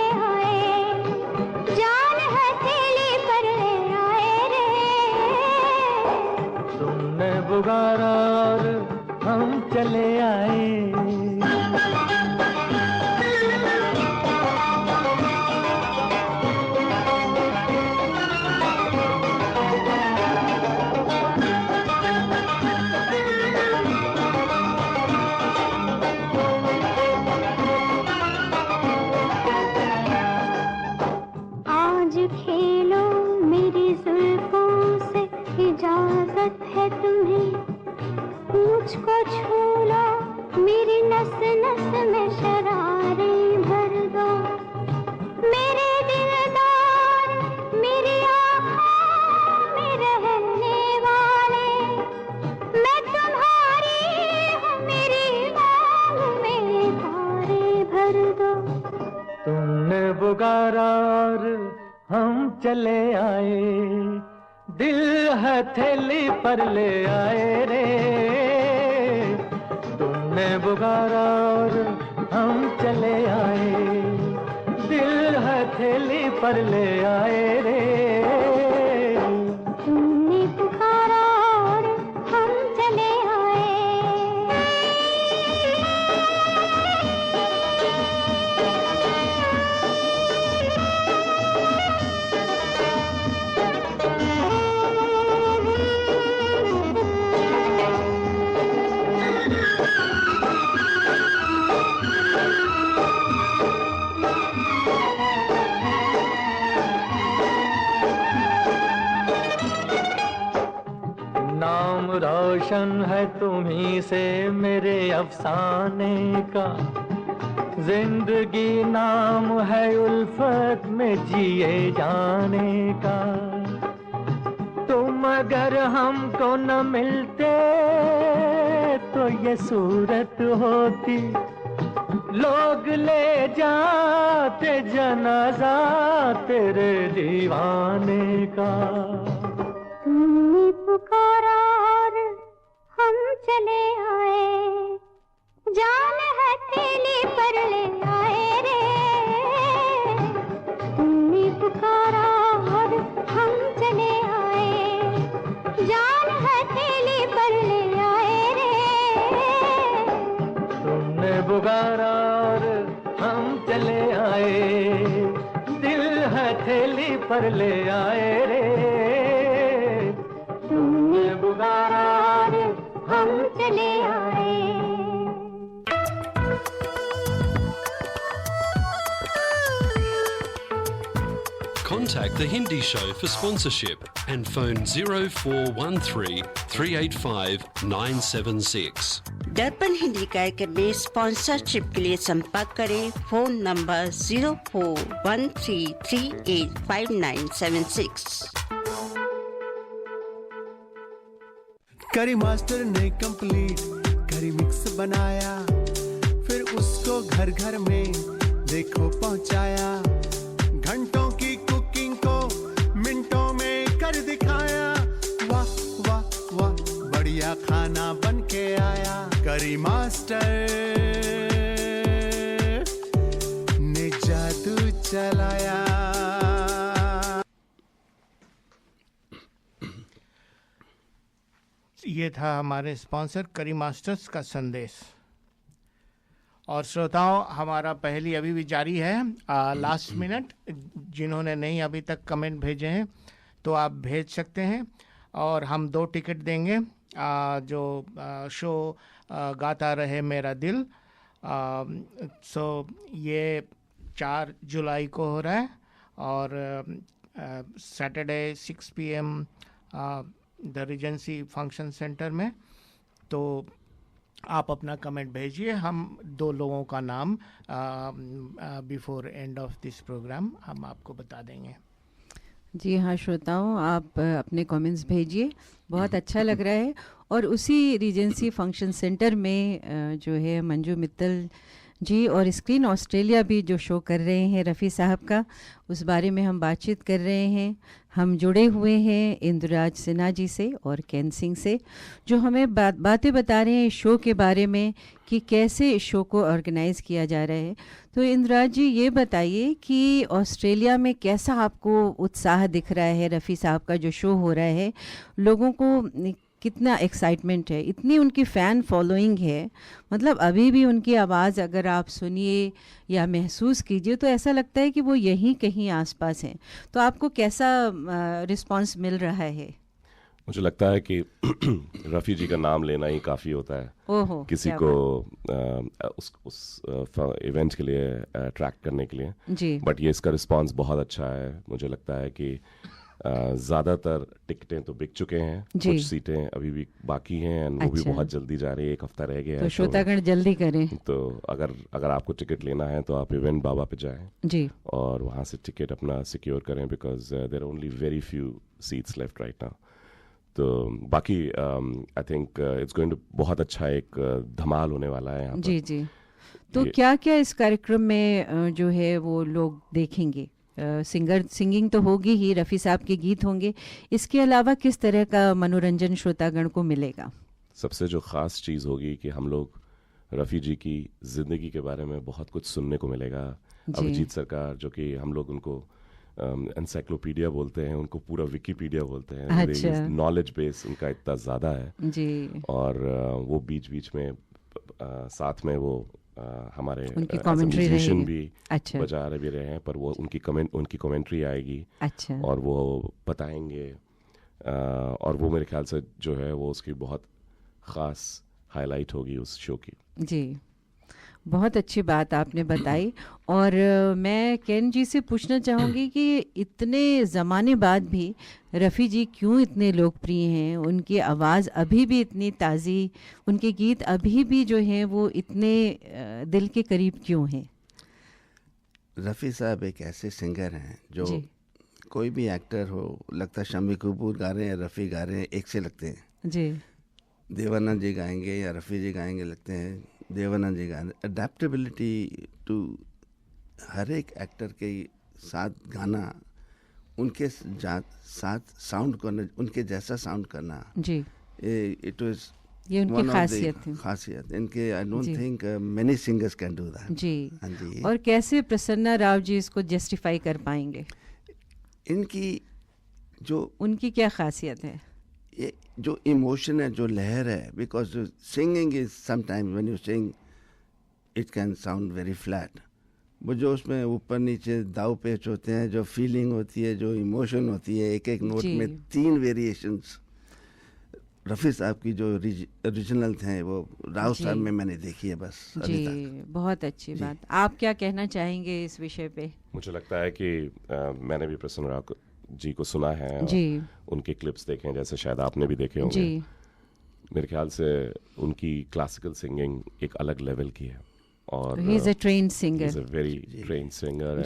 S12: पुकारा और हम चले आए, दिल हथेली पर ले आए रे। तुमने पुकारा और हम चले आए, दिल हथेली पर ले आए रे।
S6: तुमने पुकारा और हम चले आए।
S12: नाम रोशन है तुम्ही से मेरे अफसाने का, जिंदगी नाम है उल्फत में जिए जाने का। तुम अगर हमको न मिलते तो ये सूरत होती, लोग ले जाते जनाजा तेरे दीवाने का।
S6: तुमने पुकारा और हम चले आए, जान हथेली पर ले आए रे। तुमने पुकारा और हम चले आए, जान हथेली पर ले आए रे।
S12: तुमने पुकारा और हम चले आए, दिल हथेली पर ले आए रे। तुमने पुकारा और हम चले आए।
S1: Contact The Hindi Show for sponsorship and phone 0413 385 976.
S2: दर्पण हिंदी कार्यक्रम में स्पॉन्सरशिप के लिए संपर्क करें। Phone number 0413385976।
S13: करी मास्टर ने कंप्लीट करी मिक्स बनाया, फिर उसको घर घर में देखो पहुंचाया। घंटों की कुकिंग को मिनटों में कर दिखाया। वाह वाह वाह बढ़िया खाना बन के आया। करी मास्टर ने जादू चलाया।
S4: ये था हमारे स्पॉन्सर करी मास्टर्स का संदेश। और श्रोताओं, हमारा पहली अभी भी जारी है। लास्ट मिनट जिन्होंने नहीं अभी तक कमेंट भेजे हैं तो आप भेज सकते हैं, और हम 2 टिकट देंगे जो शो गाता रहे मेरा दिल। सो ये 4 जुलाई को हो रहा है, और Saturday 6 PM the Regency function centre में। तो आप अपना कमेंट भेजिए, हम 2 लोगों का नाम before end of this program हम आपको बता देंगे।
S5: जी हाँ श्रोताओं, आप अपने कमेंट्स भेजिए, बहुत अच्छा लग रहा है। और उसी रीजेंसी फंक्शन सेंटर में जो है मंजू मित्तल जी और स्क्रीन ऑस्ट्रेलिया भी जो शो कर रहे हैं रफ़ी साहब का, उस बारे में हम बातचीत कर रहे हैं। हम जुड़े हुए हैं इंद्रराज सिन्हा जी से और कैन सिंह से, जो हमें बातें बता रहे हैं इस शो के बारे में कि कैसे इस शो को ऑर्गेनाइज़ किया जा रहा है। तो इंद्रराज जी ये बताइए कि ऑस्ट्रेलिया में कैसा आपको उत्साह दिख रहा है, रफ़ी साहब का जो शो हो रहा है, लोगों को कितना एक्साइटमेंट है, इतनी उनकी फ़ैन फॉलोइंग है। मतलब अभी भी उनकी आवाज़ अगर आप सुनिए या महसूस कीजिए तो ऐसा लगता है कि वो यहीं कहीं आसपास हैं। तो आपको कैसा रिस्पांस मिल रहा है?
S15: मुझे लगता है कि रफ़ी जी का नाम लेना ही काफ़ी होता है
S5: ओहो,
S15: किसी को उस इवेंट के लिए अट्रैक्ट करने के लिए
S5: जी।
S15: बट ये इसका रिस्पांस बहुत अच्छा है। मुझे लगता है कि ज़्यादातर टिकटें तो बिक चुके हैं, कुछ सीटें अभी भी बाकी हैं, वो भी बहुत जल्दी जा रही है, 1 हफ्ता रह गया है।
S5: तो श्रोतागण जल्दी करें।
S15: तो अगर आपको टिकट लेना है तो आप इवेंट बाबा पे जाएं
S5: जी, और
S15: वहाँ से टिकट अपना सिक्योर करें, because there are only very few seats left right now. तो बाकी I think it's going to बहुत अच्छा एक धमाल होने वाला है यहाँ पर।
S5: जी जी। तो क्या क्या इस कार्यक्रम में जो है वो लोग देखेंगे? सिंगिंग तो होगी ही, रफ़ी साहब के गीत होंगे, इसके अलावा किस तरह का मनोरंजन श्रोतागण को मिलेगा?
S15: सबसे जो ख़ास चीज़ होगी कि हम लोग रफ़ी जी की ज़िंदगी के बारे में बहुत कुछ सुनने को मिलेगा। अभिजीत सरकार, जो कि हम लोग उनको एनसाइक्लोपीडिया बोलते हैं, उनको पूरा विकीपीडिया बोलते हैं।
S5: अच्छा।
S15: नॉलेज बेस उनका इतना ज़्यादा है
S5: जी।
S15: और वो बीच बीच में साथ में वो हमारे
S5: उनकी कमेंट्री रहेगी
S15: भी
S5: अच्छा
S15: बजा भी रहे हैं, पर वो उनकी कमेंट्री आएगी
S5: अच्छा
S15: और वो बताएंगे और वो मेरे ख्याल से जो है वो उसकी बहुत ख़ास हाईलाइट होगी उस शो की।
S5: जी, बहुत अच्छी बात आपने बताई। और मैं केन जी से पूछना चाहूँगी कि इतने ज़माने बाद भी रफ़ी जी क्यों इतने लोकप्रिय हैं? उनकी आवाज़ अभी भी इतनी ताज़ी, उनके गीत अभी भी जो हैं वो इतने दिल के करीब क्यों हैं?
S16: रफ़ी साहब एक ऐसे सिंगर हैं जो कोई भी एक्टर हो, लगता है शम्मी कपूर गा रहे हैं, रफ़ी गा रहे हैं, एक से लगते हैं।
S5: जी।
S16: देवानंद जी गाएंगे या रफ़ी जी गाएंगे, लगते हैं देवानंद जी गाने। अडेप्टेबिलिटी टू हर एक एक्टर के साथ गाना, उनके साथ साउंड करना, उनके जैसा साउंड करना
S5: जी,
S16: इट वाज
S5: ये उनकी खासियत है।
S16: खासियत इनके, I don't think many singers can do that.
S5: जी।
S16: हाँ जी।
S5: और कैसे प्रसन्ना राव जी इसको जस्टिफाई कर पाएंगे?
S16: इनकी जो
S5: उनकी क्या खासियत है?
S16: ये जो इमोशन है, जो लहर है, because singing is sometimes when you sing it can sound very flat. वो जो उसमें ऊपर नीचे दाव पेच होते हैं, जो फीलिंग होती है, जो इमोशन होती है, एक एक नोट में 3 वेरिएशंस। रफ़ी साहब की जो ओरिजिनल थे वो राव साहब में मैंने देखी है बस अभी तक।
S5: बहुत अच्छी बात। आप क्या कहना चाहेंगे इस विषय पे?
S15: मुझे लगता है कि मैंने भी प्रसन्न राव जी को सुना है
S5: जी।
S15: उनके क्लिप्स देखे हैं, जैसे शायद आपने भी देखे होंगे। मेरे ख्याल से उनकी क्लासिकल सिंगिंग एक अलग लेवल की है और
S5: he is a trained singer,
S15: he is a very trained singer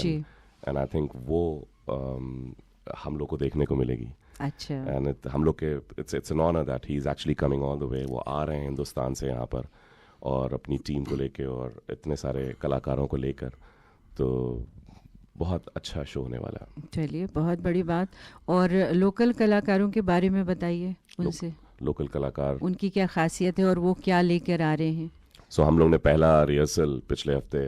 S15: and I think वो हम लोग को देखने को मिलेगी।
S5: अच्छा।
S15: एंड हम लोग के it's an honour that he is actually coming all the way. वो आ रहे हैं हिंदुस्तान से यहाँ पर और अपनी टीम को लेके और इतने सारे कलाकारों को लेकर, तो बहुत अच्छा शो होने वाला है।
S5: चलिए, बहुत बड़ी बात। और लोकल कलाकारों के बारे में बताइए उनसे।
S15: लोकल कलाकार,
S5: उनकी क्या खासियत है और वो क्या लेकर आ रहे हैं?
S15: हम लोग ने पहला रिहर्सल पिछले हफ्ते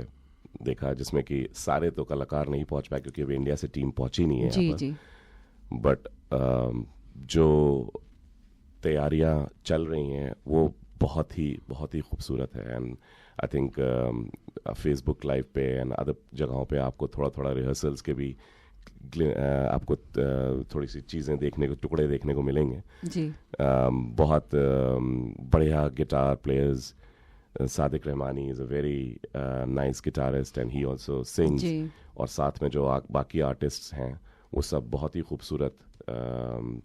S15: देखा, जिसमें कि सारे तो कलाकार नहीं पहुंच पाए क्योंकि अभी इंडिया से टीम पहुंची नहीं है यहाँ पर। बट जो तैयारियां चल रही हैं वो बहुत ही खूबसूरत है। And I think Facebook live पे एंड अदर जगहों पे आपको थोड़ा रिहर्सल्स के भी आपको थोड़ी सी चीज़ें टुकड़े देखने को मिलेंगे
S5: जी।
S15: बहुत बढ़िया guitar players. Sadiq Rahmani is a very nice guitarist and he also sings. और साथ में जो बाकी आर्टिस्ट्स हैं वो सब बहुत ही खूबसूरत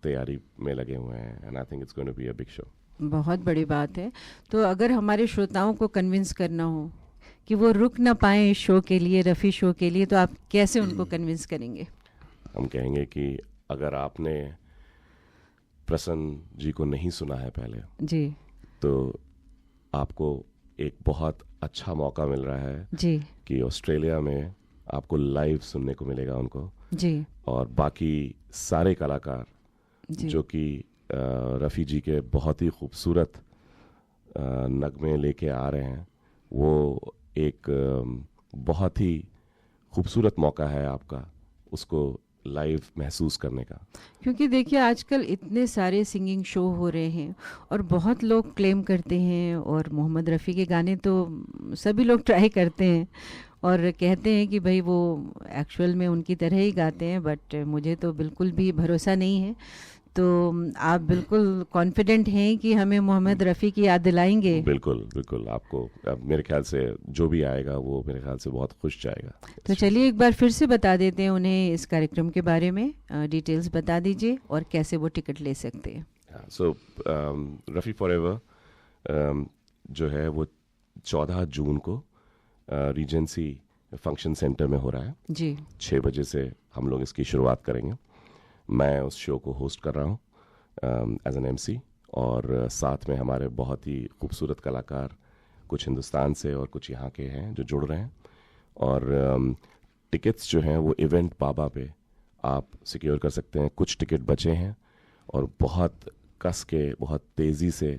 S15: तैयारी में लगे हुए हैं and I think it's going to be a big show.
S5: बहुत बड़ी बात है। तो अगर हमारे श्रोताओं को कन्विंस करना हो कि वो रुक ना पाए इस शो के लिए, रफ़ी शो के लिए, तो आप कैसे उनको कन्विंस करेंगे?
S15: हम कहेंगे कि अगर आपने प्रसन्न जी को नहीं सुना है पहले
S5: जी,
S15: तो आपको एक बहुत अच्छा मौका मिल रहा है
S5: जी
S15: कि ऑस्ट्रेलिया में आपको लाइव सुनने को मिलेगा उनको
S5: जी।
S15: और बाकी सारे कलाकार जो कि रफ़ी जी के बहुत ही खूबसूरत नगमे लेके आ रहे हैं, वो एक बहुत ही खूबसूरत मौका है आपका उसको लाइव महसूस करने का।
S5: क्योंकि देखिए आजकल इतने सारे सिंगिंग शो हो रहे हैं और बहुत लोग क्लेम करते हैं, और मोहम्मद रफ़ी के गाने तो सभी लोग ट्राई करते हैं और कहते हैं कि भाई वो एक्चुअल में उनकी तरह ही गाते हैं, बट मुझे तो बिल्कुल भी भरोसा नहीं है। तो आप बिल्कुल कॉन्फिडेंट हैं कि हमें मोहम्मद रफ़ी की याद दिलाएंगे?
S15: बिल्कुल बिल्कुल। आपको मेरे ख्याल से जो भी आएगा वो मेरे ख्याल से बहुत खुश जाएगा।
S5: तो चलिए एक बार फिर से बता देते हैं उन्हें इस कार्यक्रम के बारे में, डिटेल्स बता दीजिए और कैसे वो टिकट ले सकते हैं।
S15: सो रफ़ी फॉरएवर जो है वो 14 जून को रीजेंसी फंक्शन सेंटर में हो रहा है
S5: जी।
S15: 6 बजे से हम लोग इसकी शुरुआत करेंगे। मैं उस शो को होस्ट कर रहा हूँ एज एन MC, और साथ में हमारे बहुत ही खूबसूरत कलाकार कुछ हिंदुस्तान से और कुछ यहाँ के हैं जो जुड़ रहे हैं। और टिकट्स जो हैं वो इवेंट बाबा पे आप सिक्योर कर सकते हैं। कुछ टिकट बचे हैं और बहुत कस के, बहुत तेज़ी से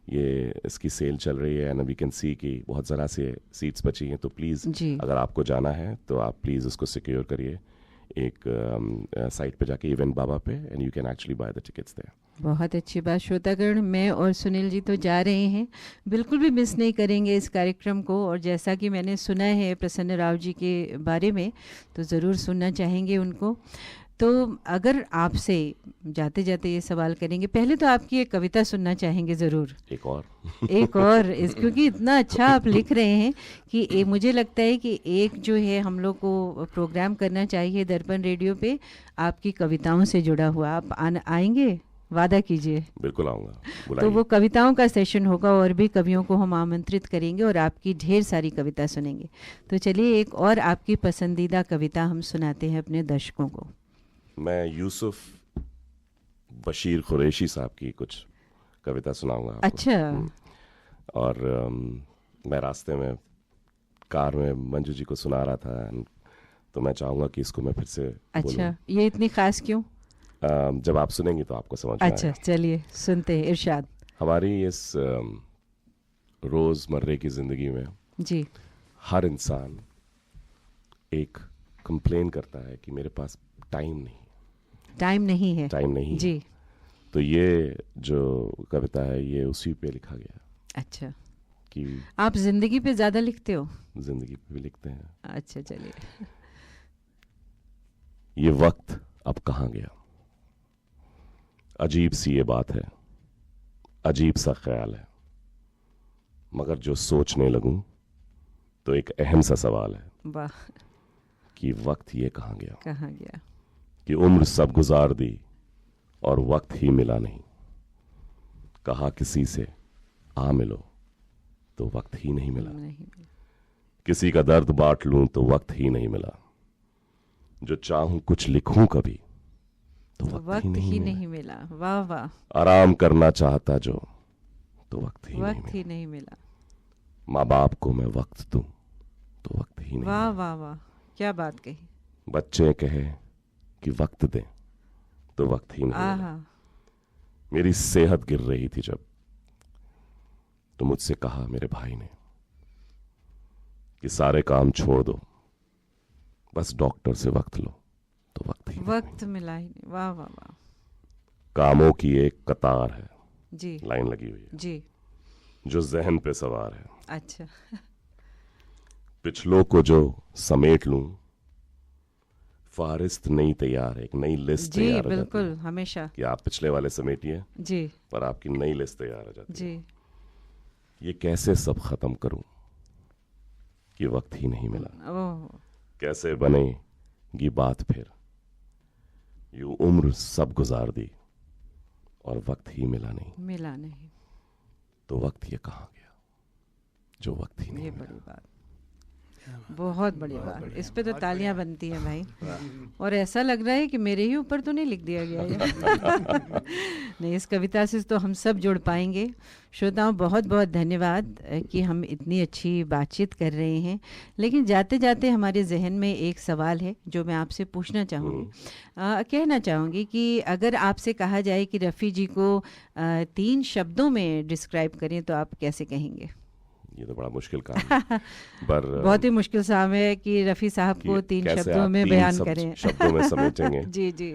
S15: ये इसकी सेल चल रही है, एंड वी कैन सी कि बहुत ज़रा से सीट्स बची हैं। तो प्लीज़ अगर आपको जाना है तो आप प्लीज़ उसको सिक्योर करिए एक साइट पे जाके, इवेंट बाबा पे, and you can actually buy the tickets there.
S5: बहुत अच्छी बात श्रोतागण, मैं और सुनील जी तो जा रहे हैं, बिल्कुल भी मिस नहीं करेंगे इस कार्यक्रम को। और जैसा कि मैंने सुना है प्रसन्न राव जी के बारे में, तो ज़रूर सुनना चाहेंगे उनको। तो अगर आपसे जाते जाते ये सवाल करेंगे, पहले तो आपकी एक कविता सुनना चाहेंगे ज़रूर।
S15: एक और
S5: क्योंकि इतना अच्छा आप लिख रहे हैं कि मुझे लगता है कि एक जो है हम लोग को प्रोग्राम करना चाहिए दर्पण रेडियो पे आपकी कविताओं से जुड़ा हुआ। आप आएंगे? वादा कीजिए।
S15: बिल्कुल आऊँगा।
S5: तो वो कविताओं का सेशन होगा और भी कवियों को हम आमंत्रित करेंगे और आपकी ढेर सारी कविता सुनेंगे। तो चलिए एक और आपकी पसंदीदा कविता हम सुनाते हैं अपने दर्शकों को।
S15: मैं यूसुफ बशीर कुरैशी साहब की कुछ कविता सुनाऊंगा।
S5: अच्छा।
S15: और मैं रास्ते में कार में मंजू जी को सुना रहा था, तो मैं चाहूँगा कि इसको मैं फिर से
S5: अच्छा, ये इतनी खास क्यों?
S15: जब आप सुनेंगी तो आपको समझ में आएगा।
S5: अच्छा, चलिए सुनते हैं, इरशाद।
S15: हमारी इस रोज़मर्रे की ज़िंदगी में
S5: जी
S15: हर इंसान एक कंप्लेन करता है कि मेरे पास टाइम नहीं है
S5: जी।
S15: तो ये जो कविता है ये उसी पे लिखा गया।
S5: अच्छा,
S15: कि
S5: आप जिंदगी पे ज्यादा लिखते हो?
S15: जिंदगी पे भी लिखते हैं।
S5: अच्छा, चलिए।
S15: ये वक्त अब कहाँ गया, अजीब सी ये बात है, अजीब सा ख्याल है, मगर जो सोचने लगूं तो एक अहम सा सवाल है।
S5: वाह।
S15: कि वक्त ये कहाँ गया, कि उम्र सब गुजार दी और वक्त ही मिला नहीं। कहा किसी से आ मिलो तो वक्त ही नहीं मिला। किसी का दर्द बांट लूं तो वक्त ही नहीं मिला। जो चाहूं कुछ लिखूं कभी तो वक्त ही नहीं मिला।
S5: वाह वाह।
S15: आराम करना चाहता जो तो वक्त ही
S5: नहीं मिला।
S15: माँ बाप को मैं वक्त दूं तो वक्त ही नहीं।
S5: वाह वाह वाह, क्या बात कही।
S15: बच्चे कहे कि वक्त दे तो वक्त ही नहीं मिला। मेरी सेहत गिर रही थी जब, तो मुझसे कहा मेरे भाई ने कि सारे काम छोड़ दो, बस डॉक्टर से वक्त लो तो
S5: वक्त मिला ही नहीं। वाह वाह वाह।
S15: कामों की एक कतार है
S5: जी,
S15: लाइन लगी हुई है
S5: जी,
S15: जो जहन पे सवार है।
S5: अच्छा।
S15: पिछलों को जो समेट लूं, फारिस्त नई तैयार है, एक नई लिस्ट तैयार
S5: जी, बिल्कुल, हमेशा
S15: कि आप पिछले वाले समेटिए
S5: जी,
S15: पर आपकी नई लिस्ट तैयार हो जाती
S5: जी।
S15: है। ये कैसे सब खत्म करूं कि वक्त ही नहीं मिला। कैसे बनेगी बात फिर, यूं उम्र सब गुजार दी और वक्त ही मिला नहीं। तो वक्त ये कहाँ गया जो वक्त ही नहीं मिला।
S5: बड़ी बात, बहुत बड़ी बात। इस पे तो तालियां बनती हैं भाई। और ऐसा लग रहा है कि मेरे ही ऊपर तो नहीं लिख दिया गया है। नहीं, इस कविता से तो हम सब जुड़ पाएंगे। श्रोताओं, बहुत बहुत धन्यवाद कि हम इतनी अच्छी बातचीत कर रहे हैं। लेकिन जाते जाते हमारे जहन में एक सवाल है जो मैं आपसे पूछना चाहूँगी, कहना चाहूँगी कि अगर आपसे कहा जाए कि रफ़ी जी को 3 शब्दों में डिस्क्राइब करें तो आप कैसे कहेंगे?
S15: ये तो बड़ा मुश्किल काम है। पर
S5: बहुत ही मुश्किल काम है कि रफ़ी साहब को 3 शब्दों में बयान करें।
S15: शब्दों में समेटेंगे।
S5: जी जी।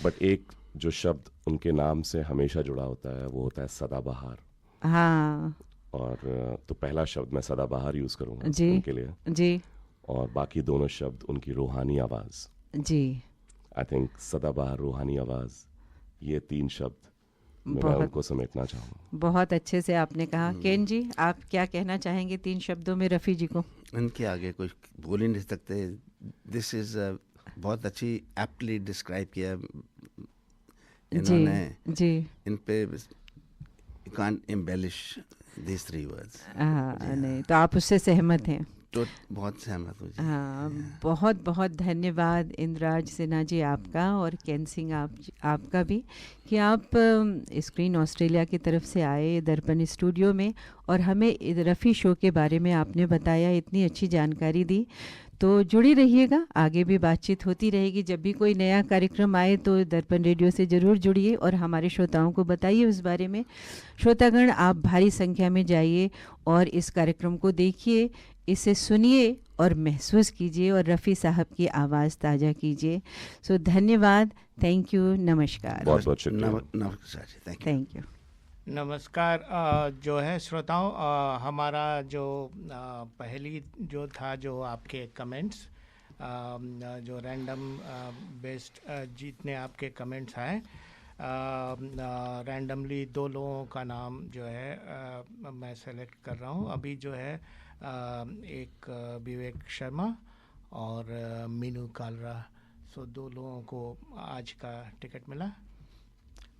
S15: बट एक जो शब्द उनके नाम से हमेशा जुड़ा होता है वो होता है सदाबहार।
S5: हाँ।
S15: और तो पहला शब्द मैं सदाबहार यूज करूंगा
S5: जी,
S15: उनके लिए जी। और बाकी दोनों शब्द उनकी रूहानी आवाज
S5: जी।
S15: आई थिंक सदाबहार, रूहानी आवाज, ये 3 शब्द मैं उनको समेटना चाहूँगा।
S5: बहुत अच्छे से आपने कहा। केन जी, आप क्या कहना चाहेंगे 3 शब्दों में रफ़ी जी को?
S16: इनके आगे कुछ बोल ही नहीं सकते। दिस इज बहुत अच्छी एप्टली डिस्क्राइब किया इन्होंने जी। इन पे कांट एम्बेलिश दिस 3 वर्ड्स।
S5: नहीं, तो आप उससे सहमत हैं?
S16: तो बहुत सहमत हूँ जी।
S5: हाँ, बहुत बहुत धन्यवाद इंद्राज सिन्हा जी आपका और केन सिंह आपका भी कि आप स्क्रीन ऑस्ट्रेलिया की तरफ से आए दर्पण स्टूडियो में और हमें रफ़ी शो के बारे में आपने बताया, इतनी अच्छी जानकारी दी। तो जुड़ी रहिएगा, आगे भी बातचीत होती रहेगी। जब भी कोई नया कार्यक्रम आए तो दर्पण रेडियो से ज़रूर जुड़िए और हमारे श्रोताओं को बताइए उस बारे में। श्रोतागण, आप भारी संख्या में जाइए और इस कार्यक्रम को देखिए, इसे सुनिए और महसूस कीजिए और रफ़ी साहब की आवाज़ ताज़ा कीजिए। सो धन्यवाद, थैंक यू, नमस्कार।
S15: बहुत बहुत शुक्रिया।
S16: नमस्कार जी,
S5: थैंक यू।
S4: नमस्कार। जो है श्रोताओं, हमारा जो पहली जो था जो आपके कमेंट्स जो रैंडम बेस्ड जितने आपके कमेंट्स आए, रैंडमली 2 लोगों का नाम जो है मैं सेलेक्ट कर रहा हूँ अभी। जो है एक विवेक शर्मा और मीनू कालरा, सो 2 लोगों को आज का टिकट मिला।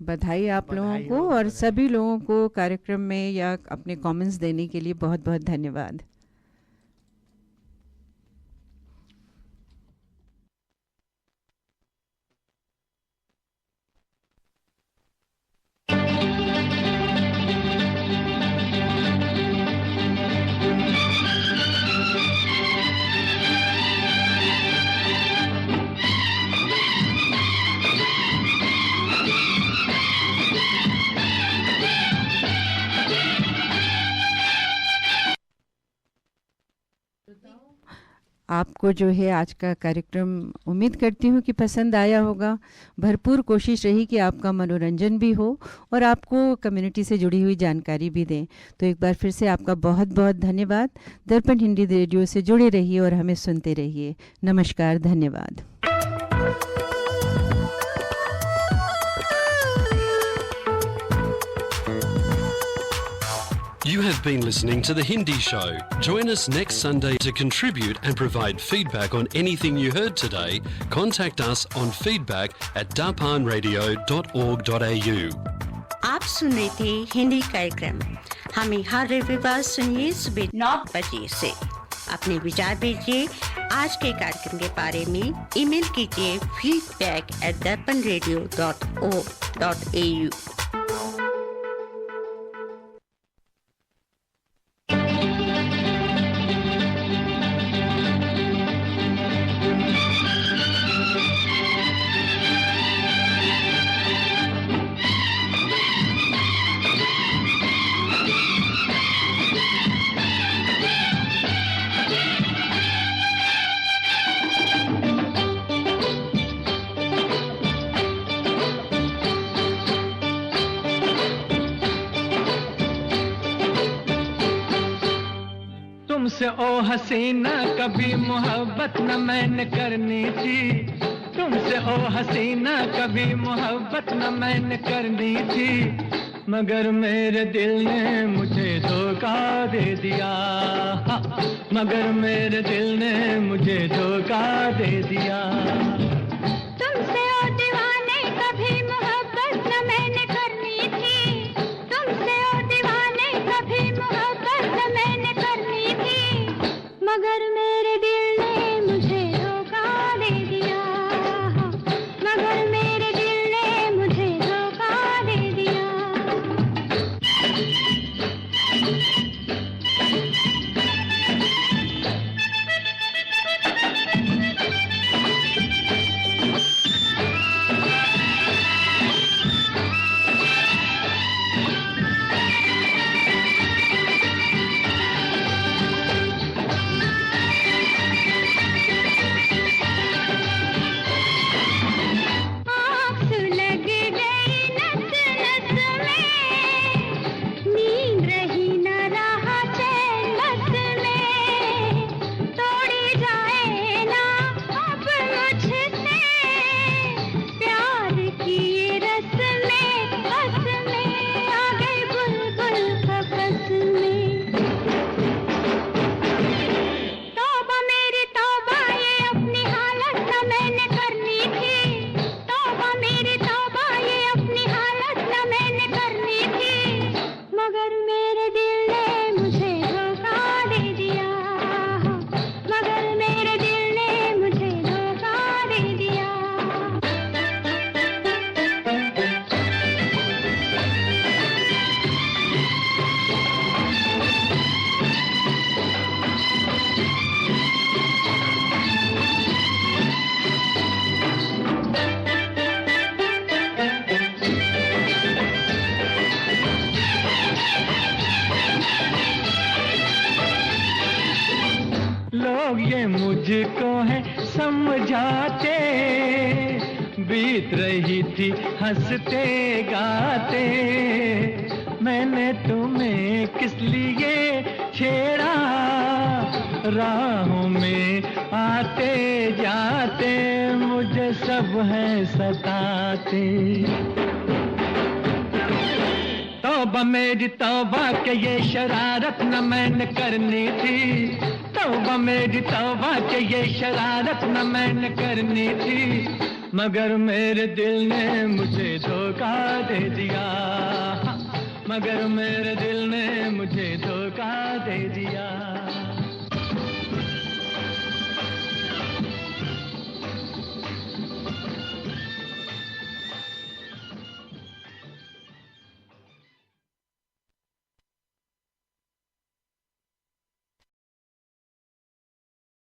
S5: बधाई आप लोगों को और सभी लोगों को कार्यक्रम में या अपने कमेंट्स देने के लिए बहुत बहुत धन्यवाद। आपको जो है आज का कार्यक्रम उम्मीद करती हूँ कि पसंद आया होगा। भरपूर कोशिश रही कि आपका मनोरंजन भी हो और आपको कम्युनिटी से जुड़ी हुई जानकारी भी दें। तो एक बार फिर से आपका बहुत बहुत धन्यवाद। दर्पण हिंदी रेडियो से जुड़े रहिए और हमें सुनते रहिए। नमस्कार, धन्यवाद।
S1: You have been listening to The Hindi Show. Join us next Sunday to contribute and provide feedback on anything you heard today. Contact us on feedback@darpanradio.org.au.
S2: आप सुन रहे थे हिंदी कार्यक्रम। हमें हर रविवार सुनिए सुबह 9 बजे से। अपने विचार भेजिए आज के कार्यक्रम के बारे में। ईमेल कीजिए feedback@darpanradio.org.au।
S12: तुमसे ओ हसीना कभी मोहब्बत न मैंने करनी थी, तुमसे ओ हसीना कभी मोहब्बत न मैंने करनी थी, मगर मेरे दिल ने मुझे धोखा दे दिया, मगर मेरे दिल ने मुझे धोखा दे दिया।
S6: तुमसे ओ दीवाने कभी मोहब्बत न मैंने करनी थी, तुमसे ओ दीवाने कभी मोहब्बत न मैंने करनी थी, मगर मेरे दिल ने मुझे धोखा दे दिया, मगर मेरे दिल ने मुझे धोखा दे दिया।
S12: मुझको है समझाते, बीत रही थी हंसते गाते, मैंने तुम्हें किस लिए छेड़ा, राहों में आते जाते मुझे सब है सताते। तौबा मेरी तौबा के ये शरारत न मैंने करनी थी, तौबा मेरी तौबा के ये शरारत न मैंने करनी थी, मगर मेरे दिल ने मुझे धोखा दे दिया, मगर मेरे दिल ने मुझे धोखा दे दिया।